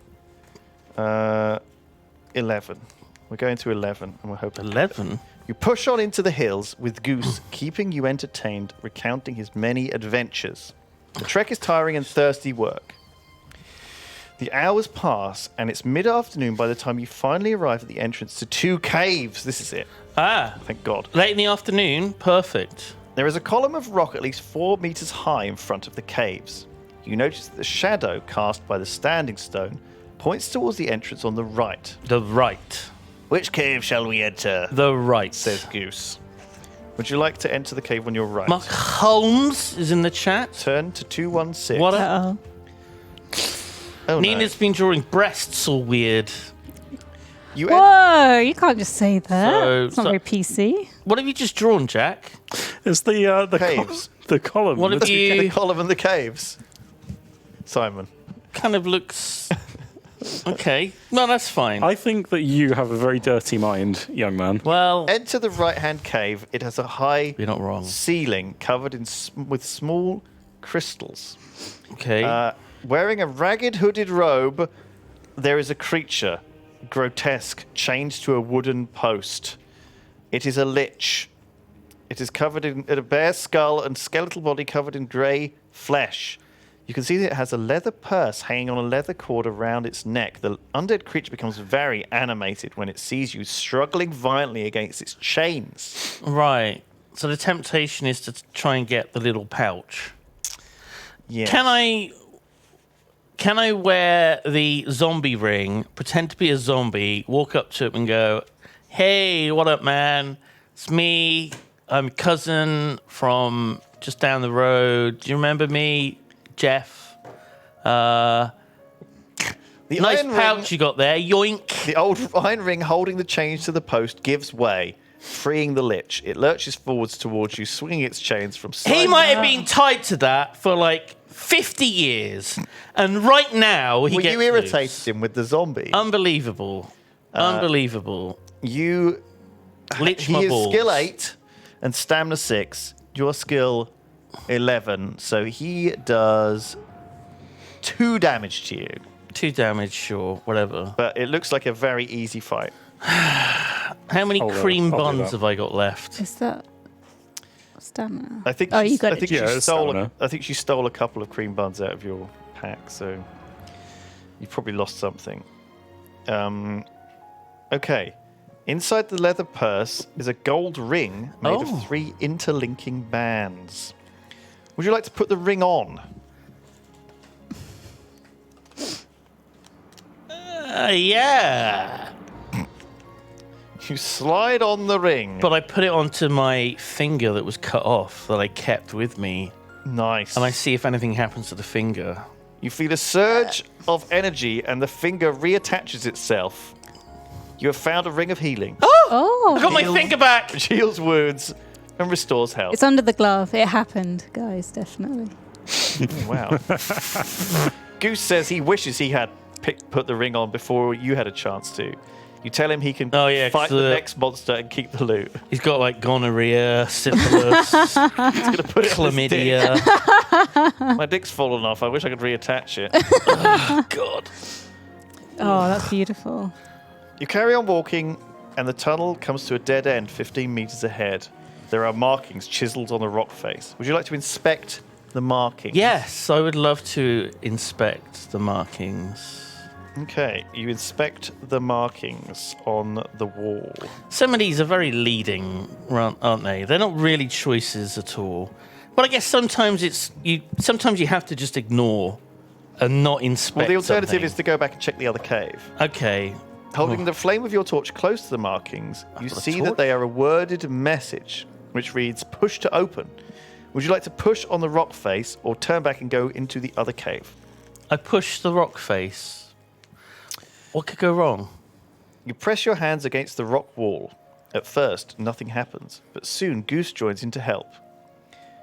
11. We're going to 11, and we're hoping... 11? You push on into the hills, with Goose keeping you entertained, recounting his many adventures. The trek is tiring and thirsty work. The hours pass, and it's mid-afternoon by the time you finally arrive at the entrance to 2 caves. This is it. Ah, Thank God. late in the afternoon. Perfect. There is a column of rock at least 4 meters high in front of the caves. You notice that the shadow cast by the standing stone points towards the entrance on the right. The right. Which cave shall we enter? The right. Says Goose. Would you like to enter the cave on your right? Mark Holmes is in the chat. Turn to 216. What a... Uh-oh. Oh, no. Nina's been drawing breasts all weird. You Whoa, you can't just say that. So- it's not so- very PC. What have you just drawn, Jack? It's the Caves. the column. What have It's- you- the column and the caves. Simon. Kind of looks... Okay. No, that's fine. I think that you have a very dirty mind, young man. Well, Enter the right-hand cave. It has a high you're not wrong. ceiling covered in with small crystals. Okay. Wearing a ragged hooded robe, there is a creature, grotesque, chained to a wooden post. It is a lich. It is covered in a bare skull and skeletal body covered in grey flesh. You can see that it has a leather purse hanging on a leather cord around its neck. The undead creature becomes very animated when it sees you struggling violently against its chains. Right. So the temptation is to try and get the little pouch. Yes. Can I wear the zombie ring, pretend to be a zombie, walk up to it and go, "Hey, what up, man? It's me. I'm a cousin from just down the road. Do you remember me? Jeff. The Nice iron pouch ring, you got there. Yoink. the old iron ring holding the chains to the post gives way, freeing the lich. It lurches forwards towards you, swinging its chains from side He to might have been tied to that for like 50 years, and right now he Well, gets you irritated loose. him with the zombie. Unbelievable. Unbelievable. You, Lich he my is balls. skill 8 and stamina 6. Your skill 11, so he does 2 damage to you. 2 damage, sure, whatever. But it looks like a very easy fight. How many I'll cream do buns that. have I got left? Is that stamina? I think. Oh, she, you got I it. think Yeah, she it's stole. stamina. I think she stole a couple of cream buns out of your pack, so you probably lost something. Okay. Inside the leather purse is a gold ring made Oh. of 3 interlinking bands. Would you like to put the ring on? Yeah. You slide on the ring. But I put it onto my finger that was cut off that I kept with me, Nice. and I see if anything happens to the finger. You feel a surge of energy, and the finger reattaches itself. You have found a ring of healing. Oh, I got my Heals- finger back. Which heals wounds and restores health. it's under the glove. It happened, guys. Definitely. Wow. Goose says he wishes he had put the ring on before you had a chance to. You tell him he can Oh, yeah, 'cause fight the the- next monster and keep the loot. He's got like gonorrhea, syphilis, He's gonna put it on his dick. chlamydia. My dick's fallen off. I wish I could reattach it. God. Oh, that's beautiful. You carry on walking, and the tunnel comes to a dead end 15 meters ahead. There are markings chiseled on the rock face. Would you like to inspect the markings? Yes, I would love to inspect the markings. Okay, you inspect the markings on the wall. Some of these are very leading, aren't they? They're not really choices at all. But I guess sometimes Sometimes you have to just ignore and not inspect. Well, the alternative something. is to go back and check the other cave. Okay. Holding the flame of your torch close to the markings, you got a see torch? that they are a worded message which reads, "Push to open." Would you like to push on the rock face or turn back and go into the other cave? I push the rock face. What could go wrong? You press your hands against the rock wall. At first, nothing happens, but soon Goose joins in to help.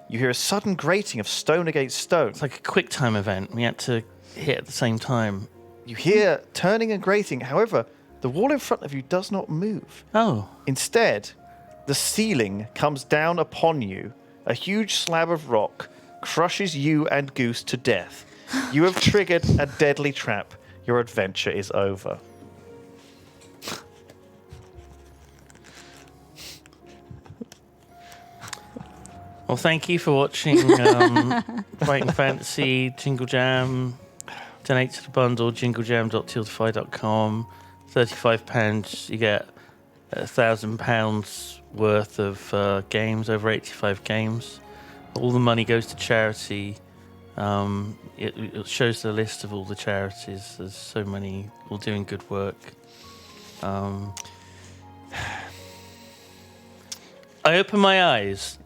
You hear a sudden grating of stone against stone. It's like a quick time event. We had to hit at the same time. You hear turning and grating. However, the wall in front of you does not move. Oh. Instead, the ceiling comes down upon you. A huge slab of rock crushes you and Goose to death. You have triggered a deadly trap. Your adventure is over. Well, thank you for watching Fighting Fantasy, Jingle Jam. Donate to the bundle, jinglejam.tiltify.com. £35, you get £1,000 worth of games, over 85 games. All the money goes to charity. It shows the list of all the charities. There's so many, all doing good work. I open my eyes.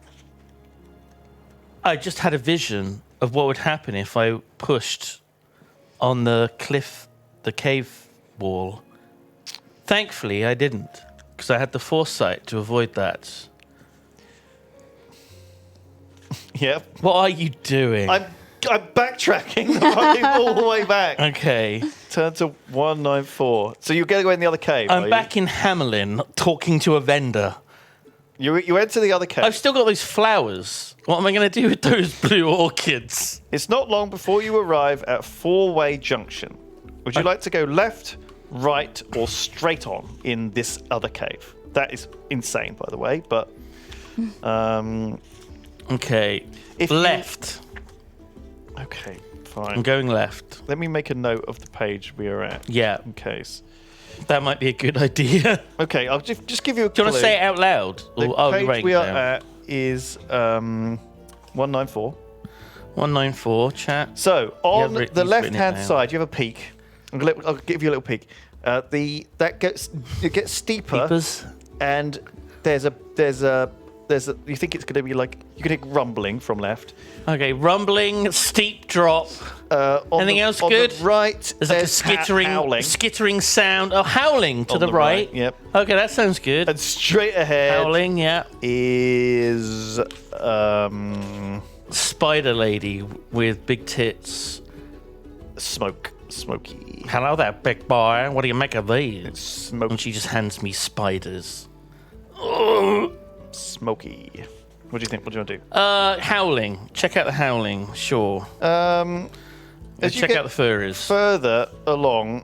I just had a vision of what would happen if I pushed on the cliff, the cave wall. Thankfully, I didn't, because I had the foresight to avoid that. Yep. What are you doing? I'm backtracking. I'm running all the way back. Okay. Turn to 194. So you're going to go in the other cave, are I'm you? back in Hamelin talking to a vendor. You enter the other cave. I've still got those flowers. What am I going to do with those blue orchids? It's not long before you arrive at Four-Way Junction. Would you like to go left, right, or straight on in this other cave? That is insane, by the way, but... Okay. If you- Left. Okay, I'm fine. going left. Let me make a note of the page we are at, Yeah, in case. that might be a good idea. Okay, I'll just give you a Do you want to clue. say it out loud? The Or, oh, you're page writing we it are down. at is 194. 194, chat. So on writ- the he's written it left-hand down. side, you have a peak. I'll give you a little peek. It gets steeper, Peepers. and there's You think it's going to be like you can hear rumbling from left. Okay, rumbling, steep drop. Anything else good? The right, There's like a howling. skittering sound. Oh, howling to On the the right. right, yep. Okay, that sounds good. And straight ahead Howling, yeah. is Spider lady with big tits. smoky. Hello there, big boy. What do you make of these? Smoky. And she just hands me spiders. Smoky. What do you think? What do you want to do? Howling. Check out the howling. Sure. As you Check get out the furries. further along,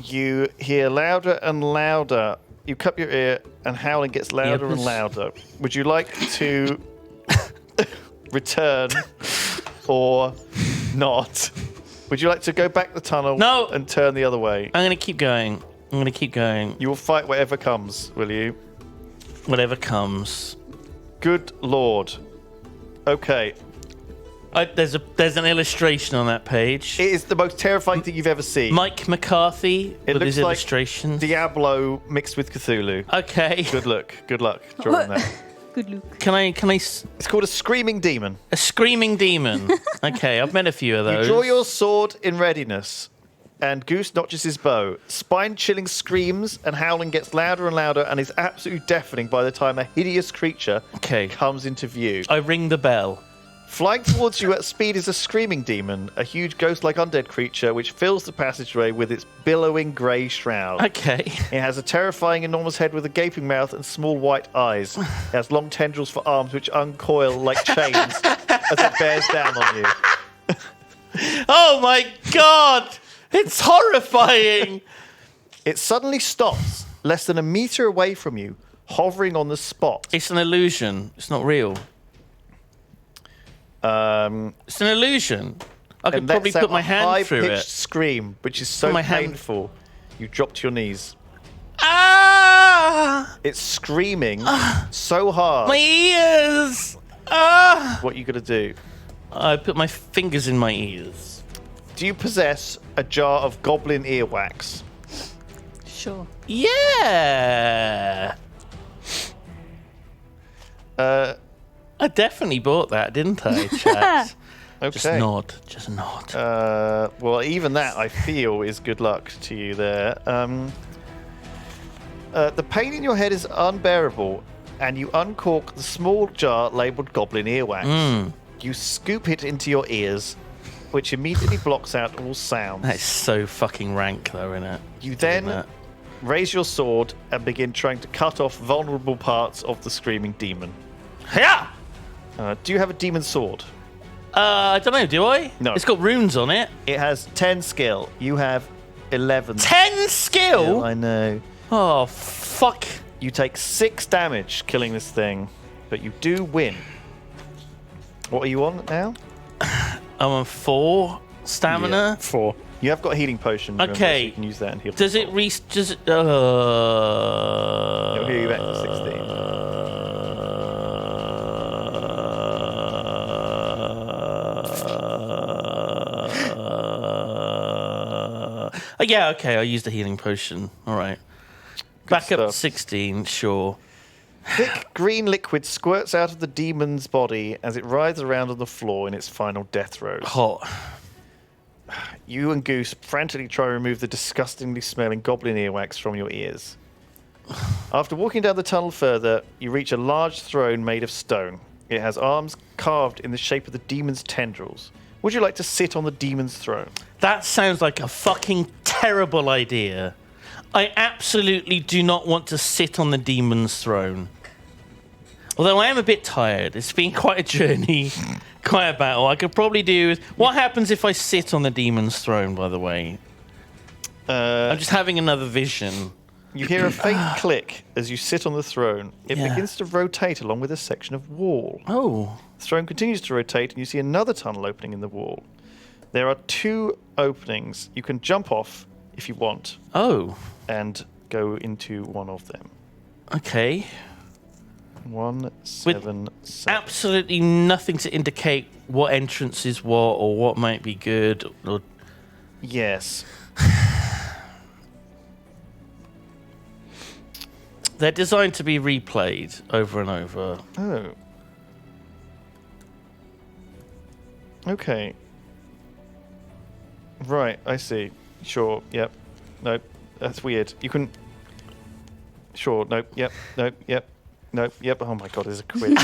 you hear louder and louder. You cup your ear, and howling gets louder and Yep. louder. Would you like to return or not? Would you like to go back the tunnel No. and turn the other way? I'm gonna keep going. You will fight whatever comes, will you? Whatever comes. Good lord. Okay. There's an illustration on that page. It is the most terrifying thing you've ever seen. Mike McCarthy It with looks his like illustrations. Diablo mixed with Cthulhu. Okay. Good luck. Good luck drawing that. Good look. Can I It's called a screaming demon. a screaming demon? Okay, I've met a few of You those. draw your sword in readiness, and Goose notches his bow. Spine-chilling screams and howling gets louder and louder and is absolutely deafening by the time a hideous creature Okay. comes into view. I ring the bell. Flying towards you at speed is a screaming demon, a huge ghost-like undead creature which fills the passageway with its billowing grey shroud. Okay. It has a terrifying enormous head with a gaping mouth and small white eyes. It has long tendrils for arms which uncoil like chains as it bears down on you. Oh my god! It's horrifying! It suddenly stops less than a meter away from you, hovering on the spot. It's an illusion. It's not real. It's an illusion. I could And probably lets out put my a hand through high-pitched it. scream, which is so Put my hand- painful, you drop to your knees. Ah! It's screaming so hard. My ears! Ah! What are you gonna do? I put my fingers in my ears. Do you possess a jar of goblin earwax? Sure. Yeah! I definitely bought that, didn't I, chat? Okay. Just nod. Just nod. Well, even that I feel is good luck to you there. The pain in your head is unbearable, and you uncork the small jar labeled Goblin Earwax. You scoop it into your ears, which immediately blocks out all sounds. That is so fucking rank, though, isn't it? You then Isn't it? raise your sword and begin trying to cut off vulnerable parts of the screaming demon. Yeah! Do you have a demon sword? I don't know, do I? No. It's got runes on it. It has 10 skill. You have 11. 10 skill? I know. Oh, fuck. You take 6 damage killing this thing, but you do win. What are you on now? I'm on 4 stamina. 4. You have got a healing potion. remember, so Okay. you can use that and heal. Does it Does it? It'll heal you back to 16. Yeah, okay, I used a healing potion. All right. Back up to stuff. 16, sure. Thick green liquid squirts out of the demon's body as it writhes around on the floor in its final death throes. Hot. You and Goose frantically try to remove the disgustingly smelling goblin earwax from your ears. After walking down the tunnel further, you reach a large throne made of stone. It has arms carved in the shape of the demon's tendrils. Would you like to sit on the demon's throne? That sounds like a fucking terrible idea. I absolutely do not want to sit on the demon's throne. Although I am a bit tired. It's been quite a journey, quite a battle. I could probably do... What happens if I sit on the demon's throne, by the way? I'm just having another vision. You hear a faint click as you sit on the throne. It Yeah. begins to rotate along with a section of wall. Oh. The throne continues to rotate, and you see another tunnel opening in the wall. There are 2 openings. You can jump off if you want Oh. and go into one of them. Okay. 1, 7, 7. Absolutely nothing to indicate what entrance is what or what might be good. Or... Yes. They're designed to be replayed over and over. Oh. Okay. Right, I see. Sure, yep. Nope, that's weird. You can... Sure, nope, yep, nope, yep, nope, yep. Oh my god, there's a quiz.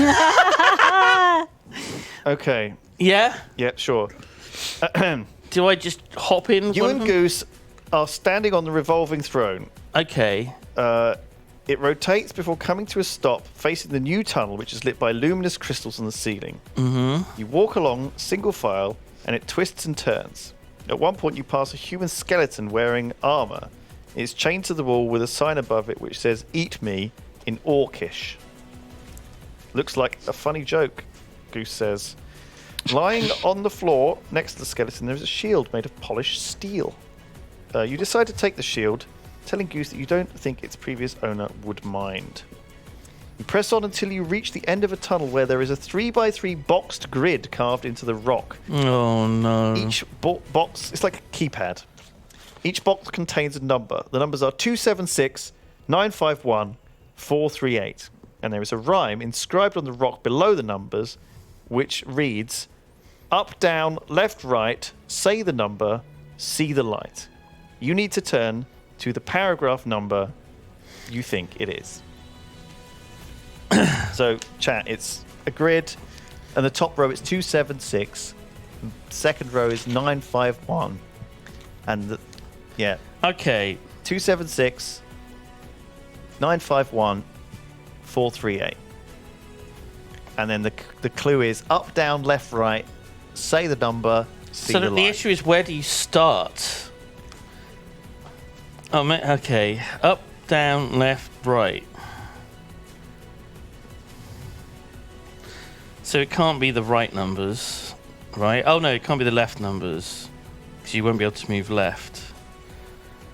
Okay, Yeah? yep, sure. Do I just hop in? You one and of them? Goose are standing on the revolving throne. Okay. It rotates before coming to a stop, facing the new tunnel, which is lit by luminous crystals on the ceiling. Mm-hmm. You walk along single file, and it twists and turns. At one point, you pass a human skeleton wearing armor. It's chained to the wall with a sign above it which says, "Eat me," in Orcish. Looks like a funny joke, Goose says. Lying on the floor next to the skeleton, there is a shield made of polished steel. You decide to take the shield, telling Goose that you don't think its previous owner would mind. You press on until you reach the end of a tunnel where there is a 3x3 boxed grid carved into the rock. Oh, no. Each box, it's like a keypad. Each box contains a number. The numbers are 276, 951, 438. And there is a rhyme inscribed on the rock below the numbers, which reads, "Up, down, left, right, say the number, see the light." You need to turn to the paragraph number you think it is. So, chat, it's a grid, and the top row is 276, second row is 951, and yeah, Okay. 276, 951, 438. And then the clue is up, down, left, right, say the number, see So the the light. issue is, where do you start? Oh, okay. Up, down, left, right. So it can't be the right numbers, right? Oh, no, it can't be the left numbers, because you won't be able to move left.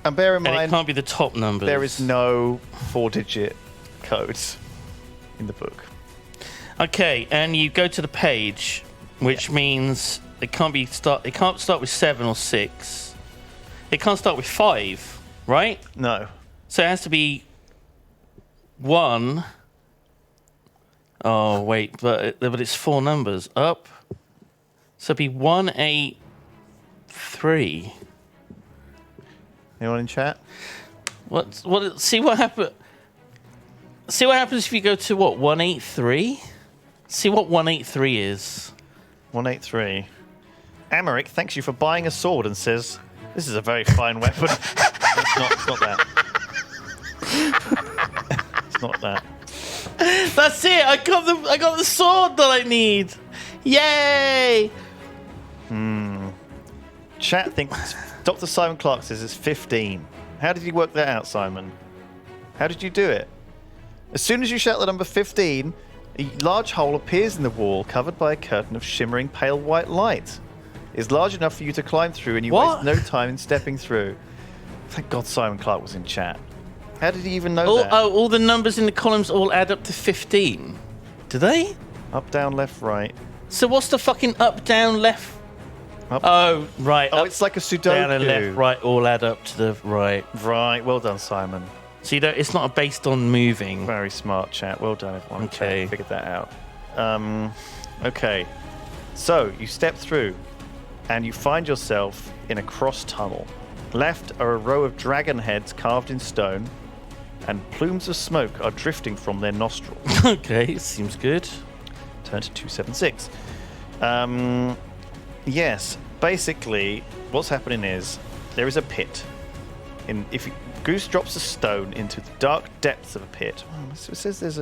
And bear in And it mind, can't be the top numbers. there is no 4-digit codes in the book. Okay, and you go to the page, which means it can't start with 7 or 6. It can't start with 5, right? No. So it has to be 1. Oh wait, but it's 4 numbers up. So it'd be 183. Anyone in chat? What? See what happen. See what happens if you go to what 183. See what 183 is. 183. Amaric thanks you for buying a sword and says, "This is a very fine weapon." It's not that. It's not that. That's it. I got the sword that I need. Yay! Chat thinks Dr. Simon Clark says it's 15. How did you work that out, Simon? How did you do it? As soon as you shout the number 15, a large hole appears in the wall covered by a curtain of shimmering pale white light. It's large enough for you to climb through, and you waste no time in stepping through. Thank God Simon Clark was in chat. How did he even know that? All the numbers in the columns all add up to 15. Do they? Up, down, left, right. So what's the fucking up, down, left? Up. Oh, right. Oh, up, it's like a Sudoku. down, and left, right, all add up to the right. Right, well done, Simon. So it's not based on moving. Very smart, chat. Well done, everyone. Okay. Chat figured that out. Okay. So, you step through, and you find yourself in a cross tunnel. Left are a row of dragon heads carved in stone, and plumes of smoke are drifting from their nostrils. Okay, seems good. Turn to 276. Yes, basically, what's happening is there is a pit. Goose drops a stone into the dark depths of a pit. Oh, it says there's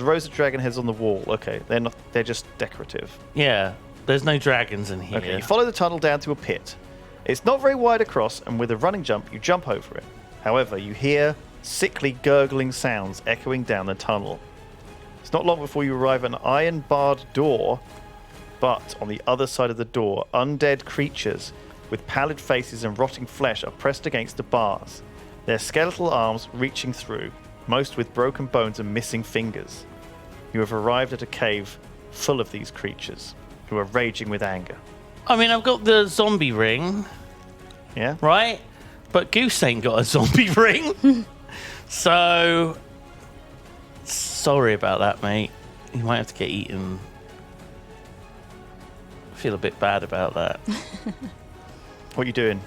rows of dragon heads on the wall. Okay, they're just decorative. Yeah, there's no dragons in here. Okay, you follow the tunnel down to a pit. It's not very wide across, and with a running jump, you jump over it. However, you hear sickly gurgling sounds echoing down the tunnel. It's not long before you arrive at an iron-barred door, but on the other side of the door, undead creatures with pallid faces and rotting flesh are pressed against the bars, their skeletal arms reaching through, most with broken bones and missing fingers. You have arrived at a cave full of these creatures, who are raging with anger. I mean, I've got the zombie ring, Yeah? right? But Goose ain't got a zombie ring. So, sorry about that, mate. You might have to get eaten. I feel a bit bad about that. What are you doing?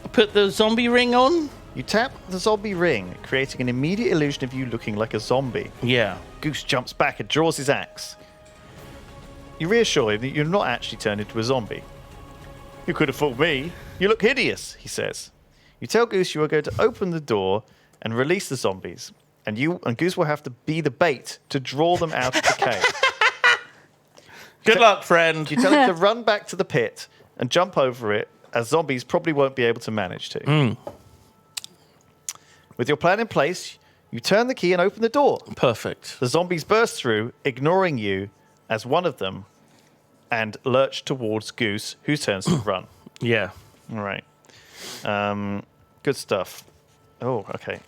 I put the zombie ring on. You tap the zombie ring, creating an immediate illusion of you looking like a zombie. Yeah. Goose jumps back and draws his axe. You reassure him that you're not actually turned into a zombie. You could have fooled me. You look hideous, he says. You tell Goose you are going to open the door and release the zombies, and Goose will have to be the bait to draw them out of the cave. Good luck, friend. You tell him to run back to the pit and jump over it, as zombies probably won't be able to manage to. With your plan in place, you turn the key and open the door. Perfect. The zombies burst through, ignoring you as one of them, and lurch towards Goose, who turns to run. Yeah. All right. Good stuff. Oh, okay.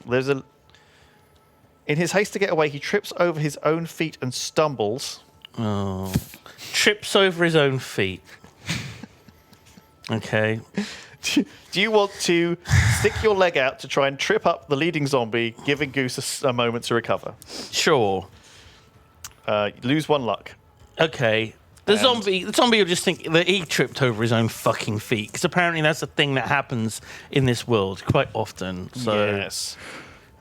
In his haste to get away, he trips over his own feet and stumbles. Oh. Trips over his own feet. Okay. Do you want to stick your leg out to try and trip up the leading zombie, giving Goose a moment to recover? Sure. You lose 1 luck. Okay. The zombie will just think that he tripped over his own fucking feet, because apparently that's a thing that happens in this world quite often. So. Yes.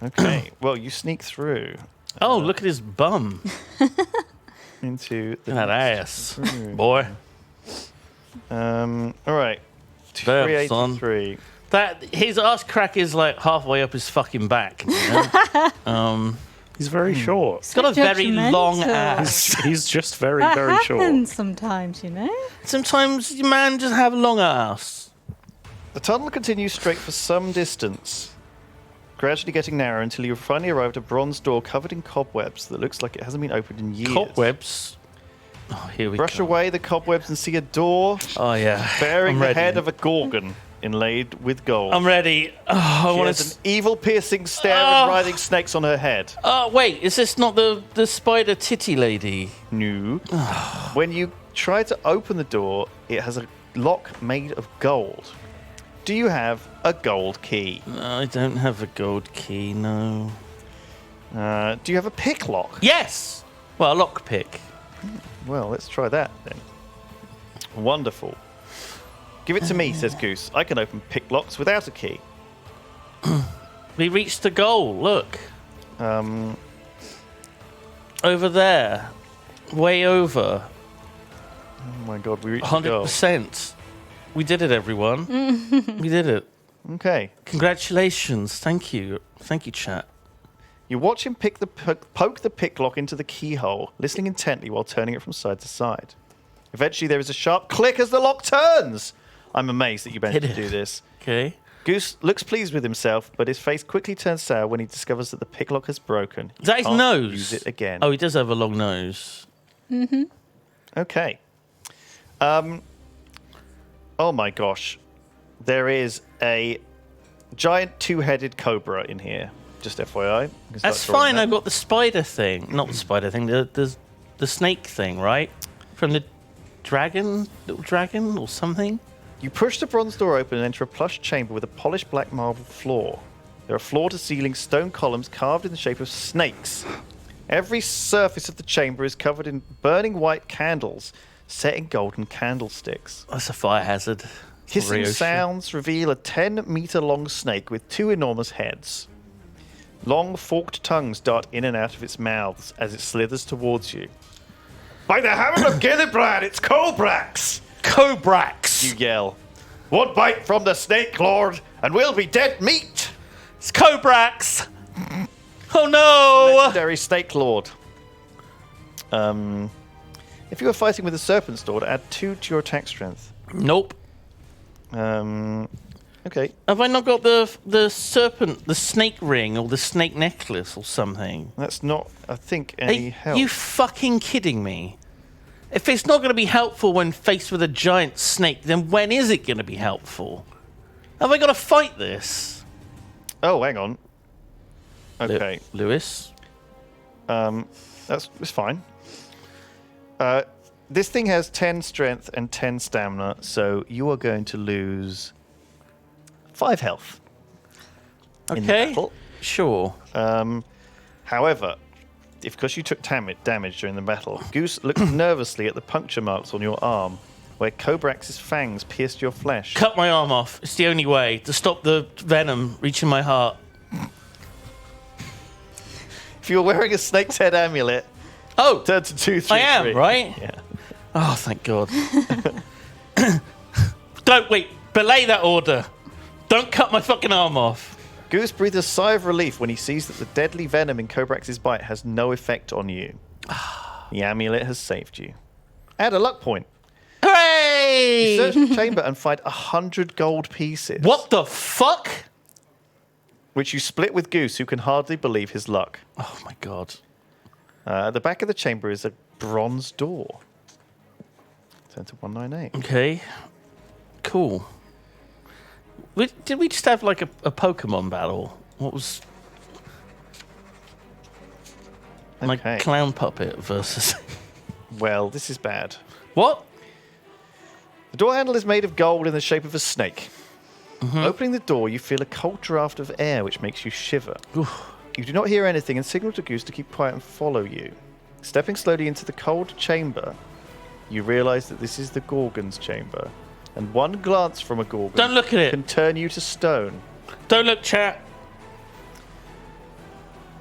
Okay. Well, you sneak through Oh, look at his bum. into the That ass, boy. All right. Damn, son. 383. That his ass crack is like halfway up his fucking back. You know? He's very short. He's got a very Judgmental. long ass. He's just very, That very short. happens sometimes, you know. Sometimes your man just have a long ass. The tunnel continues straight for some distance, gradually getting narrower until you finally arrive at a bronze door covered in cobwebs that looks like it hasn't been opened in years. Cobwebs. Oh, here we Brush go. away the cobwebs and see a door Oh yeah. bearing I'm the ready. head of a gorgon inlaid with gold. I'm ready. Oh, I She want has to. an evil piercing stare Oh. with writhing snakes on her head. Oh wait, is this not the spider titty lady? No. When you try to open the door, it has a lock made of gold. Do you have a gold key? I don't have a gold key. No. Do you have a pick lock? Yes. Well, a lock pick. Well, let's try that then. Wonderful. Give it to me, says Goose. I can open pick locks without a key. We reached the goal. Look. Over there. Way over. Oh my god, we reached the goal. 100%. We did it, everyone. We did it. Okay. Congratulations. Thank you. Thank you, chat. You watch him poke the pick lock into the keyhole, listening intently while turning it from side to side. Eventually, there is a sharp click as the lock turns. I'm amazed that you managed to do this. Okay. Goose looks pleased with himself, but his face quickly turns sour when he discovers that the pick lock has broken. Is that his Can't nose? Use it again. Oh, he does have a long nose. Okay. Oh my gosh. There is a giant two-headed cobra in here. Just FYI. That's fine. I've got the spider thing. Not the spider thing. The snake thing, right? From the dragon? Little dragon or something? You push the bronze door open and enter a plush chamber with a polished black marble floor. There are floor-to-ceiling stone columns carved in the shape of snakes. Every surface of the chamber is covered in burning white candles set in golden candlesticks. That's a fire hazard. Hissing Ryoshi. sounds reveal a 10-meter-long snake with 2 enormous heads. Long, forked tongues dart in and out of its mouths as it slithers towards you. By the hammer of Gillibrand, it's Cobrax! Cobrax! You yell. One bite from the snake lord, and we'll be dead meat! It's Cobrax! Oh no! Legendary Snake Lord. If you were fighting with a serpent sword, add 2 to your attack strength. Nope. Okay. Have I not got the serpent, the snake ring, or the snake necklace, or something? That's not, I think, Are any help. you fucking kidding me? If it's not going to be helpful when faced with a giant snake, then when is it going to be helpful? Have I got to fight this? Oh, hang on. Okay. Lewis? It's fine. This thing has 10 strength and 10 stamina, so you are going to lose 5 health in the Okay. battle. Sure. However, because you took damage during the battle, Goose looked nervously at the puncture marks on your arm, where Kobrax's fangs pierced your flesh. Cut my arm off. It's the only way to stop the venom reaching my heart. If you were wearing a snake's head amulet, Oh, turn to 2, 3, I am, 3. right? Yeah. Oh, thank God. Don't wait. Belay that order. Don't cut my fucking arm off. Goose breathes a sigh of relief when he sees that the deadly venom in Kobrax's bite has no effect on you. The amulet has saved you. Add a luck point. You Hooray! search the chamber and find 100 gold pieces. What the fuck? Which you split with Goose, who can hardly believe his luck. Oh, my God. At the back of the chamber is a bronze door. Turn to 198. Okay. Cool. Did we just have like a Pokemon battle? What was my Okay. clown puppet versus... Well, this is bad. What? The door handle is made of gold in the shape of a snake. Opening the door, you feel a cold draft of air which makes you shiver. You do not hear anything and signal to Goose to keep quiet and follow you. Stepping slowly into the cold chamber, you realize that this is the Gorgon's chamber, and one glance from a Gorgon Don't look at it. can turn you to stone. Don't look, chat.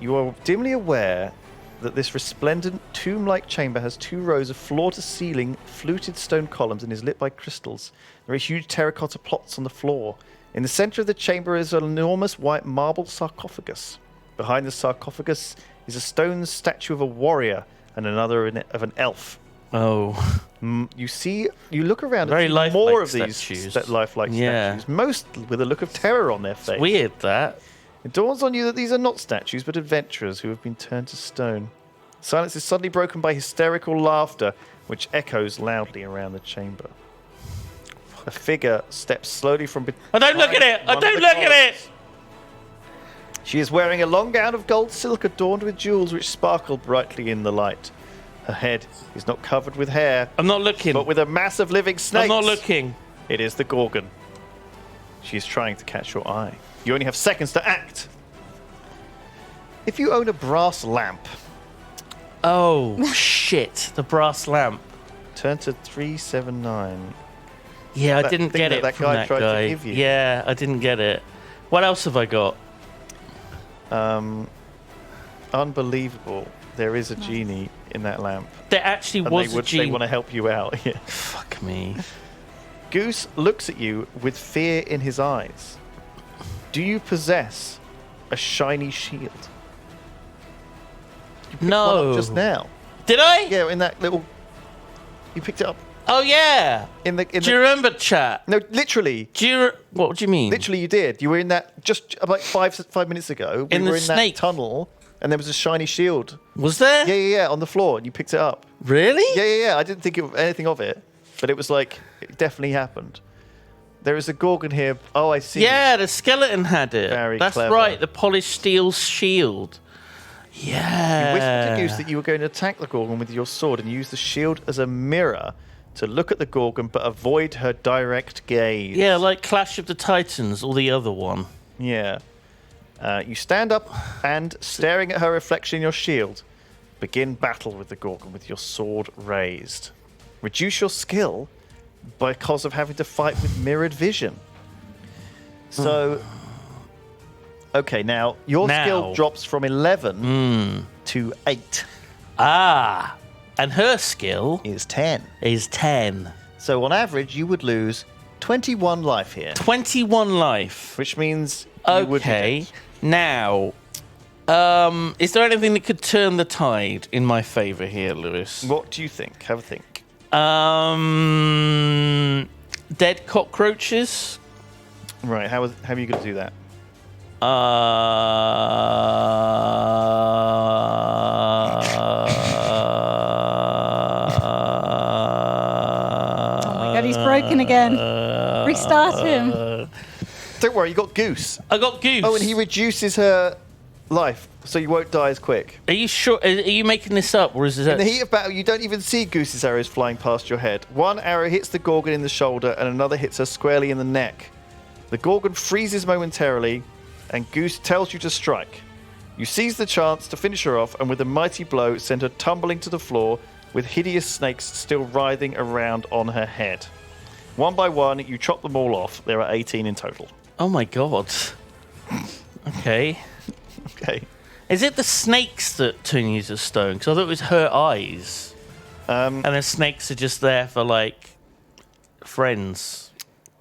You are dimly aware that this resplendent tomb-like chamber has 2 rows of floor-to-ceiling fluted stone columns and is lit by crystals. There are huge terracotta plots on the floor. In the center of the chamber is an enormous white marble sarcophagus. Behind the sarcophagus is a stone statue of a warrior and another of an elf. Oh. You look around Very and see lifelike more of statues. these lifelike Yeah. statues, most with a look of terror on their face. Weird, that. It dawns on you that these are not statues, but adventurers who have been turned to stone. Silence is suddenly broken by hysterical laughter, which echoes loudly around the chamber. A figure steps slowly from behind. I don't look at it! I one of don't the look at columns. it! She is wearing a long gown of gold silk adorned with jewels which sparkle brightly in the light. Her head is not covered with hair, I'm not looking. but with a mass of living snakes. I'm not looking. It is the Gorgon. She is trying to catch your eye. You only have seconds to act. If you own a brass lamp, Oh, shit. The brass lamp. turn to 379. Yeah, I That didn't thing get that it that from guy that tried to guy. give you. Yeah, I didn't get it. What else have I got? Unbelievable. There is a genie in that lamp. There actually And was they a genie. want to help you out. Yeah. Fuck me. Goose looks at you with fear in his eyes. Do you possess a shiny shield? One No. up just now. Did I? Yeah, in that little. You picked it up Oh, yeah. in the. Do you remember, chat? No, literally. What do you mean? Literally, you did. You were in that just about 5 minutes ago. In we the were in snake. that tunnel, and there was a shiny shield. Was there? Yeah, on the floor, and you picked it up. Really? Yeah. I didn't think anything of it, but it was like it definitely happened. There is a Gorgon here. Oh, I see. Yeah, the skeleton had it. Very That's clever. right, the polished steel shield. You Yeah. whispered to Goose that you were going to attack the Gorgon with your sword and use the shield as a mirror to look at the Gorgon but avoid her direct gaze. Yeah, like Clash of the Titans or the other one. Yeah. You stand up and, staring at her reflection in your shield, begin battle with the Gorgon with your sword raised. Reduce your skill because of having to fight with mirrored vision. So, okay, now your skill drops from 11 to 8. Ah, and her skill Is 10. is 10. So on average, you would lose 21 life here, 21 life. which means you would be Okay, dead. now, is there anything that could turn the tide in my favour here, Lewis? What do you think? Have a think. Dead cockroaches? Right, how are you going to do that? Oh my god, he's broken again. Restart him. Don't worry, you got Goose. I got Goose. Oh, and he reduces her life, so you won't die as quick. Are you sure? Are you making this up, or is In it? the heat of battle, you don't even see Goose's arrows flying past your head. One arrow hits the Gorgon in the shoulder, and another hits her squarely in the neck. The Gorgon freezes momentarily, and Goose tells you to strike. You seize the chance to finish her off, and with a mighty blow, send her tumbling to the floor, with hideous snakes still writhing around on her head. One by one, you chop them all off. There are 18 in total. Oh my god. Okay. Okay. Is it the snakes that turn you to stone? Because I thought it was her eyes. And the snakes are just there for, like, friends.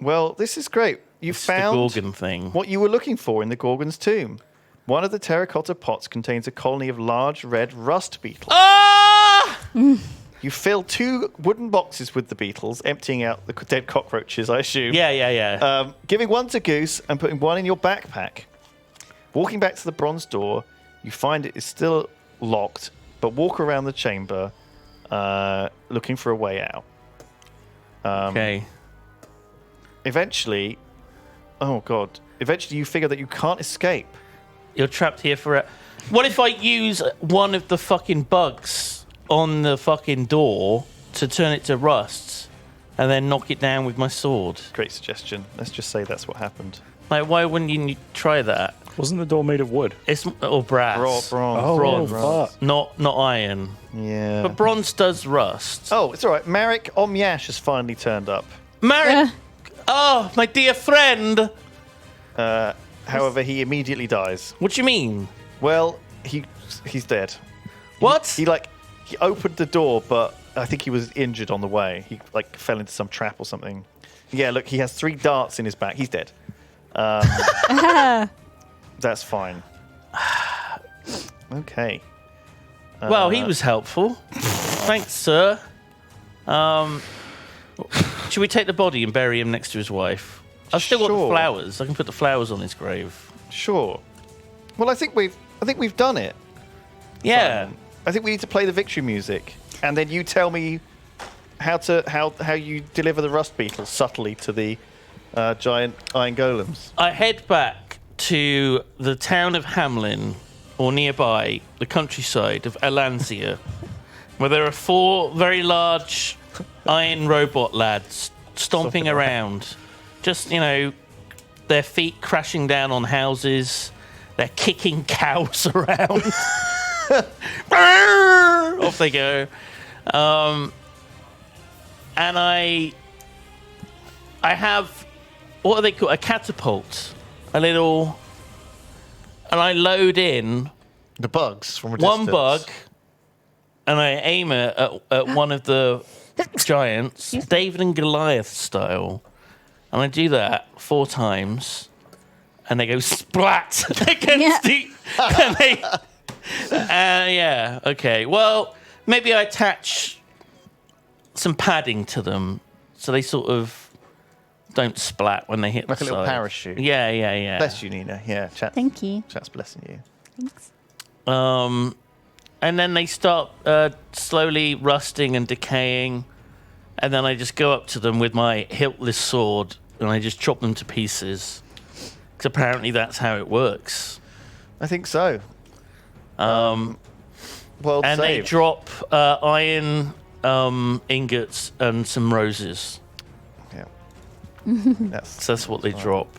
Well, this is great. You It's the found Gorgon thing. what you were looking for in the Gorgon's tomb. One of the terracotta pots contains a colony of large red rust beetles. Ah! You fill 2 wooden boxes with the beetles, emptying out the dead cockroaches, I assume. Yeah. Giving one to Goose and putting one in your backpack. Walking back to the bronze door, you find it is still locked, but walk around the chamber looking for a way out. Okay. Eventually you figure that you can't escape. You're trapped here forever. What if I use one of the fucking bugs on the fucking door to turn it to rust and then knock it down with my sword? Great suggestion. Let's just say that's what happened. Like, why wouldn't you try that? Wasn't the door made of wood? It's or brass. Bronze. Fuck. Not iron. Yeah. But bronze does rust. Oh, it's all right. Marek Omyash has finally turned up. Marek! Oh, my dear friend! However, he immediately dies. What do you mean? Well, he's dead. What? He opened the door, but I think he was injured on the way. He fell into some trap or something. Yeah, look, he has 3 darts in his back. He's dead. That's fine. Okay. Well, he was helpful. Thanks, sir. Should we take the body and bury him next to his wife? I've still got the Sure. flowers. I can put the flowers on his grave. Sure. Well, I think we've done it. Yeah. I think we need to play the victory music, and then you tell me how you deliver the rust beetles subtly to the giant iron golems. I head back to the town of Hamlin, or nearby, the countryside of Alanzia, where there are 4 very large iron robot lads stomping around. Just, their feet crashing down on houses. They're kicking cows around. Off they go. And I have, what are they called? A catapult. And I load in The bugs from a one distance. bug, and I aim it at one of the giants, David and Goliath style. And I do that 4 times, and they go splat against the. And they, yeah, okay. Well, maybe I attach some padding to them so they sort of don't splat when they hit Like the a little side. parachute. Yeah. Bless you, Nina. Yeah, Thank you. chat's blessing you. Thanks. And then they start slowly rusting and decaying. And then I just go up to them with my hiltless sword and I just chop them to pieces. Because apparently that's how it works. I think so. And Saved. they drop iron ingots and some roses. Yeah. That's So that's what they drop.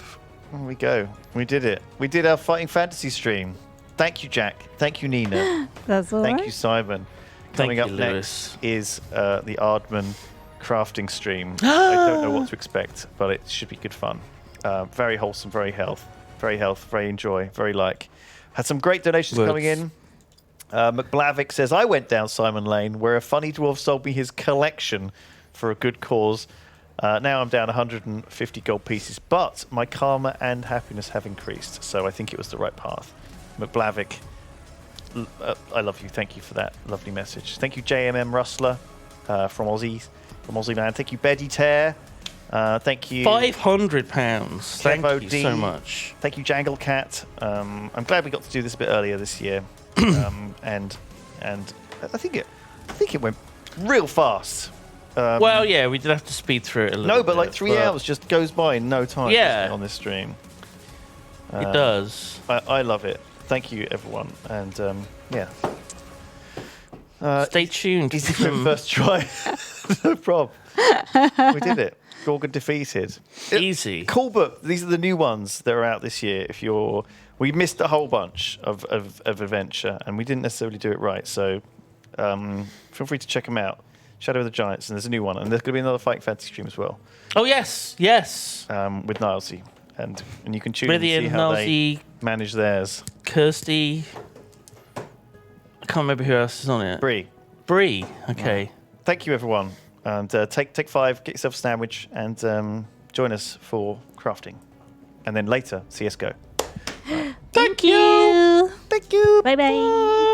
There we go. We did it. We did our Fighting Fantasy stream. Thank you, Jack. Thank you, Nina. That's all Thank right. you, Simon. Thank Coming you, up Lewis. next is the Ardman crafting stream. I don't know what to expect, but it should be good fun. Very wholesome, very very enjoy, very like. Had some great donations Words. coming in. McBlavick says, I went down Simon Lane where a funny dwarf sold me his collection for a good cause. Now I'm down 150 gold pieces, but my karma and happiness have increased, so I think it was the right path. McBlavick, I love you. Thank you for that lovely message. Thank you, JMM Rustler from Aussie Man. Thank you, Betty Tear. Thank you, £500. Thank Kevo you D. so much. Thank you, Jangle Cat. I'm glad we got to do this a bit earlier this year, and I think it went real fast. Well, yeah, we did have to speed through it a little No, bit. but like 3 hours just goes by in no time. Yeah. doesn't it, on this stream. It does. I love it. Thank you, everyone, and yeah. Stay tuned. Easy for first try. No problem. We did it. Gorgon defeated. Easy. Cool book. These are the new ones that are out this year. We missed a whole bunch of adventure, and we didn't necessarily do it right. So feel free to check them out. Shadow of the Giants, and there's a new one, and there's going to be another Fighting Fantasy stream as well. Oh yes. With Nilesy, and you can tune in Smithy and see and how Nilesy. they manage theirs. Kirsty. I can't remember who else is on it. Bree. Okay. Thank you, everyone, and take 5, get yourself a sandwich, and join us for crafting, and then later CS:GO. Thank you. Thank you. Bye bye.